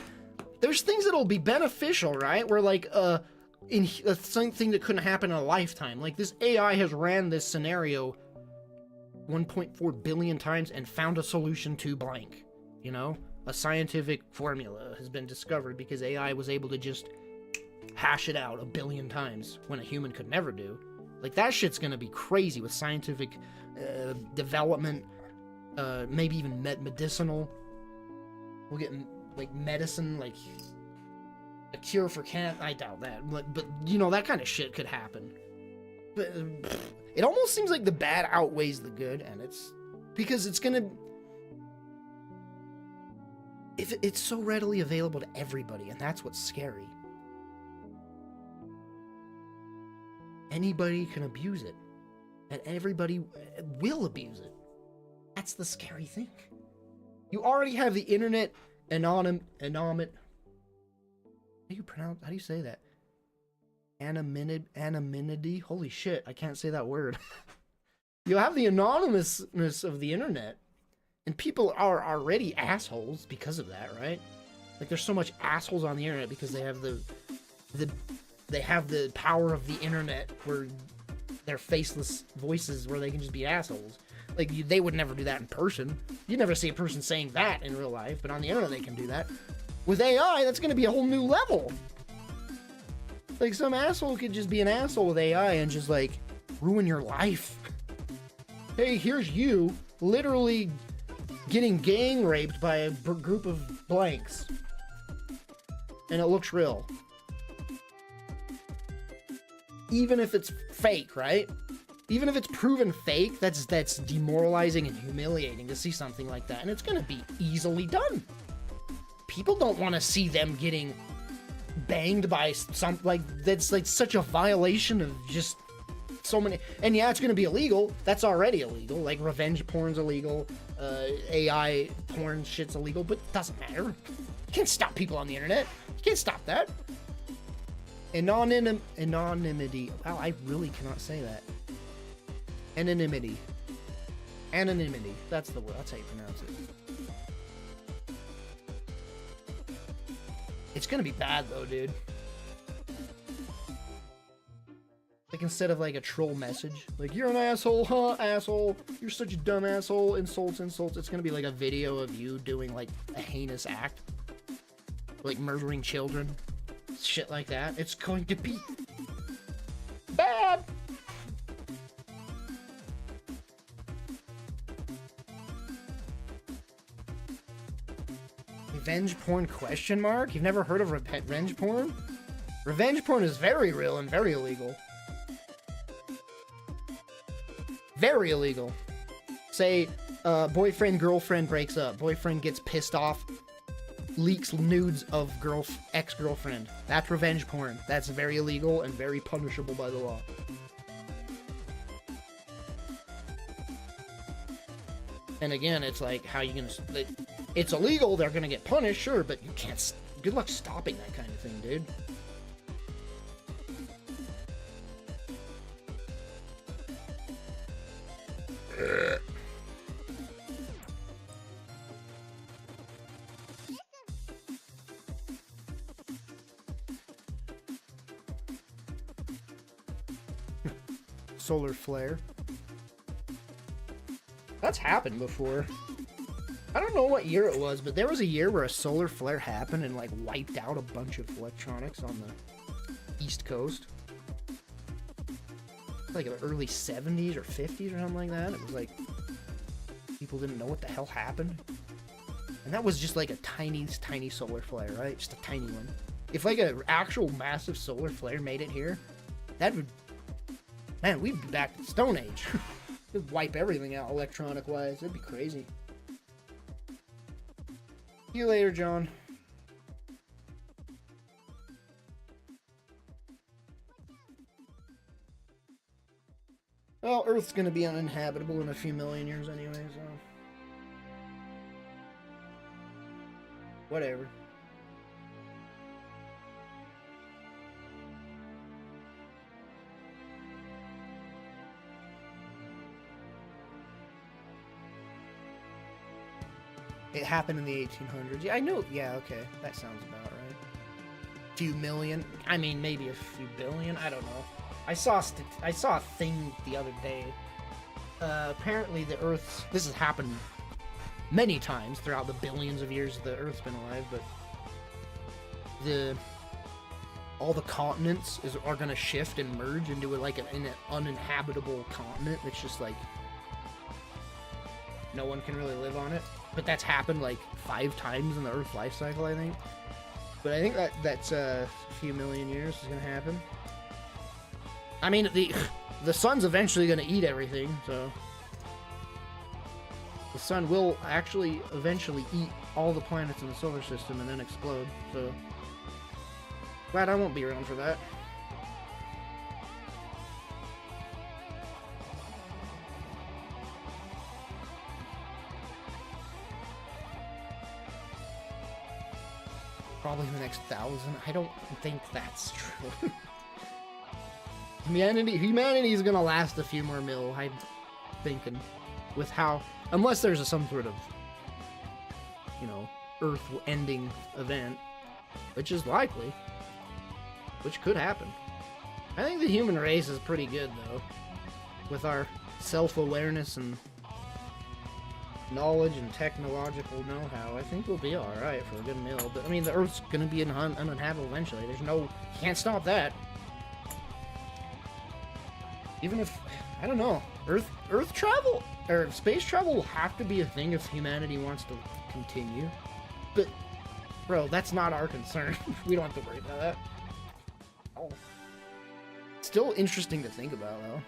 S1: there's things that'll be beneficial, right? Where, like, something that couldn't happen in a lifetime. Like, this AI has ran this scenario 1.4 billion times and found a solution to blank. You know? A scientific formula has been discovered because AI was able to just hash it out 1 billion times when a human could never do. Like, that shit's gonna be crazy with scientific development, maybe even medicinal. We'll get, like, medicine, like a cure for cancer. I doubt that, but you know, that kind of shit could happen. But it almost seems like the bad outweighs the good, and it's because it's gonna, if it's so readily available to everybody, and that's what's scary. Anybody can abuse it, and everybody will abuse it. That's the scary thing. You already have the internet anonymity. How do you say that? Anonymity? Holy shit, I can't say that word. You have the anonymousness of the internet, and people are already assholes because of that, right? Like, there's so much assholes on the internet because they have the power of the internet, where they're faceless voices where they can just be assholes. Like, they would never do that in person. You'd never see a person saying that in real life, but on the internet they can do that. With AI, that's going to be a whole new level. Like, some asshole could just be an asshole with AI and just, like, ruin your life. Hey, here's you literally getting gang raped by a group of blanks. And it looks real. Even if it's fake, right? Even if it's proven fake, that's demoralizing and humiliating to see something like that. And it's gonna be easily done. People don't want to see them getting banged by that's like such a violation of just so many. And yeah, it's gonna be illegal. That's already illegal. Like, revenge porn's illegal, AI porn shit's illegal, but it doesn't matter. You can't stop people on the internet. You can't stop that. Anonymity. Wow, I really cannot say that. Anonymity. Anonymity. That's the word. That's how you pronounce it. It's gonna be bad though, dude. Like instead of like a troll message, like you're an asshole, huh, asshole. You're such a dumb asshole. Insults, insults. It's gonna be like a video of you doing like a heinous act, like murdering children, shit like that. It's going to be bad. Revenge porn question mark? You've never heard of revenge porn? Revenge porn is very real and very illegal. Very illegal. Say, boyfriend, girlfriend breaks up. Boyfriend gets pissed off, leaks nudes of ex-girlfriend. That's revenge porn. That's very illegal and very punishable by the law. And again, it's like, how you gonna... It's illegal, they're gonna get punished, sure, but you can't... Good luck stopping that kind of thing, dude. Solar flare. That's happened before. I don't know what year it was, but there was a year where a solar flare happened and like wiped out a bunch of electronics on the East Coast. Like the early 70s or 50s or something like that. It was like people didn't know what the hell happened. And that was just like a tiny solar flare, right? Just a tiny one. If like an actual massive solar flare made it here, that would... Man, we'd be back to the Stone Age. It'd wipe everything out electronic-wise. It'd be crazy. See you later, John. Well, Earth's gonna be uninhabitable in a few million years anyway, so... Whatever. It happened in the 1800s. Yeah, I know. Yeah, okay. That sounds about right. Few million. I mean, maybe a few billion. I don't know. I saw a thing the other day. Apparently the Earth's... This has happened many times throughout the billions of years the Earth's been alive, but... all the continents are gonna shift and merge into like an uninhabitable continent that's just like... No one can really live on it. But that's happened like 5 times in the Earth life cycle, I think. But I think that's a few million years is gonna happen. I mean, the sun's eventually gonna eat everything, so the sun will actually eventually eat all the planets in the solar system and then explode. So glad I won't be around for that. Probably in the next 1,000. I don't think that's true. Humanity is gonna last a few more mil, I'm thinking. With how... Unless there's some sort of... You know, Earth-ending event. Which is likely. Which could happen. I think the human race is pretty good, though. With our self-awareness and... knowledge and technological know-how, I think we'll be alright for a good meal. But I mean, the Earth's gonna be uninhabitable eventually. There's no... You can't stop that. Even if... I don't know. Earth travel... Or space travel will have to be a thing if humanity wants to continue. But... Bro, that's not our concern. We don't have to worry about that. Oh. Still interesting to think about, though.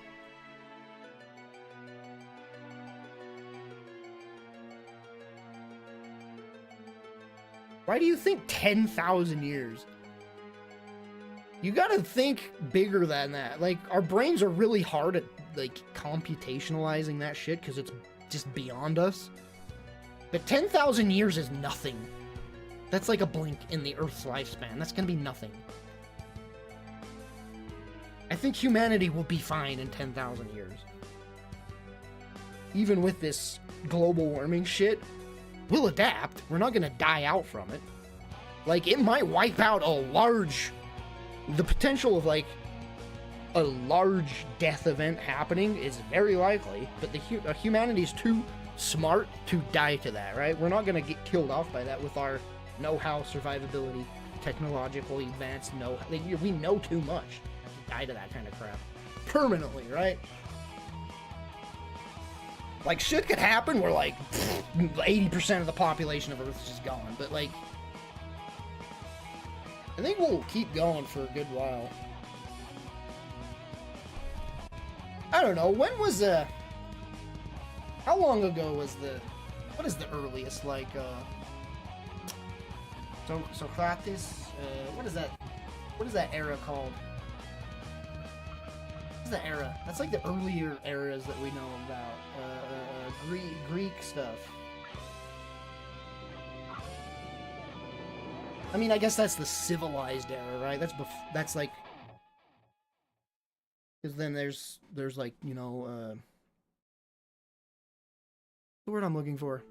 S1: Why do you think 10,000 years? You gotta think bigger than that. Like, our brains are really hard at, like, computationalizing that shit because it's just beyond us. But 10,000 years is nothing. That's like a blink in the Earth's lifespan. That's gonna be nothing. I think humanity will be fine in 10,000 years. even with this global warming shit, we'll adapt. We're not gonna die out from it. Like, it might wipe out the potential of, like, a large death event happening is very likely, but humanity's too smart to die to that, right? We're not gonna get killed off by that with our know-how, survivability, technological advanced know-how. Like, we know too much to die to that kind of crap. Permanently, right? Like, shit could happen where, like, 80% of the population of Earth is just gone, but, like, I think we'll keep going for a good while. I don't know, when was, how long ago was what is the earliest, like, Socrates, what is that era called? What's the era? That's like the earlier eras that we know about, Greek stuff. I mean, I guess that's the civilized era, right? That's like, because then there's like, you know, the word I'm looking for.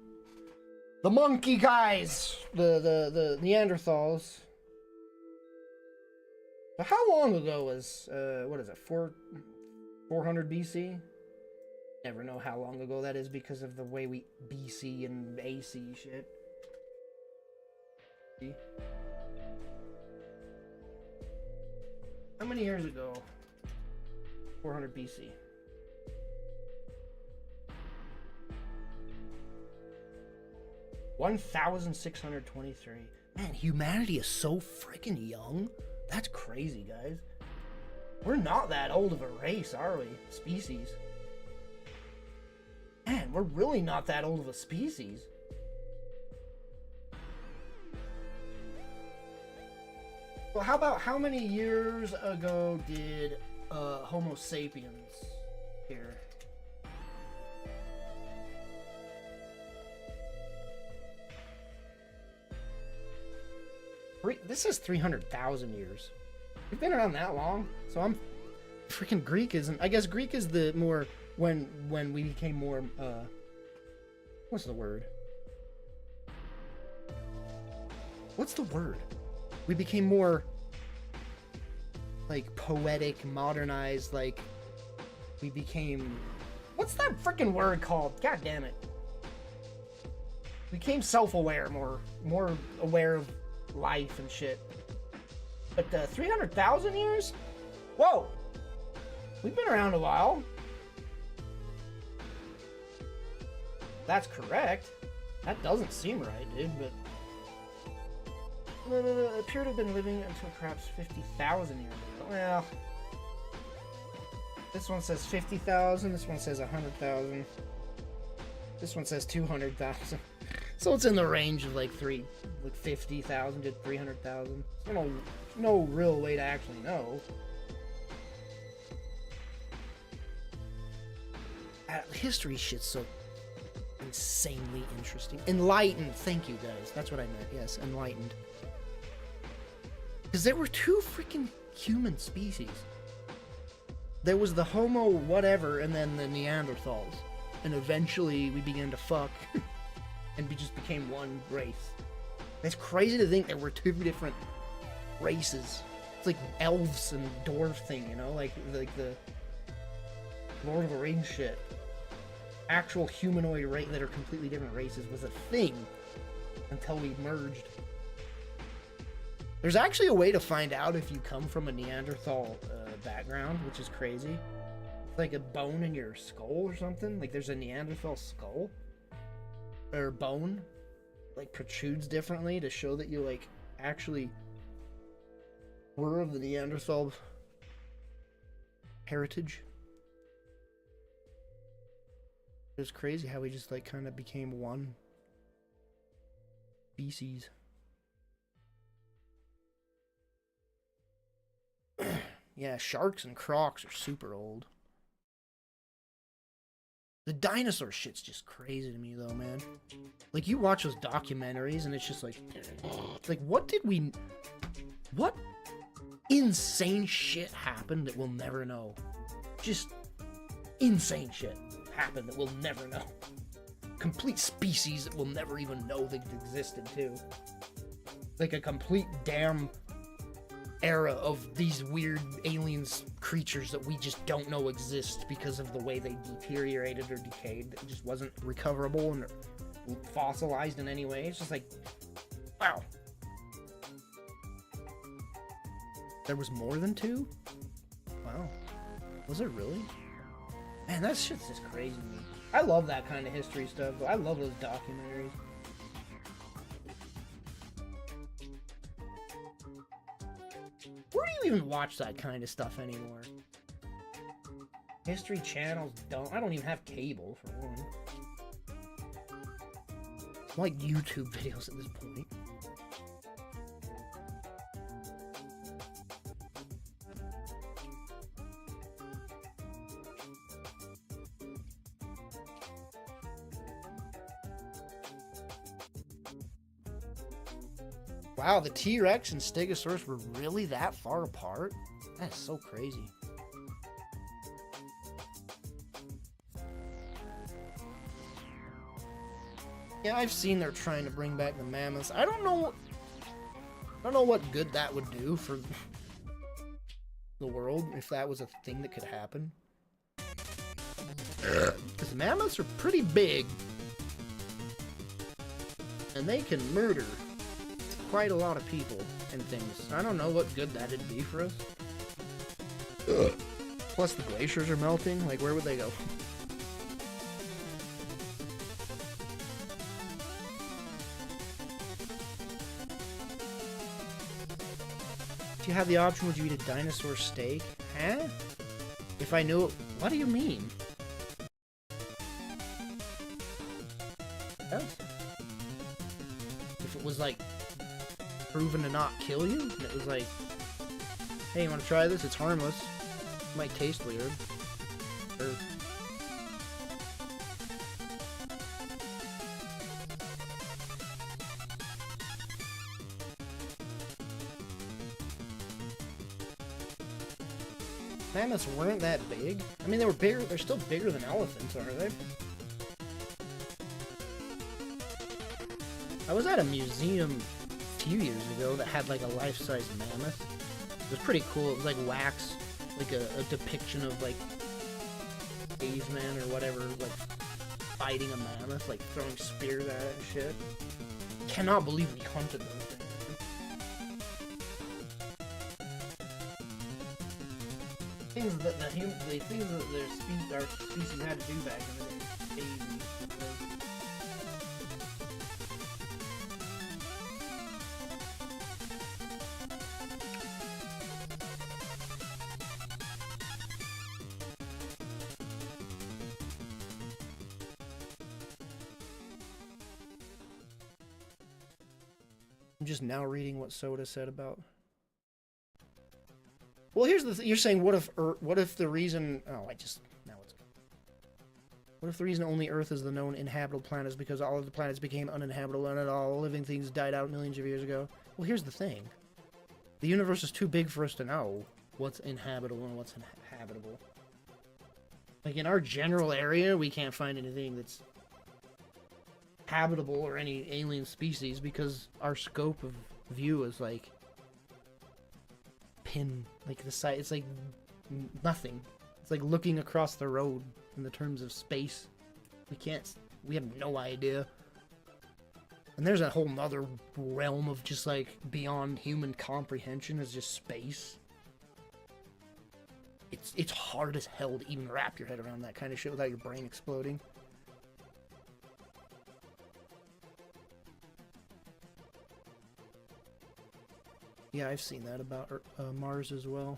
S1: The monkey guys! The Neanderthals. But how long ago was, what is it, 400 BC? Never know how long ago that is because of the way we BC and AC shit. How many years ago? 400 BC. $1,623. Man, humanity is so freaking young. That's crazy, guys. We're not that old of a race, are we? Species. Man, we're really not that old of a species. Well, how about how many years ago did Homo sapiens here? This is 300,000 years. We've been around that long, so I'm freaking Greek isn't. I guess Greek is the more when we became more. What's the word? What's the word? We became more like poetic, modernized. Like we became. What's that freaking word called? God damn it! We became self-aware, more aware of life and shit. But 300,000 years? Whoa! We've been around a while. That's correct. That doesn't seem right, dude, but... appear to have been living until perhaps 50,000 years ago. Well... This one says 50,000, this one says 100,000. This one says 200,000. So it's in the range of like 50,000 to 300,000. No real way to actually know. History shit's so insanely interesting. Enlightened, thank you guys. That's what I meant. Yes, enlightened. Because there were two freaking human species. There was the Homo whatever, and then the Neanderthals. And eventually we began to fuck. And we just became one race. It's crazy to think there were two different races. It's like elves and dwarf thing, you know? Like the Lord of the Rings shit. Actual humanoid race that are completely different races was a thing until we merged. There's actually a way to find out if you come from a Neanderthal background, which is crazy. It's like a bone in your skull or something. Like there's a Neanderthal skull. Or bone, like, protrudes differently to show that you, like, actually were of the Neanderthal heritage. It was crazy how we just, like, kind of became one species. Yeah, sharks and crocs are super old. The dinosaur shit's just crazy to me, though, man. Like, you watch those documentaries, and it's just like... It's like, what insane shit happened that we'll never know? Just insane shit. happened that we'll never know. Complete species that we'll never even know that existed, too. Like a complete damn era of these weird aliens creatures that we just don't know exist because of the way they deteriorated or decayed. It just wasn't recoverable and fossilized in any way. It's just like, wow. There was more than 2? Wow. Was it really? Man, that shit's just crazy to me. I love that kind of history stuff, though. I love those documentaries. Where do you even watch that kind of stuff anymore? History channels don't. I don't even have cable, for one. I like YouTube videos at this point. Wow, the T-Rex and Stegosaurus were really that far apart? That is so crazy. Yeah, I've seen they're trying to bring back the mammoths. I don't know what good that would do for the world if that was a thing that could happen. Because mammoths are pretty big. And they can murder quite a lot of people and things. I don't know what good that'd be for us. Plus the glaciers are melting. Like, where would they go? If you had the option, would you eat a dinosaur steak? Huh? If I knew it... What do you mean? Yes. If it was like proven to not kill you, and it was like, hey, you want to try this? It's harmless. It might taste weird. Or... Mammoths weren't that big. I mean, they were bigger. They're still bigger than elephants, are they? I was at a museum a few years ago that had like a life-size mammoth. It was pretty cool. It was like wax, like a depiction of like caveman or whatever, like fighting a mammoth, like throwing spears at it and shit. Cannot believe we hunted those things. Things that the things that our species had to do back in the day. Crazy. I'm just now reading what Soda said about. Well, here's the you're saying what if the reason what if the reason only Earth is the known inhabitable planet is because all of the planets became uninhabitable and all living things died out millions of years ago? Well, here's the thing. The universe is too big for us to know what's inhabitable and what's inhabitable. Like in our general area, we can't find anything that's habitable or any alien species because our scope of view is like like the site. It's like nothing. It's like looking across the road in the terms of space. We have no idea. And there's a whole nother realm of just like beyond human comprehension is just space. It's hard as hell to even wrap your head around that kind of shit without your brain exploding. Yeah, I've seen that about Mars as well.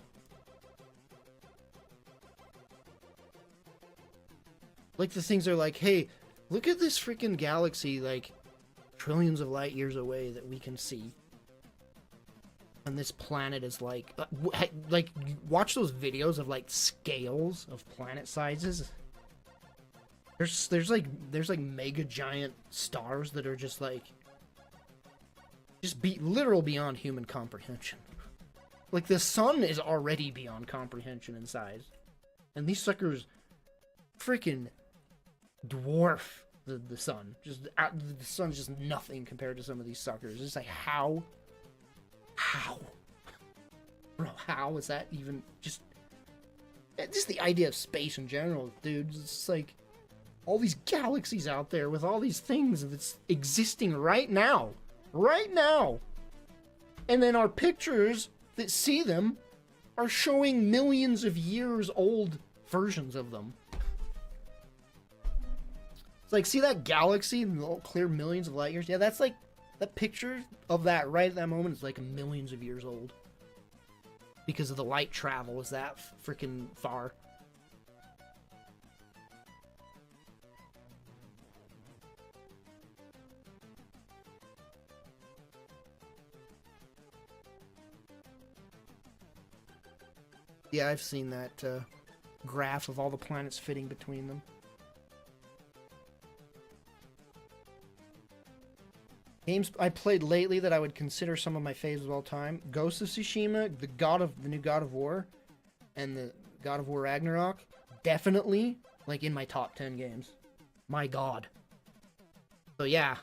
S1: Like, the things are like, hey, look at this freaking galaxy, like, trillions of light years away that we can see. And this planet is like, watch those videos of, like, scales of planet sizes. There's like mega giant stars that are just, like, literal beyond human comprehension. Like, the sun is already beyond comprehension in size. And these suckers freaking dwarf the sun. Just the sun's just nothing compared to some of these suckers. It's like how, bro, how is that even just the idea of space in general, dude? It's just like all these galaxies out there with all these things that's existing right now, and then our pictures that see them are showing millions of years old versions of them. It's like, see that galaxy, clear millions of light years? Yeah, that's like, that picture of that right at that moment is like millions of years old. Because of the light travel is that freaking far. Yeah, I've seen that graph of all the planets fitting between them. Games I played lately that I would consider some of my faves of all time: Ghost of Tsushima, the new God of War, and the God of War Ragnarok. Definitely, like, in my top 10 games. My God. So yeah,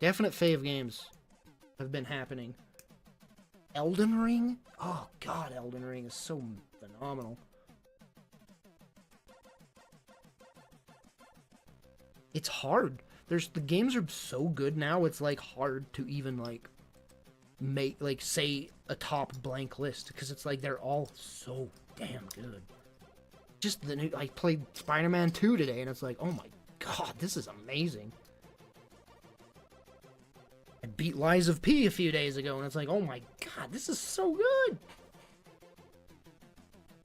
S1: definite fave games have been happening. Elden Ring? Oh God, Elden Ring is so phenomenal. It's hard. The games are so good now, it's like hard to even like make, like, say a top blank list, because it's like they're all so damn good. Just the new, I played Spider-Man 2 today and it's like, oh my God, this is amazing. I beat Lies of P a few days ago and it's like, oh my God, this is so good.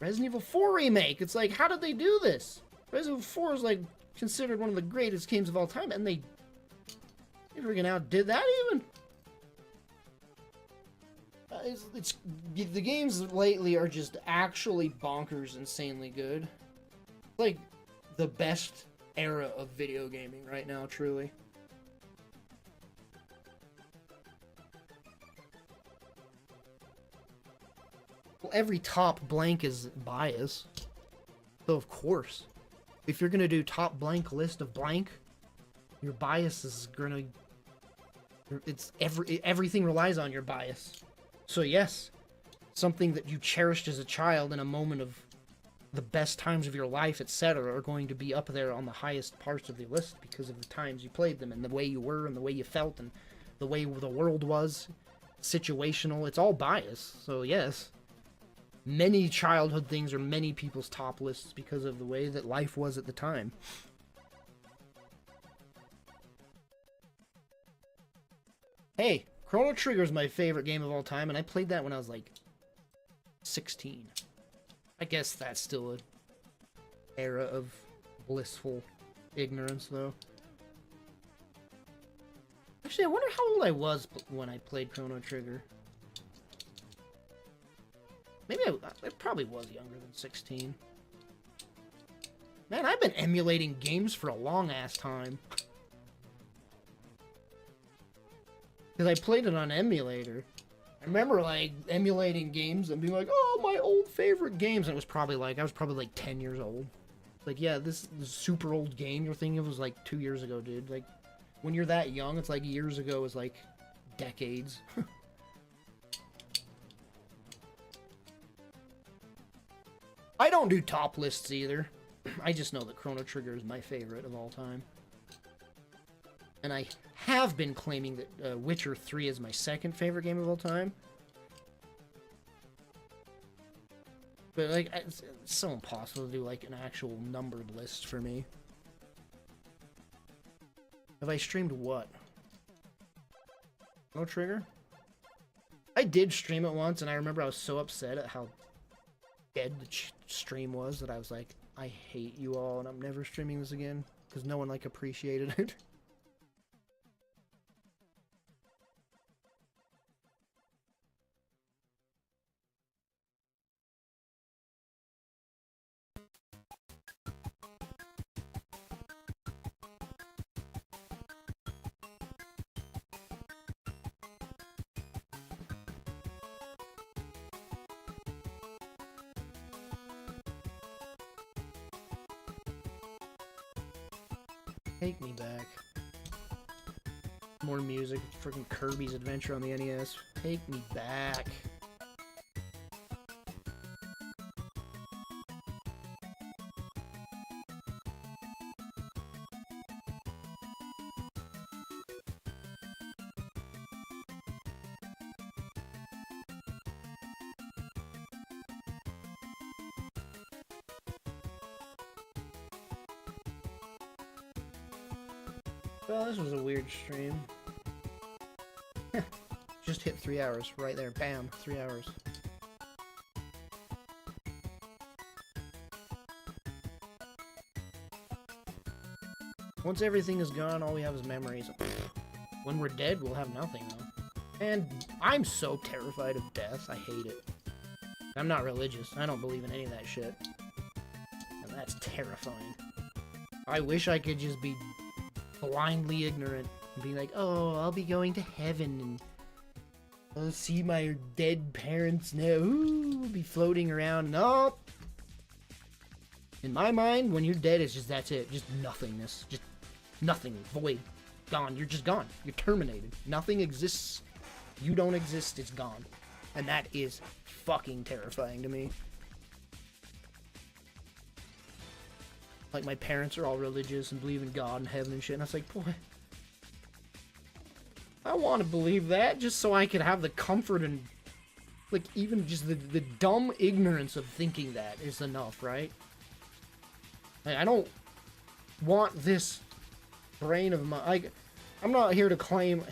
S1: Resident Evil 4 remake, it's like, how did they do this? Resident Evil 4 is like considered one of the greatest games of all time, and they freaking outdid that even. It's the games lately are just actually bonkers, insanely good. Like the best era of video gaming right now, truly. Well, every top blank is bias, so of course, if you're gonna do top blank list of blank, your bias is gonna. Everything relies on your bias. So yes, something that you cherished as a child in a moment of the best times of your life, etc., are going to be up there on the highest parts of the list because of the times you played them and the way you were and the way you felt and the way the world was. Situational. It's all bias. So yes, many childhood things are many people's top lists because of the way that life was at the time. Hey, Chrono Trigger is my favorite game of all time, and I played that when I was like 16. I guess that's still an era of blissful ignorance, though. Actually, I wonder how old I was when I played Chrono Trigger. Maybe I probably was younger than 16. Man, I've been emulating games for a long-ass time. Because I played it on emulator. I remember, like, emulating games and being like, oh, my old favorite games. And it was probably like, I was probably like 10 years old. Like, yeah, this super old game you're thinking of was like 2 years ago, dude. Like, when you're that young, it's like years ago is like decades. I don't do top lists either. I just know that Chrono Trigger is my favorite of all time. And I have been claiming that Witcher 3 is my second favorite game of all time. But, like, it's so impossible to do, like, an actual numbered list for me. Have I streamed what? Chrono Trigger? I did stream it once, and I remember I was so upset at how dead the stream was that I was like, I hate you all, and I'm never streaming this again. Because no one, like, appreciated it. Take me back. More music. Freaking Kirby's Adventure on the NES. Take me back. Well, this was a weird stream. Just hit 3 hours right there. Bam, 3 hours. Once everything is gone, all we have is memories. When we're dead, we'll have nothing, though. And I'm so terrified of death. I hate it. I'm not religious. I don't believe in any of that shit. And that's terrifying. I wish I could just be blindly ignorant and be like, oh, I'll be going to heaven and I'll see my dead parents now. Ooh, we'll be floating around. Nope. In my mind, when you're dead, it's just that's it. Just nothingness. Just nothing. Void. Gone. You're just gone. You're terminated. Nothing exists. You don't exist. It's gone. And that is fucking terrifying to me. Like, my parents are all religious and believe in God and heaven and shit. And I was like, boy, I want to believe that just so I could have the comfort and, like, even just the dumb ignorance of thinking that is enough, right? Like, I don't want this brain of mine. Like, I'm not here to claim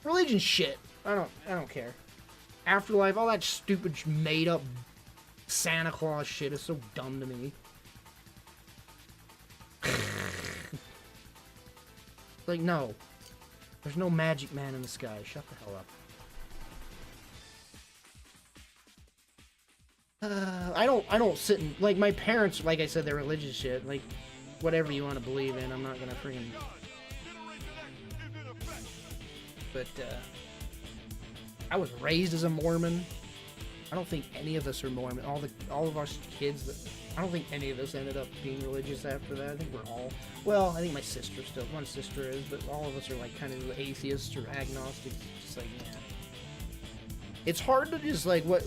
S1: religion shit. I don't care. Afterlife, all that stupid made up Santa Claus shit is so dumb to me. Like, no. There's no magic man in the sky. Shut the hell up. I don't sit and, like, my parents, like I said, they're religious shit. Like, whatever you want to believe in, I'm not gonna freaking... But, I was raised as a Mormon. I don't think any of us are Mormon. All of us kids that... I don't think any of us ended up being religious after that. I think we're all... Well, I think my sister still... One sister is, but all of us are, like, kind of atheists or agnostics. Just like, yeah. It's hard to just, like, what...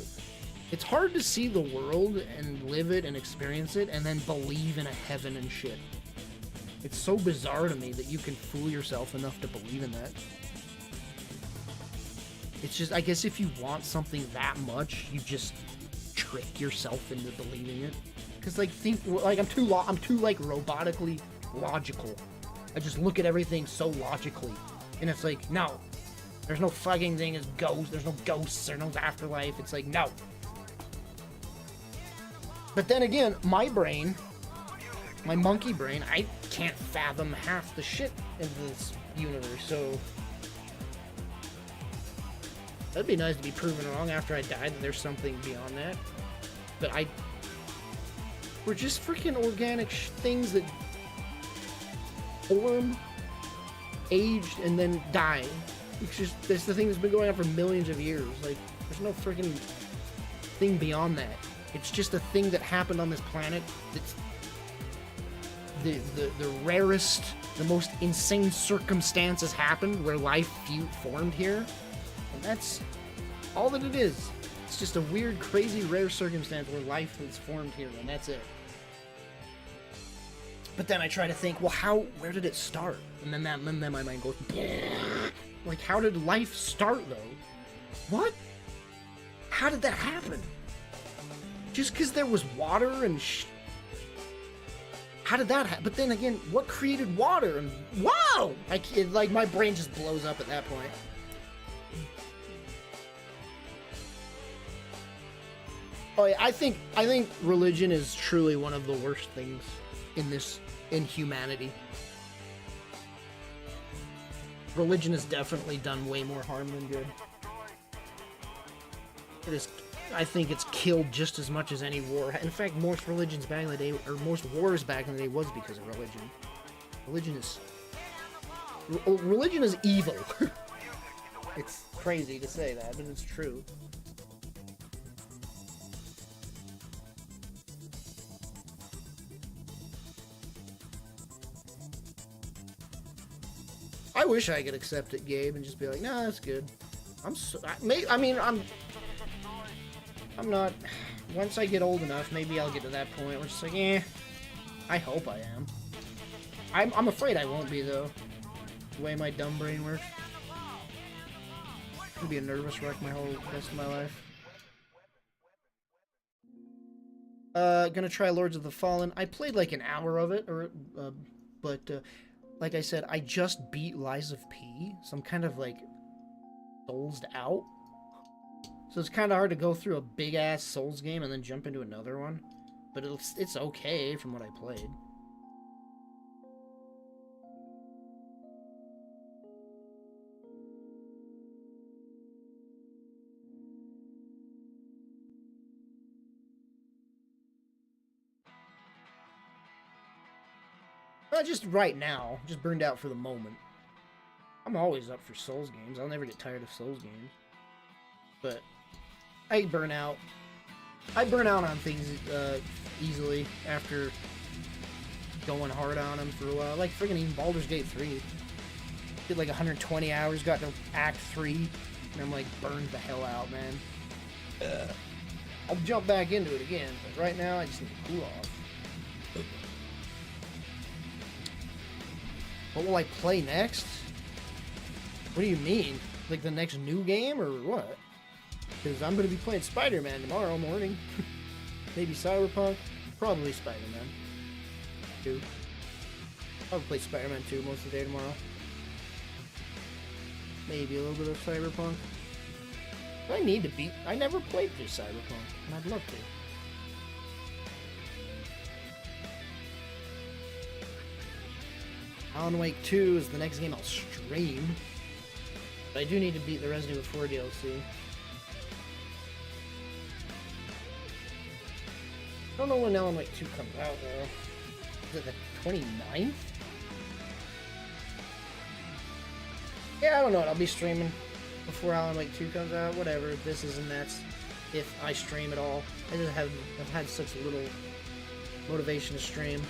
S1: It's hard to see the world and live it and experience it and then believe in a heaven and shit. It's so bizarre to me that you can fool yourself enough to believe in that. It's just, I guess if you want something that much, you just trick yourself into believing it. Cause like I'm too like robotically logical. I just look at everything so logically, and it's like, no, there's no fucking thing as ghosts. There's no ghosts. There's no afterlife. It's like, no. But then again, my brain, my monkey brain, I can't fathom half the shit in this universe. So that'd be nice to be proven wrong after I die that there's something beyond that. But we're just freaking organic things that form, aged, and then die. It's just, that's the thing that's been going on for millions of years. Like, there's no freaking thing beyond that. It's just a thing that happened on this planet that's the rarest, the most insane circumstances happened where life formed here. And that's all that it is. It's just a weird, crazy, rare circumstance where life was formed here, and that's it. But then I try to think, well, where did it start? And then my mind goes, like, how did life start, though? What? How did that happen? Just because there was water and how did that happen? But then again, what created water? And whoa! Like, my brain just blows up at that point. Oh yeah, I think religion is truly one of the worst things in humanity. Religion has definitely done way more harm than good. I think it's killed just as much as any war. In fact, most religions back in the day, or most wars back in the day, was because of religion. Religion is evil. It's crazy to say that, but it's true. I wish I could accept it, Gabe, and just be like, nah, that's good. I'm not. Once I get old enough, maybe I'll get to that point where it's like, eh. I hope I am. I'm afraid I won't be, though. The way my dumb brain works. I'll be a nervous wreck my whole rest of my life. Gonna try Lords of the Fallen. I played like an hour of it, but like I said, I just beat Lies of P, so I'm kind of like soulsed out. So it's kind of hard to go through a big ass Souls game and then jump into another one, but it's okay from what I played. Just right now, just burned out for the moment. I'm always up for Souls games. I'll never get tired of Souls games. But I burn out. I burn out on things easily after going hard on them for a while. Like friggin' even Baldur's Gate 3. Did like 120 hours, got to Act 3, and I'm like burned the hell out, man. I'll jump back into it again, but right now I just need to cool off. What will I play next? What do you mean? Like the next new game or what? Because I'm going to be playing Spider-Man tomorrow morning. Maybe Cyberpunk. Probably Spider-Man 2. I'll play Spider-Man 2 most of the day tomorrow. Maybe a little bit of Cyberpunk. I need to beat... I never played through Cyberpunk, and I'd love to. Alan Wake 2 is the next game I'll stream. But I do need to beat the Resident Evil 4 DLC. I don't know when Alan Wake 2 comes out, though. Is it the 29th? Yeah, I don't know. I'll be streaming before Alan Wake 2 comes out. Whatever. This is and that's if I stream at all. I've had such little motivation to stream.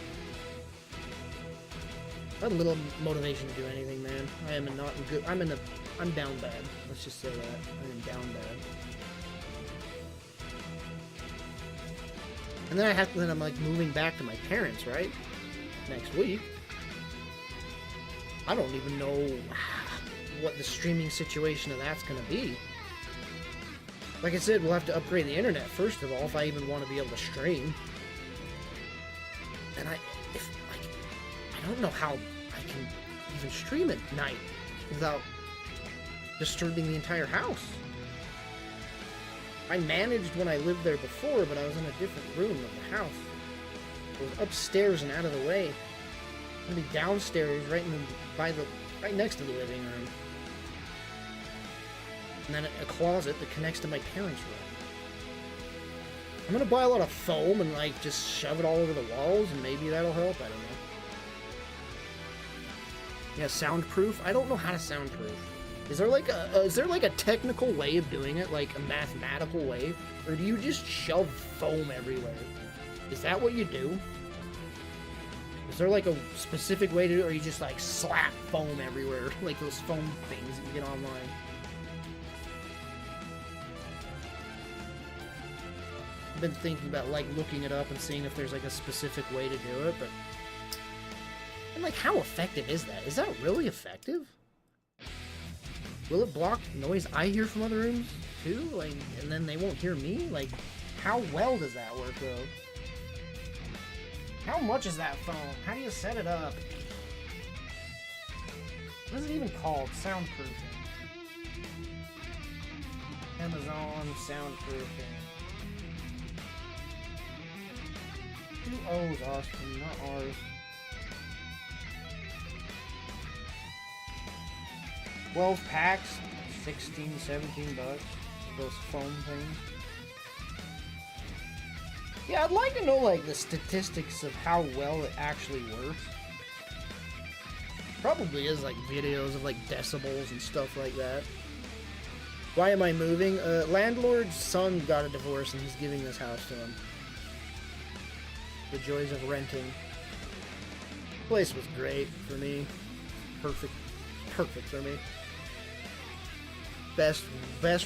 S1: I have little motivation to do anything, man. I am not good. I'm down bad. Let's just say that. I am down bad. And then I'm like moving back to my parents, right? Next week. I don't even know what the streaming situation of that's gonna be. Like I said, we'll have to upgrade the internet first of all if I even want to be able to stream. And I don't know how I can even stream at night without disturbing the entire house. I managed when I lived there before, but I was in a different room of the house. It was upstairs and out of the way. I'm gonna be downstairs, right next to the living room. And then a closet that connects to my parents' room. I'm gonna buy a lot of foam and like just shove it all over the walls, and maybe that'll help. I don't know. Yeah, soundproof. I don't know how to soundproof. Is there like a technical way of doing it, like a mathematical way, or do you just shove foam everywhere? Is that what you do? Is there like a specific way to do it, or you just like slap foam everywhere, like those foam things that you get online? I've been thinking about like looking it up and seeing if there's like a specific way to do it, but and like how effective is that? Is that really effective? Will it block noise I hear from other rooms too? Like, and then they won't hear me? Like, how well does that work though? How much is that foam? How do you set it up? What is it even called? Soundproofing. Amazon soundproofing. 2 O's, Austin, not R's. 12 packs, 16, 17 bucks. Those foam things. Yeah, I'd like to know like the statistics of how well it actually works. Probably is like videos of like decibels and stuff like that. Why am I moving? Landlord's son got a divorce and he's giving this house to him. The joys of renting. The place was great for me. Perfect perfect for me. Best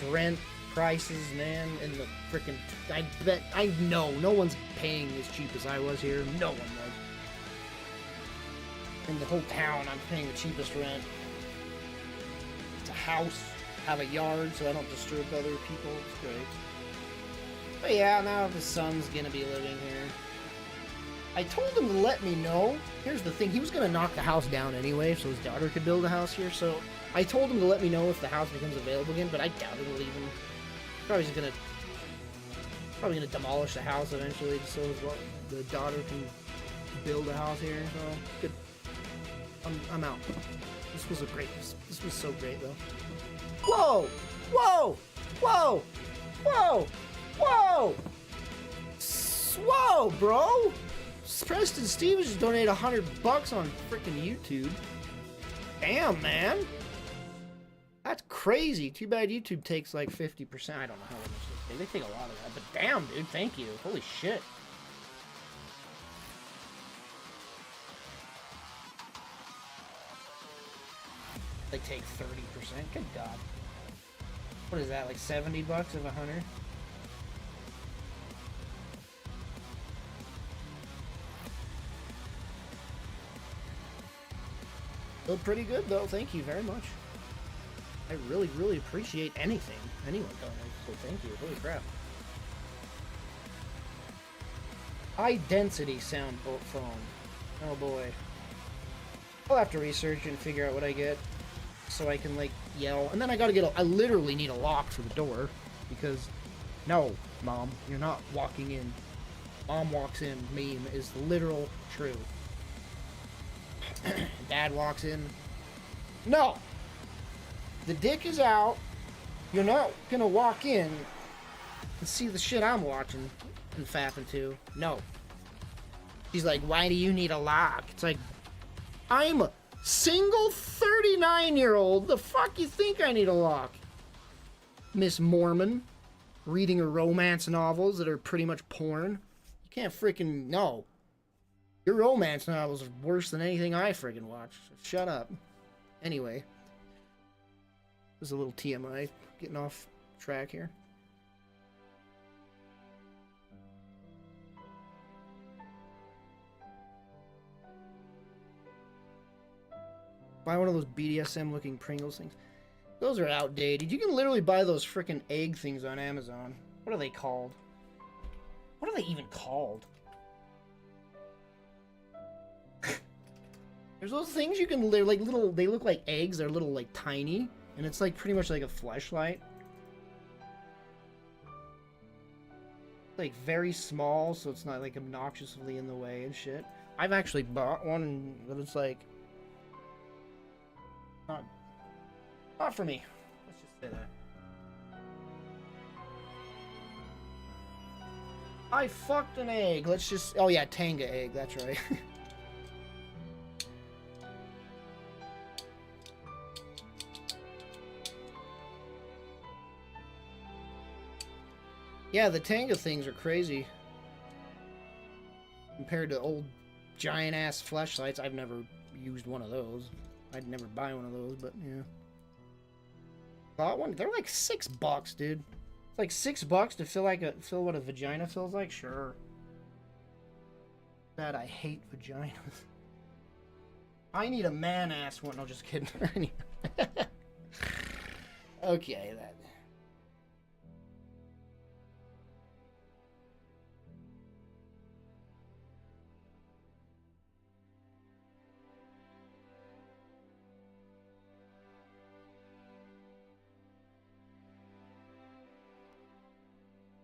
S1: rent prices, man, in the freaking. I bet I know no one's paying as cheap as I was here. No one was. In the whole town, I'm paying the cheapest rent. It's a house, have a yard, so I don't disturb other people. It's great. But yeah, now the son's gonna be living here. I told him to let me know. Here's the thing, he was gonna knock the house down anyway, so his daughter could build a house here, so I told him to let me know if the house becomes available again, but I doubt it'll even. Probably just gonna demolish the house eventually, so the daughter can build a house here, so good. I'm out. This was this was so great though. Whoa! Whoa! Whoa! Whoa! Whoa! Whoa, bro! Preston Stevens just donated $100 on freaking YouTube. Damn, man. That's crazy. Too bad YouTube takes like 50%. I don't know how much they take. They take a lot of that. But damn, dude, thank you. Holy shit. They take 30%. Good God. What is that, like $70 of 100? Still pretty good though, thank you very much. I really, really appreciate anything anyone donates, so thank you. Holy crap. High density sound phone. Oh boy. I'll have to research and figure out what I get so I can like yell. And then I gotta get I literally need a lock for the door because no, Mom, you're not walking in. Mom walks in meme is literal true. Dad walks in. No! The dick is out. You're not gonna walk in and see the shit I'm watching and fapping to. No. She's like, why do you need a lock? It's like, I'm a single 39-year-old. The fuck you think I need a lock? Miss Mormon reading her romance novels that are pretty much porn. You can't freaking no. Your romance novels are worse than anything I friggin' watch. So shut up. Anyway. This is a little TMI. Getting off track here. Buy one of those BDSM looking Pringles things. Those are outdated. You can literally buy those frickin' egg things on Amazon. What are they called? What are they even called? There's those things you can, they're like little, they look like eggs, they're little like tiny, and it's like pretty much like a fleshlight. Like very small, so it's not like obnoxiously in the way and shit. I've actually bought one, but it's like, not for me. Let's just say that. I fucked an egg, let's just, oh yeah, Tanga egg, that's right. Yeah, the Tanga things are crazy. Compared to old giant-ass fleshlights, I've never used one of those. I'd never buy one of those, but yeah. Bought one? They're like $6, dude. It's like $6 to feel what a vagina feels like? Sure. That I hate vaginas. I need a man-ass one. No, just kidding. Okay, that...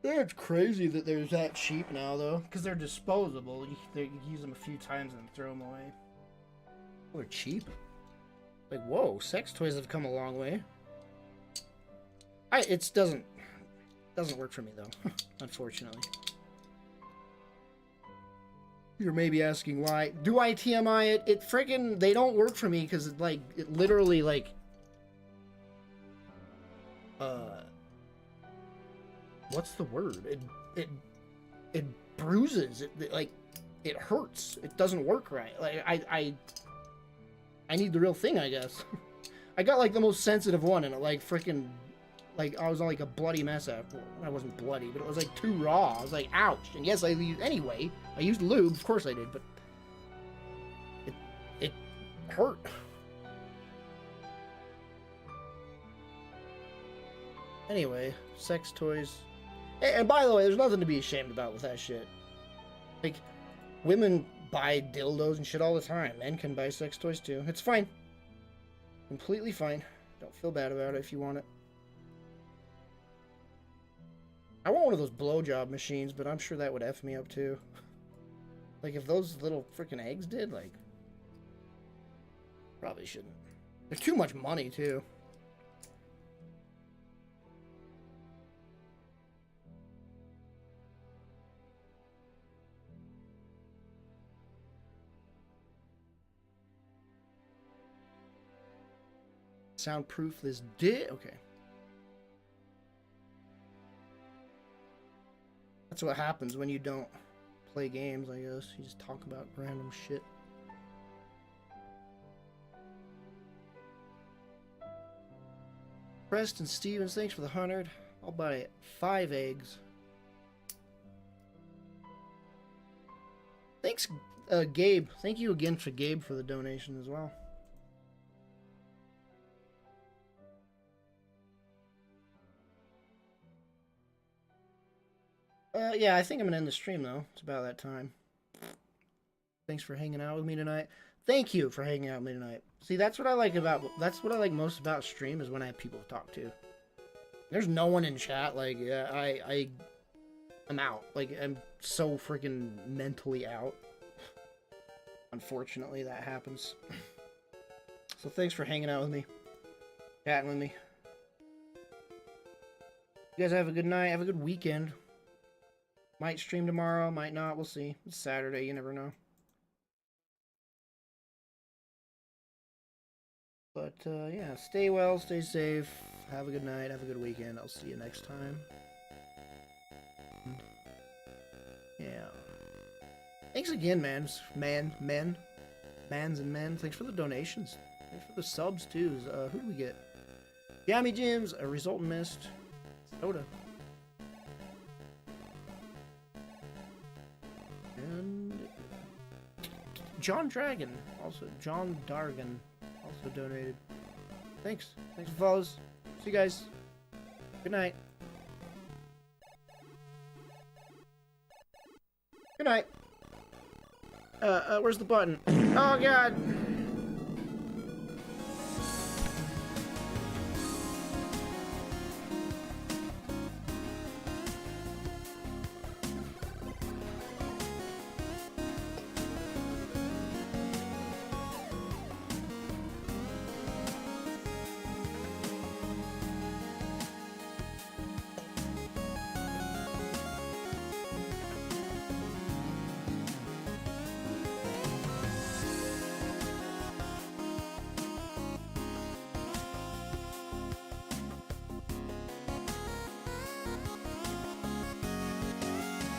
S1: It's crazy that they're that cheap now, though, because they're disposable. You use them a few times and throw them away. Oh, they're cheap. Like, whoa, sex toys have come a long way. It doesn't work for me though, unfortunately. You're maybe asking why. Do I TMI it? It friggin' they don't work for me because it literally like what's the word? It bruises. It hurts. It doesn't work right. Like I need the real thing, I guess. I got like the most sensitive one, and it like freaking, like I was on like a bloody mess after. I wasn't bloody, but it was like too raw. I was like, ouch. And yes, I used anyway. I used lube, of course I did, but it hurt. Anyway, sex toys. And by the way, there's nothing to be ashamed about with that shit. Like, women buy dildos and shit all the time. Men can buy sex toys too. It's fine. Completely fine. Don't feel bad about it if you want it. I want one of those blowjob machines, but I'm sure that would F me up too. Like, if those little freaking eggs did, like... Probably shouldn't. There's too much money too. Soundproof this dick. Okay. That's what happens when you don't play games, I guess. You just talk about random shit. Preston Stevens, thanks for the 100. I'll buy 5 eggs. Thanks, Gabe. Thank you again for Gabe for the donation as well. Yeah, I think I'm gonna end the stream though. It's about that time. Thanks for hanging out with me tonight. Thank you for hanging out with me tonight. See, that's what I like most about stream is when I have people to talk to. There's no one in chat. Like, I'm out. Like, I'm so freaking mentally out. Unfortunately, that happens. So thanks for hanging out with me, chatting with me. You guys have a good night. Have a good weekend. Might stream tomorrow, might not. We'll see. It's Saturday. You never know. But, yeah, stay well, stay safe, have a good night, have a good weekend. I'll see you next time. Yeah. Thanks again, mans and men. Thanks for the donations. Thanks for the subs, too. Who do we get? Yummy Jims, a result missed. Soda. And John Dragon, also John Dargan. Also donated. Thanks. Thanks for follows. See you guys. Good night. Good night. Where's the button? Oh god.